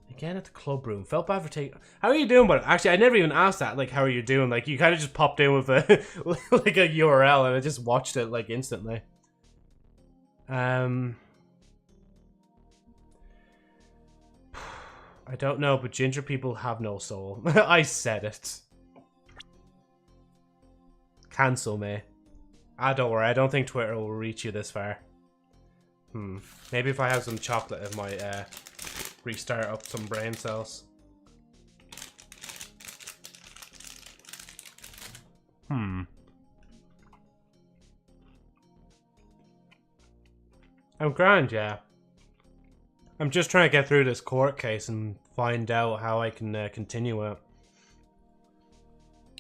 Again at the club room. Felt bad for taking... How are you doing, buddy? Actually, I never even asked that. Like, how are you doing? Like, you kind of just popped in with a like a URL, and I just watched it like instantly. I don't know, but ginger people have no soul. I said it. Cancel me. Ah, don't worry. I don't think Twitter will reach you this far. Maybe if I have some chocolate, it might restart up some brain cells. I'm grand, yeah. I'm just trying to get through this court case and find out how I can continue it.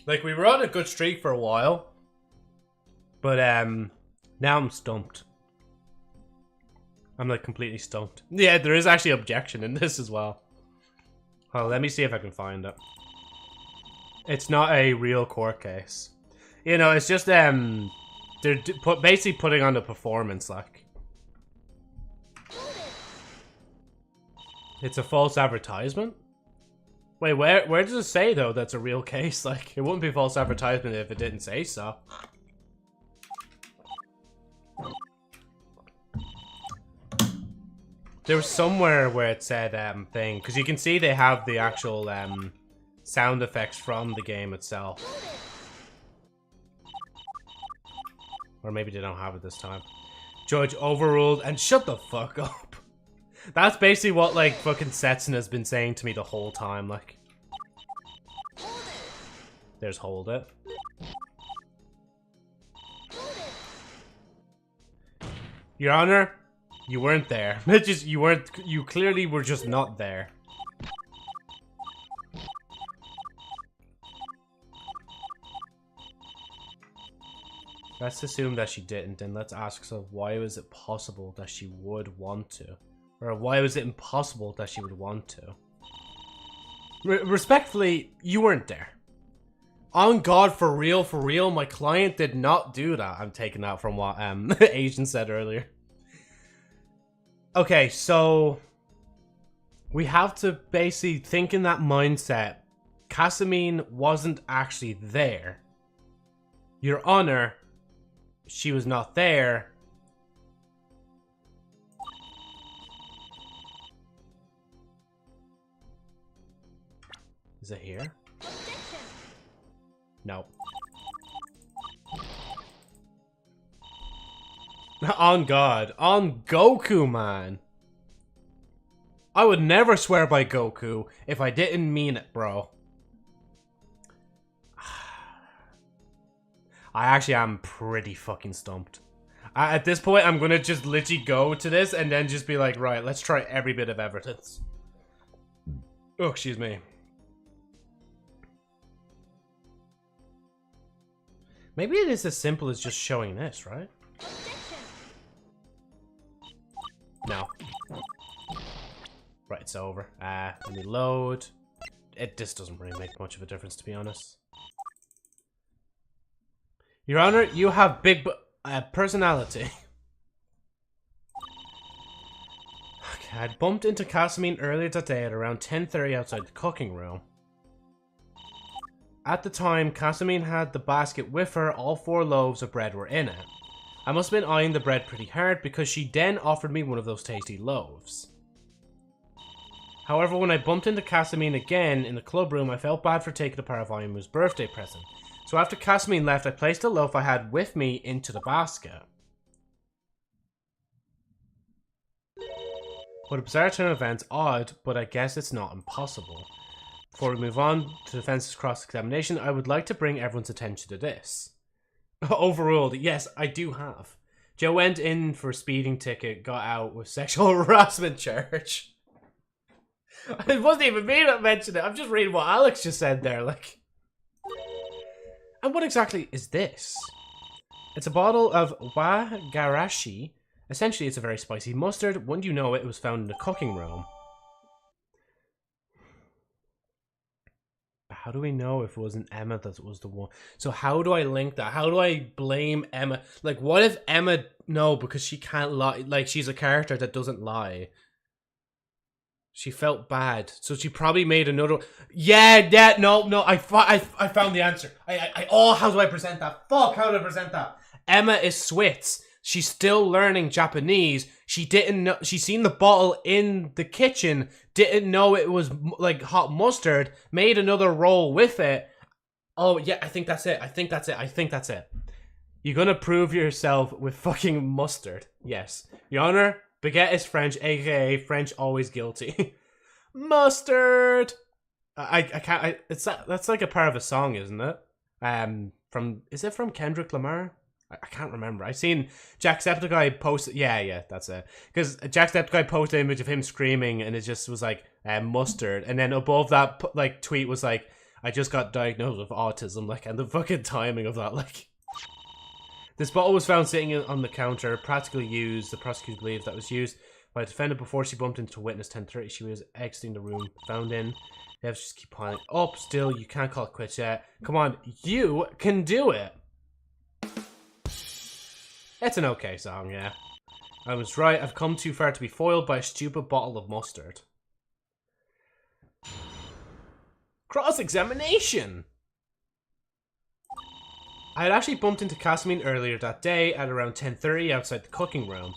Like, we were on a good streak for a while. But, now I'm stumped. I'm, like, completely stumped. Yeah, there is actually objection in this as well. Oh, let me see if I can find it. It's not a real court case. You know, it's just, they're basically putting on a performance, like. It's a false advertisement? Wait, where does it say, though, that's a real case? Like, it wouldn't be false advertisement if it didn't say so. There was somewhere where it said, thing, because you can see they have the actual, sound effects from the game itself. Or maybe they don't have it this time. Judge overruled, and shut the fuck up. That's basically what, like, fucking Setsun has been saying to me the whole time, like. There's hold it. Your Honor, you weren't there. You clearly were just not there. Let's assume that she didn't, and let's ask herself, why was it possible that she would want to? Or why was it impossible that she would want to? Respectfully, you weren't there. On God, for real, my client did not do that. I'm taking that from what Asian said earlier. Okay, so we have to basically think in that mindset. Casamine wasn't actually there. Your Honor, she was not there. Is it here? No. On God. On Goku, man. I would never swear by Goku if I didn't mean it, bro. I actually am pretty fucking stumped. At this point, I'm gonna just literally go to this and then just be like, right, let's try every bit of evidence. Oh, excuse me. Maybe it is as simple as just showing this, right? No. Right, it's over. Let me load. This doesn't really make much of a difference, to be honest. Your Honor, you have big personality. Okay, I'd bumped into Casamine earlier that day at around 10:30 outside the cooking room. At the time, Casamine had the basket with her. All 4 loaves of bread were in it. I must have been eyeing the bread pretty hard because she then offered me one of those tasty loaves. However, when I bumped into Casamine again in the club room, I felt bad for taking apart Ayumu's birthday present. So after Casamine left, I placed the loaf I had with me into the basket. What a bizarre turn of events. Odd, but I guess it's not impossible. Before we move on to defense's cross-examination, I would like to bring everyone's attention to this. Overruled. Yes, I do have. Joe went in for a speeding ticket, got out with sexual harassment charge. It wasn't even me that mentioned it. I'm just reading what Alex just said there, like. And what exactly is this? It's a bottle of wagarashi. Essentially, it's a very spicy mustard. Wouldn't you know it, it was found in the cooking room. How do we know if it wasn't Emma that was the one? So how do I link that? How do I blame Emma? Like, what if Emma... No, because she can't lie. Like, she's a character that doesn't lie. She felt bad. So she probably made another... Yeah, no. I found the answer. Oh, how do I present that? Fuck, how do I present that? Emma is Swiss. She's still learning Japanese. She didn't know... She seen the bottle in the kitchen... Didn't know it was, like, hot mustard. Made another roll with it. Oh, yeah, I think that's it. You're gonna prove yourself with fucking mustard. Yes. Your Honor, baguette is French, aka French always guilty. Mustard. I can't. That's like a part of a song, isn't it? Is it from Kendrick Lamar? I can't remember. I've seen Jacksepticeye post. Yeah, that's it. Because Jacksepticeye posted an image of him screaming, and it just was like mustard, and then above that like tweet was like, "I just got diagnosed with autism." Like, and the fucking timing of that, like. This bottle was found sitting on the counter, practically used. The prosecutor believes that was used by a defendant before she bumped into witness 10:30. She was exiting the room. Found in. They have to just keep piling up. Still, you can't call it quits yet. Come on, you can do it. It's an okay song, yeah. I was right. I've come too far to be foiled by a stupid bottle of mustard. Cross-examination. I had actually bumped into Casamine earlier that day at around 10:30 outside the cooking room.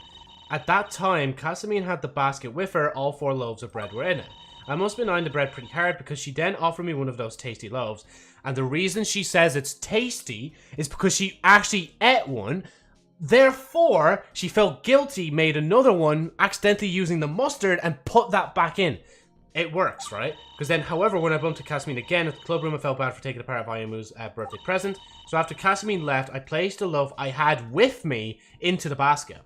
At that time, Casamine had the basket with her, all 4 loaves of bread were in it. I must have been eyeing the bread pretty hard because she then offered me one of those tasty loaves. And the reason she says it's tasty is because she actually ate one. Therefore, she felt guilty, made another one, accidentally using the mustard and put that back in. It works, right? Because then, however, when I bumped into Casamine again at the club room, I felt bad for taking apart Ayamu's birthday present. So after Casamine left, I placed the loaf I had with me into the basket.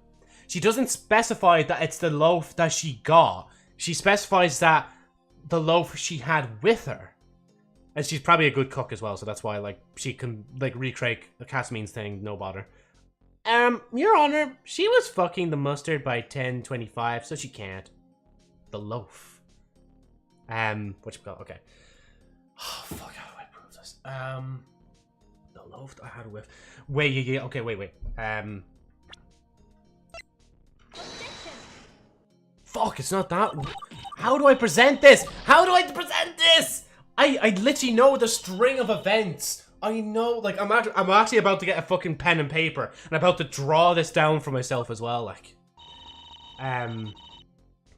She doesn't specify that it's the loaf that she got. She specifies that the loaf she had with her. And she's probably a good cook as well, so that's why, like, she can, like, recreate Casamine's thing, no bother. Your Honor, she was fucking the mustard by 10:25, so she can't. The loaf. Whatchamacallit? Okay. Oh, fuck, how do I prove this? The loaf I had with... Wait, yeah, okay, wait. Fuck, it's not that... How do I present this? How do I present this? I literally know the string of events. I know, like, I'm actually about to get a fucking pen and paper, and I'm about to draw this down for myself as well, like.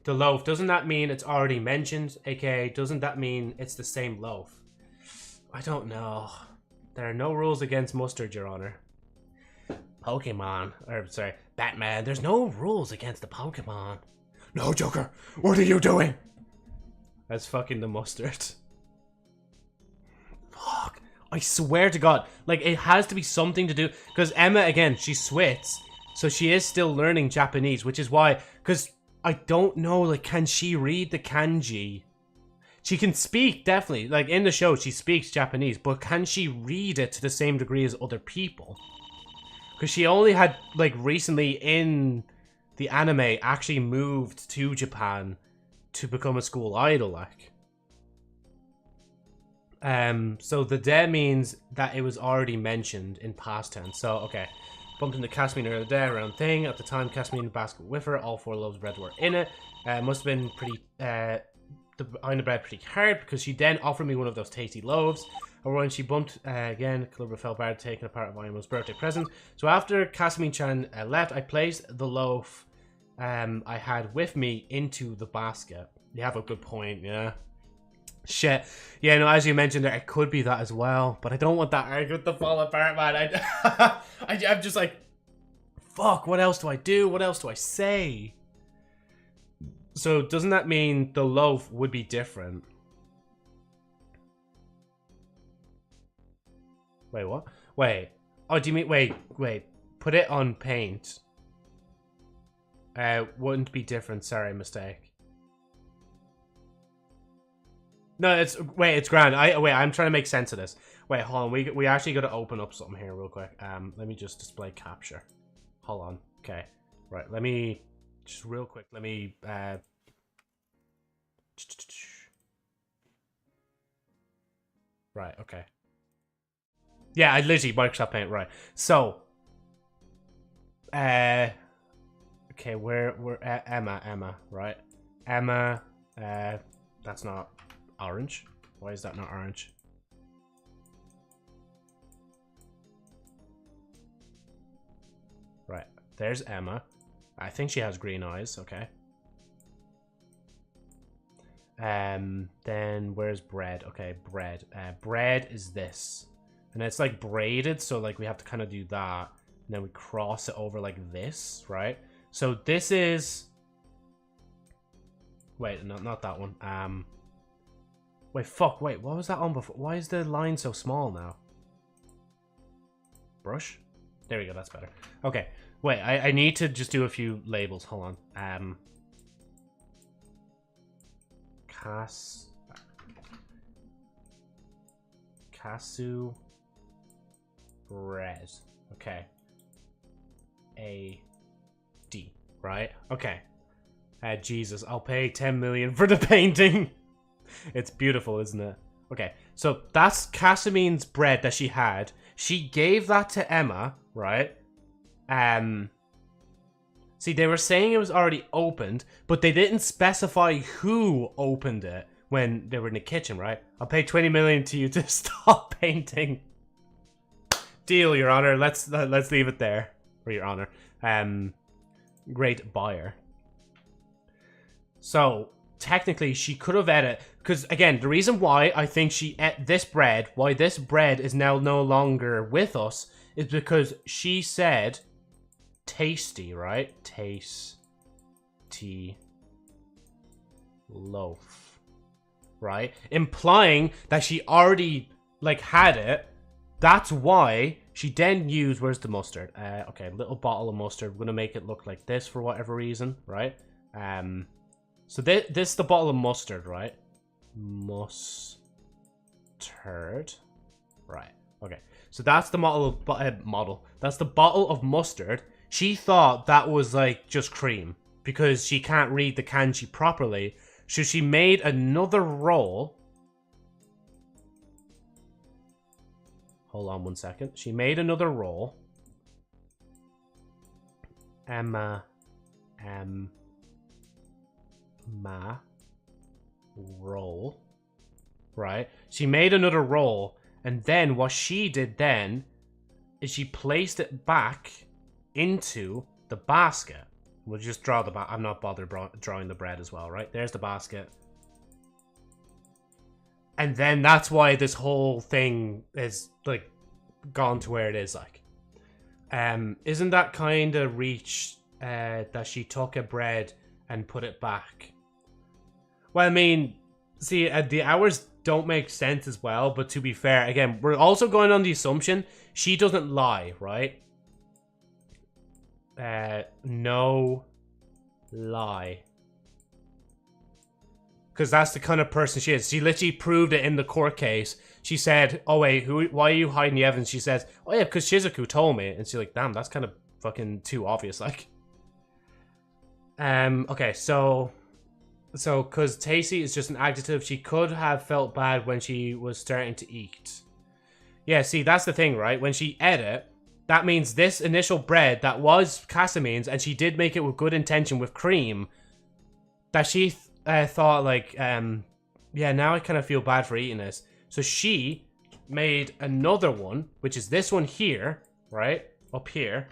The loaf, doesn't that mean it's already mentioned? AKA, doesn't that mean it's the same loaf? I don't know. There are no rules against mustard, Your Honor. Pokemon, or sorry, Batman, there's no rules against the Pokemon. No, Joker, what are you doing? That's fucking the mustard. Fuck. I swear to God, like, it has to be something to do, because Emma, again, she Swiss, so she is still learning Japanese, which is why, because I don't know, like, can she read the kanji? She can speak, definitely, like, in the show, she speaks Japanese, but can she read it to the same degree as other people? Because she only had, like, recently in the anime actually moved to Japan to become a school idol, like. So the de means that it was already mentioned in past tense. So, okay. Bumped into Casamine earlier there, around thing. At the time, Casamine in the basket with her. All 4 loaves of bread were in it. Must have been pretty, eyeing the bread pretty hard because she then offered me one of those tasty loaves. Or when she bumped, again, Clubber felt bad taking apart of Ayamu's birthday present. So after Casamine-chan left, I placed the loaf I had with me into the basket. You have a good point, yeah. Shit. Yeah, no, as you mentioned there, it could be that as well. But I don't want that argument to fall apart, man. I'm just like, fuck, what else do I do? What else do I say? So, doesn't that mean the loaf would be different? Wait, what? Wait. Oh, do you mean... Wait. Put it on paint. Wouldn't be different. Sorry, mistake. No, it's grand. I'm trying to make sense of this. Wait, hold on. We actually got to open up something here real quick. Let me just display capture. Hold on. Okay. Right. Let me just real quick. Let me Right. Okay. Yeah, I literally Microsoft Paint. Right. So. Okay. We're Emma. Right. Emma. That's not orange. Why is that not orange? Right. There's Emma. I think she has green eyes. Okay. Then where's bread? Okay, bread. Bread is this. And it's like braided, so like we have to kind of do that. And then we cross it over like this, right? So this is... Wait, no, not that one. Wait, fuck, wait, what was that on before? Why is the line so small now? Brush? There we go, that's better. Okay, wait, I need to just do a few labels. Hold on. Kasu bread. Okay. A-D, right? Okay. Jesus, I'll pay 10 million for the painting. It's beautiful, isn't it? Okay, so that's Casamine's bread that she had. She gave that to Emma, right? See, they were saying it was already opened, but they didn't specify who opened it when they were in the kitchen, right? I'll pay 20 million to you to stop painting. Deal, Your Honor. Let's leave it there. Or Your Honor. Great buyer. So, technically, she could have edited... Because, again, the reason why I think she ate this bread, why this bread is now no longer with us, is because she said tasty, right? Tasty loaf. Right? Implying that she already, like, had it. That's why she then used... Where's the mustard? Okay, little bottle of mustard. We're going to make it look like this for whatever reason, right? So this is the bottle of mustard, right? Mustard. Right. Okay. So that's the model. That's the bottle of mustard. She thought that was like just cream because she can't read the kanji properly. So she made another roll. Hold on 1 second. She made another roll. Roll. Right? She made another roll, and then what she did then is she placed it back into the basket. We'll just draw the I'm not bothered drawing the bread as well, right? There's the basket. And then that's why this whole thing is, like, gone to where it is, like. Isn't that kind of reach that she took a bread and put it back? Well, I mean, see, the hours don't make sense as well, but to be fair, again, we're also going on the assumption she doesn't lie, right? No lie. Because that's the kind of person she is. She literally proved it in the court case. She said, oh wait, why are you hiding the evidence? She says, oh yeah, because Shizuku told me. And she's like, damn, that's kind of fucking too obvious, like. Okay, so because tasty is just an adjective, she could have felt bad when she was starting to eat. Yeah, see, that's the thing, right? When she ate it, that means this initial bread that was Casamine's, and she did make it with good intention with cream, that she thought, like, yeah, now I kind of feel bad for eating this. So she made another one, which is this one here, right? Up here.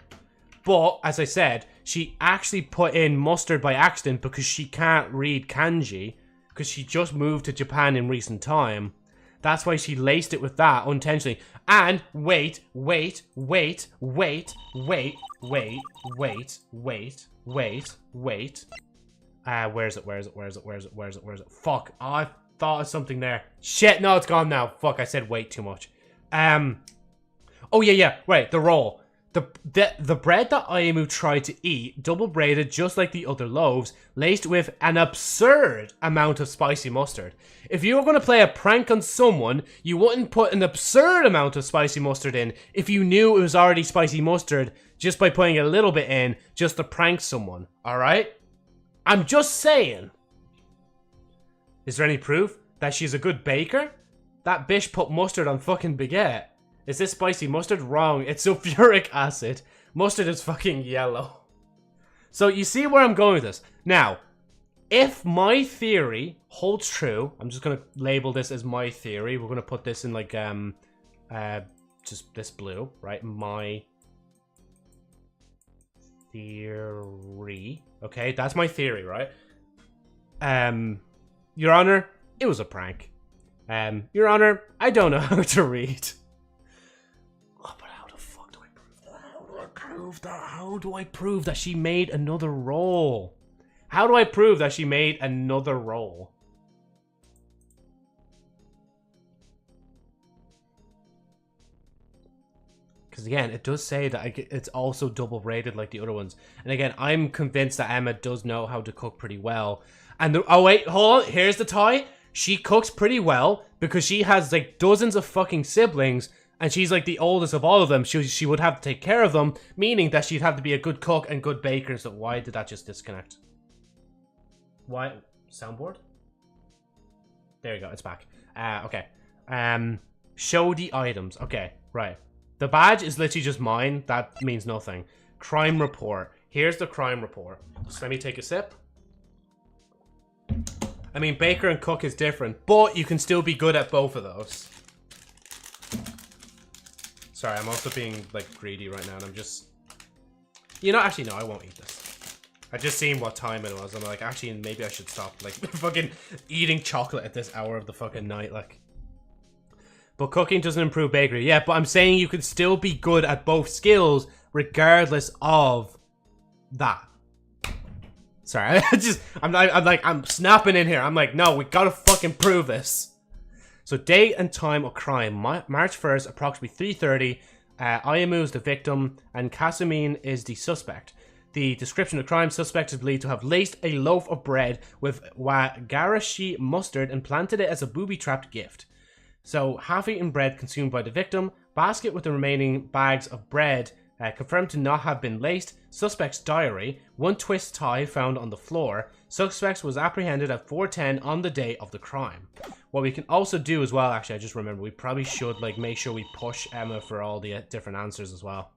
But, as I said, she actually put in mustard by accident because she can't read kanji, because she just moved to Japan in recent time. That's why she laced it with that unintentionally. And, wait. Where is it? Fuck. Oh, I thought of something there. Shit, no, it's gone now. Fuck, I said wait too much. Oh, yeah, right, the roll. The bread that Ayemu tried to eat, double braided just like the other loaves, laced with an absurd amount of spicy mustard. If you were going to play a prank on someone, you wouldn't put an absurd amount of spicy mustard in if you knew it was already spicy mustard just by putting a little bit in just to prank someone, alright? I'm just saying. Is there any proof that she's a good baker? That bitch put mustard on fucking baguette. Is this spicy mustard? Wrong. It's sulfuric acid. Mustard is fucking yellow. So you see where I'm going with this. Now, if my theory holds true, I'm just going to label this as my theory. We're going to put this in like, just this blue, right? My theory. Okay, that's my theory, right? Your Honor, it was a prank. Your Honor, I don't know how to read. Oh, but how the fuck do I prove that? How do I prove that she made another roll? How do I prove that she made another roll? Because again, it does say that it's also double rated like the other ones. And again, I'm convinced that Emma does know how to cook pretty well. And oh wait, hold on, here's the tie. She cooks pretty well because she has like dozens of fucking siblings and she's like the oldest of all of them. She would have to take care of them, meaning that she'd have to be a good cook and good baker. So why did that just disconnect? Why? Soundboard? There you go, it's back. Okay. Show the items. Okay, right. The badge is literally just mine. That means nothing. Crime report. Here's the crime report. Just let me take a sip. I mean, baker and cook is different, but you can still be good at both of those. Sorry, I'm also being, like, greedy right now, and I'm just... You know, actually, no, I won't eat this. I just seen what time it was. I'm like, actually, maybe I should stop, like, fucking eating chocolate at this hour of the fucking night, like... But cooking doesn't improve bakery. Yeah, but I'm saying you could still be good at both skills regardless of that. Sorry, I'm snapping in here. I'm like, no, we gotta fucking prove this. So date and time of crime. March 1st, approximately 3:30. Ayamu is the victim and Kasumine is the suspect. The description of crime: suspect is believed to have laced a loaf of bread with wagarashi mustard and planted it as a booby-trapped gift. So, half-eaten bread consumed by the victim. Basket with the remaining bags of bread confirmed to not have been laced. Suspect's diary. One twist tie found on the floor. Suspect was apprehended at 4:10 on the day of the crime. What we can also do as well, actually, I just remember, we probably should like make sure we push Emma for all the different answers as well.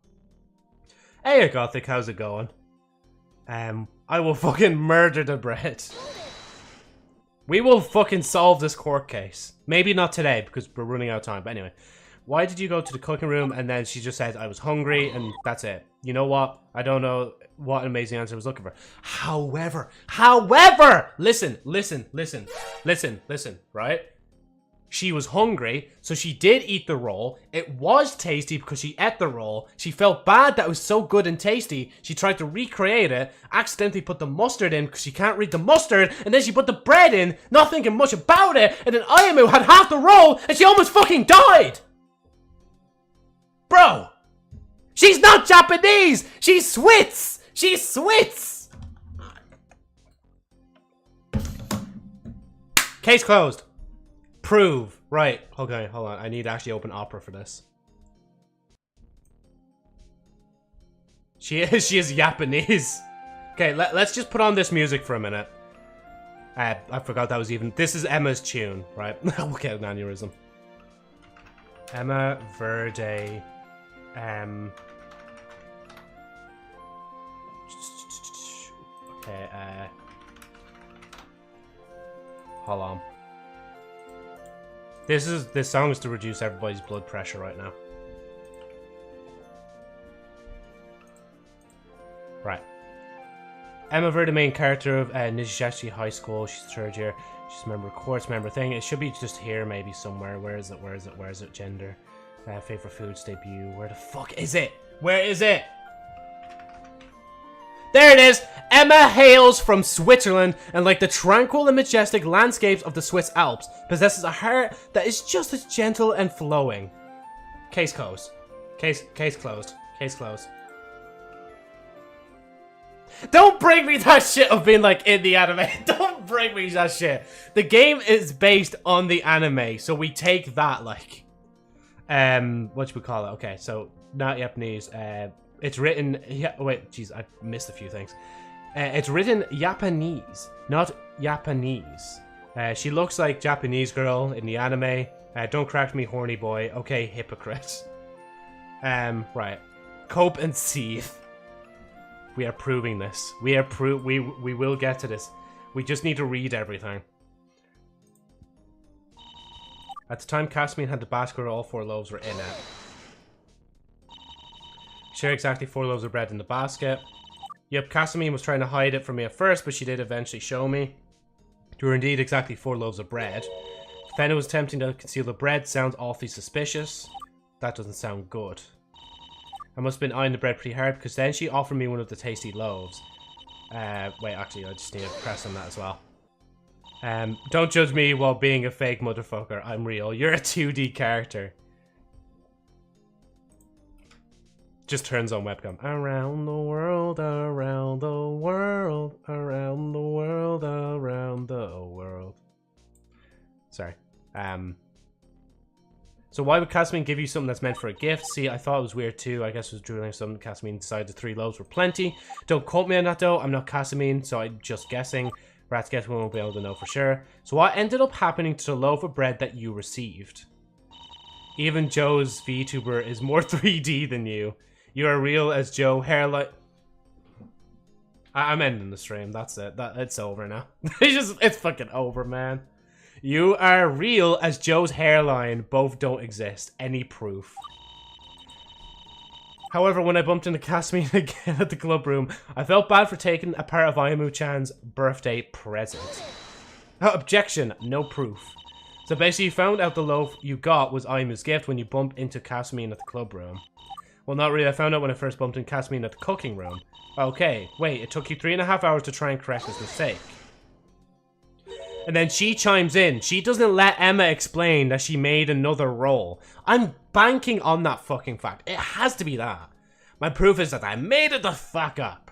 Hey, Gothic, how's it going? I will fucking murder the bread. We will fucking solve this court case. Maybe not today, because we're running out of time. But anyway. Why did you go to the cooking room? And then she just said, I was hungry, and that's it. You know what? I don't know what an amazing answer I was looking for. However, listen, right? She was hungry, so she did eat the roll. It was tasty because she ate the roll. She felt bad that it was so good and tasty. She tried to recreate it, accidentally put the mustard in because she can't read the mustard, and then she put the bread in, not thinking much about it, and then Ayamu had half the roll, and she almost fucking died! Bro! She's not Japanese! She's Swiss! She's Swiss! Case closed. Prove. Right. Okay, hold on. I need to actually open Opera for this. She is Japanese. Okay, let's just put on this music for a minute. I forgot that was even... This is Emma's tune, right? We'll get an aneurysm. Emma Verde... Okay, hold on. This song is to reduce everybody's blood pressure right now. Right. Emma Verde, the main character of Nijigashi High School. She's third year. She's a member of course member thing. It should be just here maybe somewhere. Where is it? Gender. Favorite foods debut. Where the fuck is it? Where is it? There it is! Emma hails from Switzerland and, like the tranquil and majestic landscapes of the Swiss Alps, possesses a heart that is just as gentle and flowing. Case closed. Case closed. Case closed. Don't bring me that shit of being like in the anime. Don't bring me that shit. The game is based on the anime, so we take that like. What should we call it? Okay, so not Japanese. It's written. Yeah, wait, jeez, I missed a few things. It's written Japanese, not Japanese. She looks like Japanese girl in the anime. Don't crack me, horny boy. Okay, hypocrite. Right. Cope and seethe. We are proving this. We will get to this. We just need to read everything. At the time, Kasumine had the basket where all 4 loaves were in it. Share exactly 4 loaves of bread in the basket. Yep, Kasumine was trying to hide it from me at first, but she did eventually show me. There were indeed exactly 4 loaves of bread. Defendant was attempting to conceal the bread. Sounds awfully suspicious. That doesn't sound good. I must have been eyeing the bread pretty hard, because then she offered me one of the tasty loaves. Wait, actually, I just need to press on that as well. Don't judge me while being a fake motherfucker. I'm real. You're a 2D character. Just turns on webcam. Around the world, around the world, around the world, around the world. Sorry. So why would Casamine give you something that's meant for a gift? See, I thought it was weird too. I guess it was drooling something. Casamine decided the 3 loaves were plenty. Don't quote me on that though. I'm not Casamine, so I'm just guessing. Rats guess we won't be able to know for sure. So what ended up happening to the loaf of bread that you received? Even Joe's VTuber is more 3D than you. You are real as Joe hairline. I'm ending the stream. That's it. It's over now. It's fucking over, man. You are real as Joe's hairline. Both don't exist. Any proof? However, when I bumped into Casamine again at the club room, I felt bad for taking a part of Ayamu-chan's birthday present. Objection. No proof. So basically, you found out the loaf you got was Ayamu's gift when you bumped into Casamine at the club room. Well, not really. I found out when I first bumped into Casamine at the cooking room. Okay, wait. It took you 3.5 hours to try and correct this mistake. And then she chimes in. She doesn't let Emma explain that she made another roll. I'm banking on that fucking fact. It has to be that. My proof is that I made it the fuck up.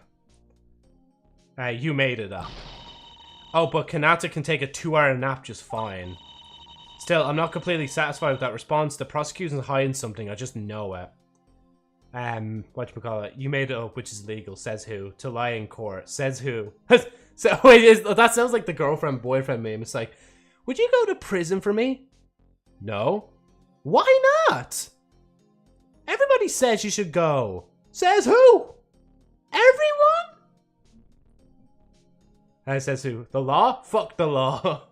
You made it up. Oh, but Kanata can take a 2-hour nap just fine. Still, I'm not completely satisfied with that response. The prosecution's hiding something. I just know it. Whatchamacallit? You made it up, which is legal. Says who? To lie in court. Says who? So wait, that sounds like the girlfriend-boyfriend meme. It's like, would you go to prison for me? No. Why not? Everybody says you should go. Says who? Everyone? Says who? The law? Fuck the law.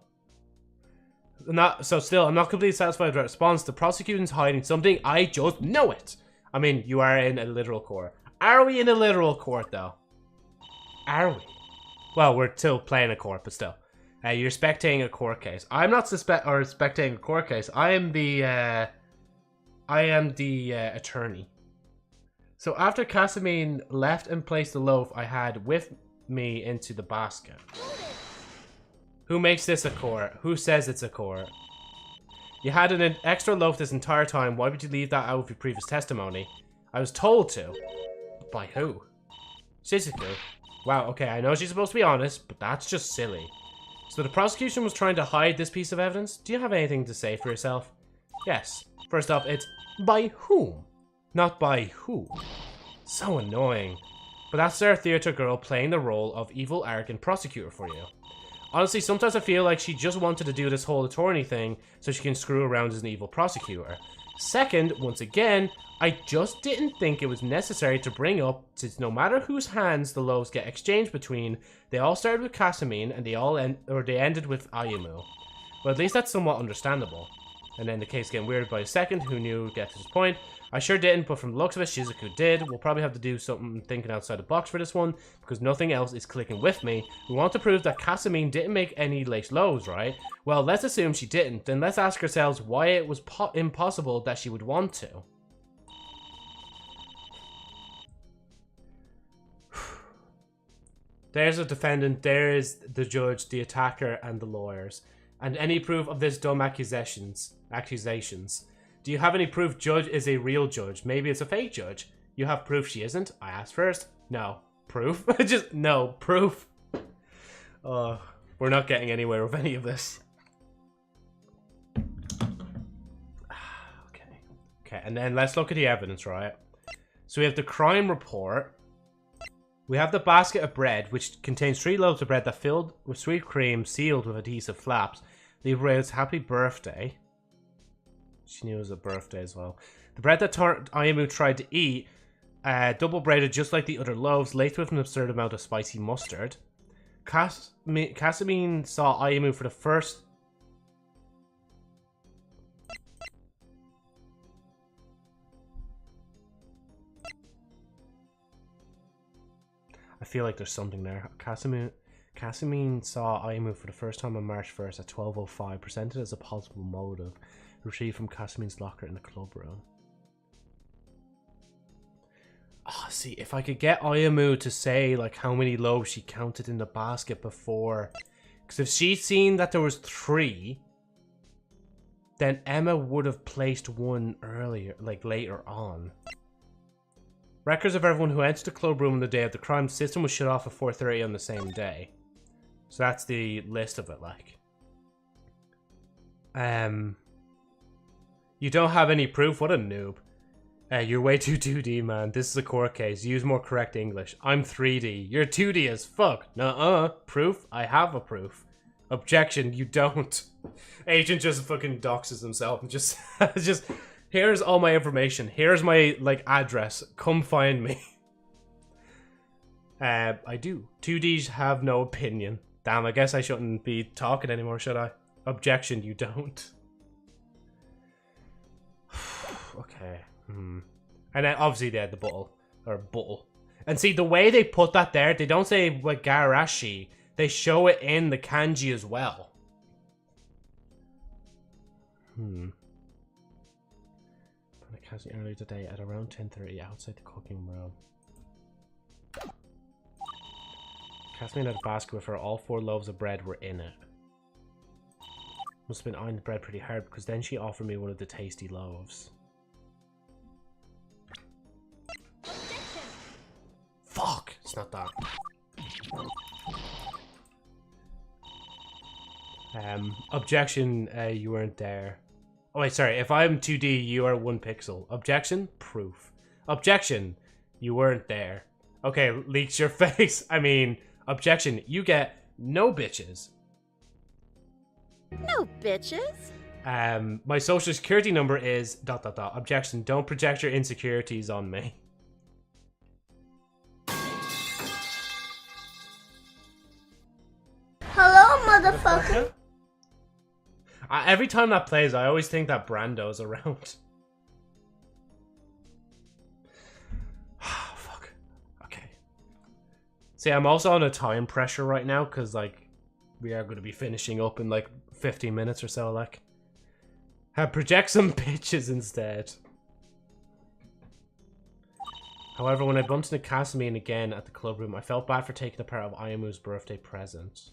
Still, I'm not completely satisfied with the response. The prosecution's hiding something. I just know it. I mean, you are in a literal court. Are we in a literal court, though? Are we? Well, we're still playing a court, but still. You're spectating a court case. I'm not spectating a court case. I am the attorney. So after Casamine left and placed the loaf I had with me into the basket. Who makes this a court? Who says it's a court? You had an extra loaf this entire time. Why would you leave that out of your previous testimony? I was told to. By who? Shizuku. Wow, okay, I know she's supposed to be honest, but that's just silly. So the prosecution was trying to hide this piece of evidence? Do you have anything to say for yourself? Yes. First off, it's by whom? Not by who. So annoying. But that's their theater girl playing the role of evil, arrogant prosecutor for you. Honestly, sometimes I feel like she just wanted to do this whole attorney thing so she can screw around as an evil prosecutor. Second, once again, I just didn't think it was necessary to bring up, since no matter whose hands the loaves get exchanged between, they all started with Casamine and they ended with Ayamu. Well, at least that's somewhat understandable. And then the case getting weird by a second, who knew would get to this point. I sure didn't, but from the looks of it, Shizuku did. We'll probably have to do something thinking outside the box for this one, because nothing else is clicking with me. We want to prove that Casamine didn't make any late loaves, right? Well, let's assume she didn't. Then let's ask ourselves why it was impossible that she would want to. There's a defendant, there is the judge, the attacker, and the lawyers. And any proof of this dumb accusations. Do you have any proof judge is a real judge? Maybe it's a fake judge. You have proof she isn't? I asked first. No. Proof? Just, no. Proof. We're not getting anywhere with any of this. Okay, and then let's look at the evidence, right? So we have the crime report. We have the basket of bread, which contains 3 loaves of bread that filled with sweet cream, sealed with adhesive flaps. Leave Ray's happy birthday. She knew it was a birthday as well. The bread that Ayamu tried to eat, double braided just like the other loaves, laced with an absurd amount of spicy mustard. Casamine saw Ayamu for the first... I feel like there's something there. Casamine saw Ayamu for the first time on March 1st at 12:05, presented as a possible motive. Retrieved from Casamine's locker in the club room. Oh, see, if I could get Ayamu to say, like, how many loaves she counted in the basket before. Because if she'd seen that there was 3, then Emma would have placed one earlier, like, later on. Records of everyone who entered the club room on the day of the crime. System was shut off at 4:30 on the same day. So that's the list of it, like. You don't have any proof? What a noob. You're way too 2D, man. This is a court case. Use more correct English. I'm 3D. You're 2D as fuck. Nuh-uh. Proof? I have a proof. Objection, you don't. Agent just fucking doxes himself and just... Here's all my information. Here's my, like, address. Come find me. I do. 2Ds have no opinion. Damn, I guess I shouldn't be talking anymore, should I? Objection, you don't. Okay. And then, obviously, they had the bottle. Or bottle. And see, the way they put that there, they don't say, like, Garashi. They show it in the kanji as well. Earlier today at around 10:30 outside the cooking room. Kasumi had a basket with her. All 4 loaves of bread were in it. Must have been eyeing the bread pretty hard because then she offered me one of the tasty loaves. Fuck! It's not that. Objection, you weren't there. Oh wait, sorry. If I'm 2D, you are 1 pixel. Objection? Proof. Objection. You weren't there. Okay, leaks your face. I mean, objection. You get no bitches. No bitches. My social security number is ... Objection. Don't project your insecurities on me. Hello, motherfucker. Every time that plays, I always think that Brando's around. Fuck. Okay. See, I'm also on a time pressure right now, because, like, we are going to be finishing up in, like, 15 minutes or so, like. Project some bitches instead. However, when I bumped into Kasumi again at the club room, I felt bad for taking a part of Ayamu's birthday present.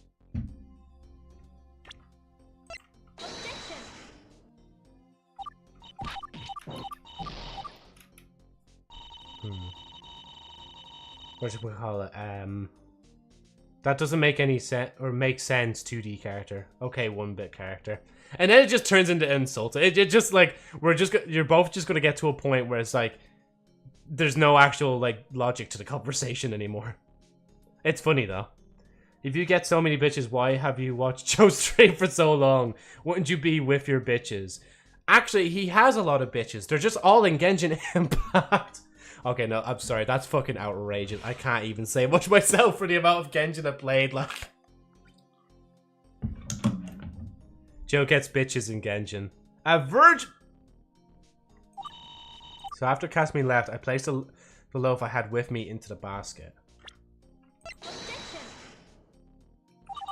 What should we call it? That doesn't make any sense, or make sense. 2D character. Okay, 1-bit character. And then it just turns into insult. It just like you're both just gonna get to a point where it's like there's no actual like logic to the conversation anymore. It's funny though. If you get so many bitches, why have you watched Joe stream for so long? Wouldn't you be with your bitches? Actually, he has a lot of bitches. They're just all in Genshin Impact. Okay, no, I'm sorry. That's fucking outrageous. I can't even say much myself for the amount of Genshin I played. Like, Joe gets bitches in Genshin. A virgin. So after Kasumi left, I placed the loaf I had with me into the basket.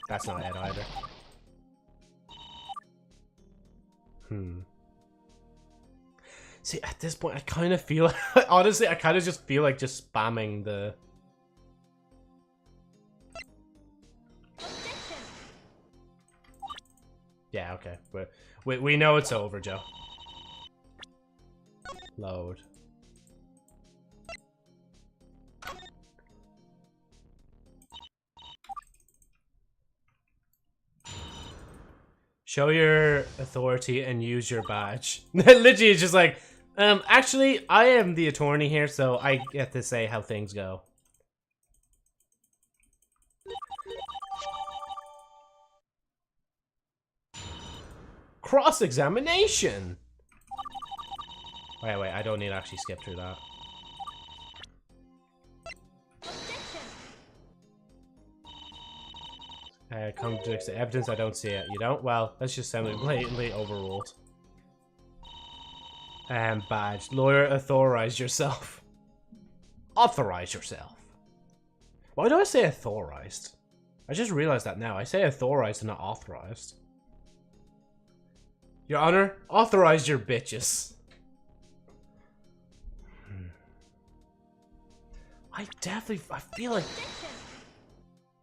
That's not it either. See, at this point, I kind of feel... honestly, I kind of just feel like just spamming the... Yeah, okay. We know it's over, Joe. Load. Show your authority and use your badge. Literally, it's just like... actually, I am the attorney here, so I get to say how things go. Cross-examination! Wait, I don't need to actually skip through that. Contradicts the evidence, I don't see it. You don't? Well, let's just send it blatantly overruled. Badge. Lawyer, authorize yourself. Authorize yourself. Why do I say authorized? I just realized that now. I say authorized and not authorized. Your Honor, authorize your bitches. I feel like...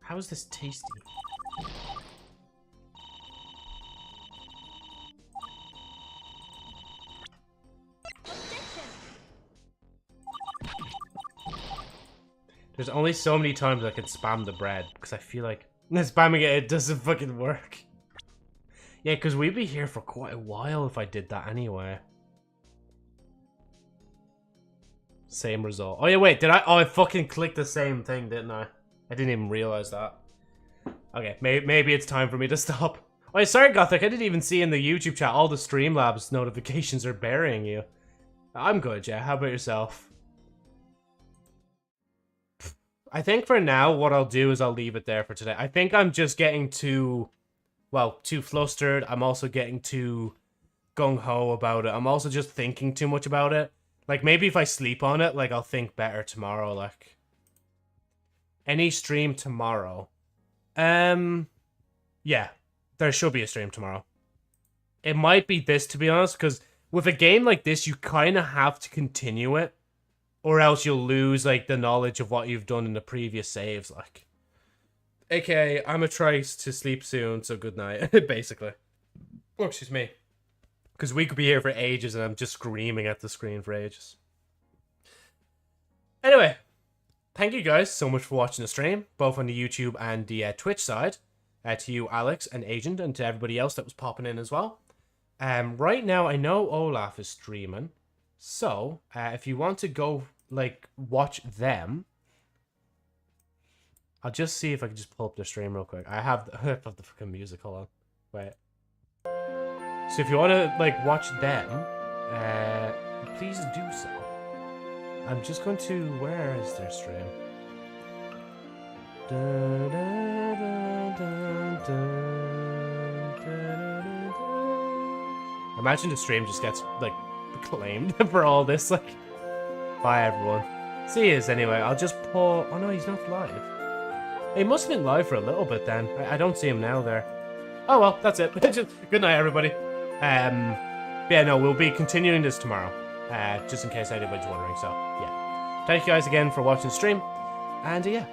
How is this tasty? There's only so many times I can spam the bread, because I feel like spamming it doesn't fucking work. Yeah, because we'd be here for quite a while if I did that anyway. Same result. Oh yeah, wait, did I? Oh, I fucking clicked the same thing, didn't I? I didn't even realize that. Okay, maybe it's time for me to stop. Oh, yeah, sorry, Gothic, I didn't even see in the YouTube chat all the Streamlabs notifications are burying you. I'm good, yeah. How about yourself? I think for now, what I'll do is I'll leave it there for today. I think I'm just getting too, well, too flustered. I'm also getting too gung-ho about it. I'm also just thinking too much about it. Like, maybe if I sleep on it, like, I'll think better tomorrow, like. Any stream tomorrow? Yeah. There should be a stream tomorrow. It might be this, to be honest, because with a game like this, you kind of have to continue it. Or else you'll lose, like, the knowledge of what you've done in the previous saves, like. AKA, I'm a trace to sleep soon, so good night, basically. Oh, excuse me. Because we could be here for ages and I'm just screaming at the screen for ages. Anyway, thank you guys so much for watching the stream, both on the YouTube and the Twitch side. To you, Alex and Agent, and to everybody else that was popping in as well. Right now, I know Olaf is streaming. So, if you want to go, like, watch them, I'll just see if I can just pull up their stream real quick. I have the fucking music, hold on. Wait. So if you want to, like, watch them, please do so. I'm just going to, where is their stream? Imagine the stream just gets, like, claimed for all this, like. Bye everyone. See yous anyway. I'll just pull. Oh no, he's not live. He must have been live for a little bit then. I don't see him now there. Oh well, that's it. Good night everybody. Yeah, no, we'll be continuing this tomorrow. Just in case anybody's wondering. So yeah, thank you guys again for watching the stream, and yeah.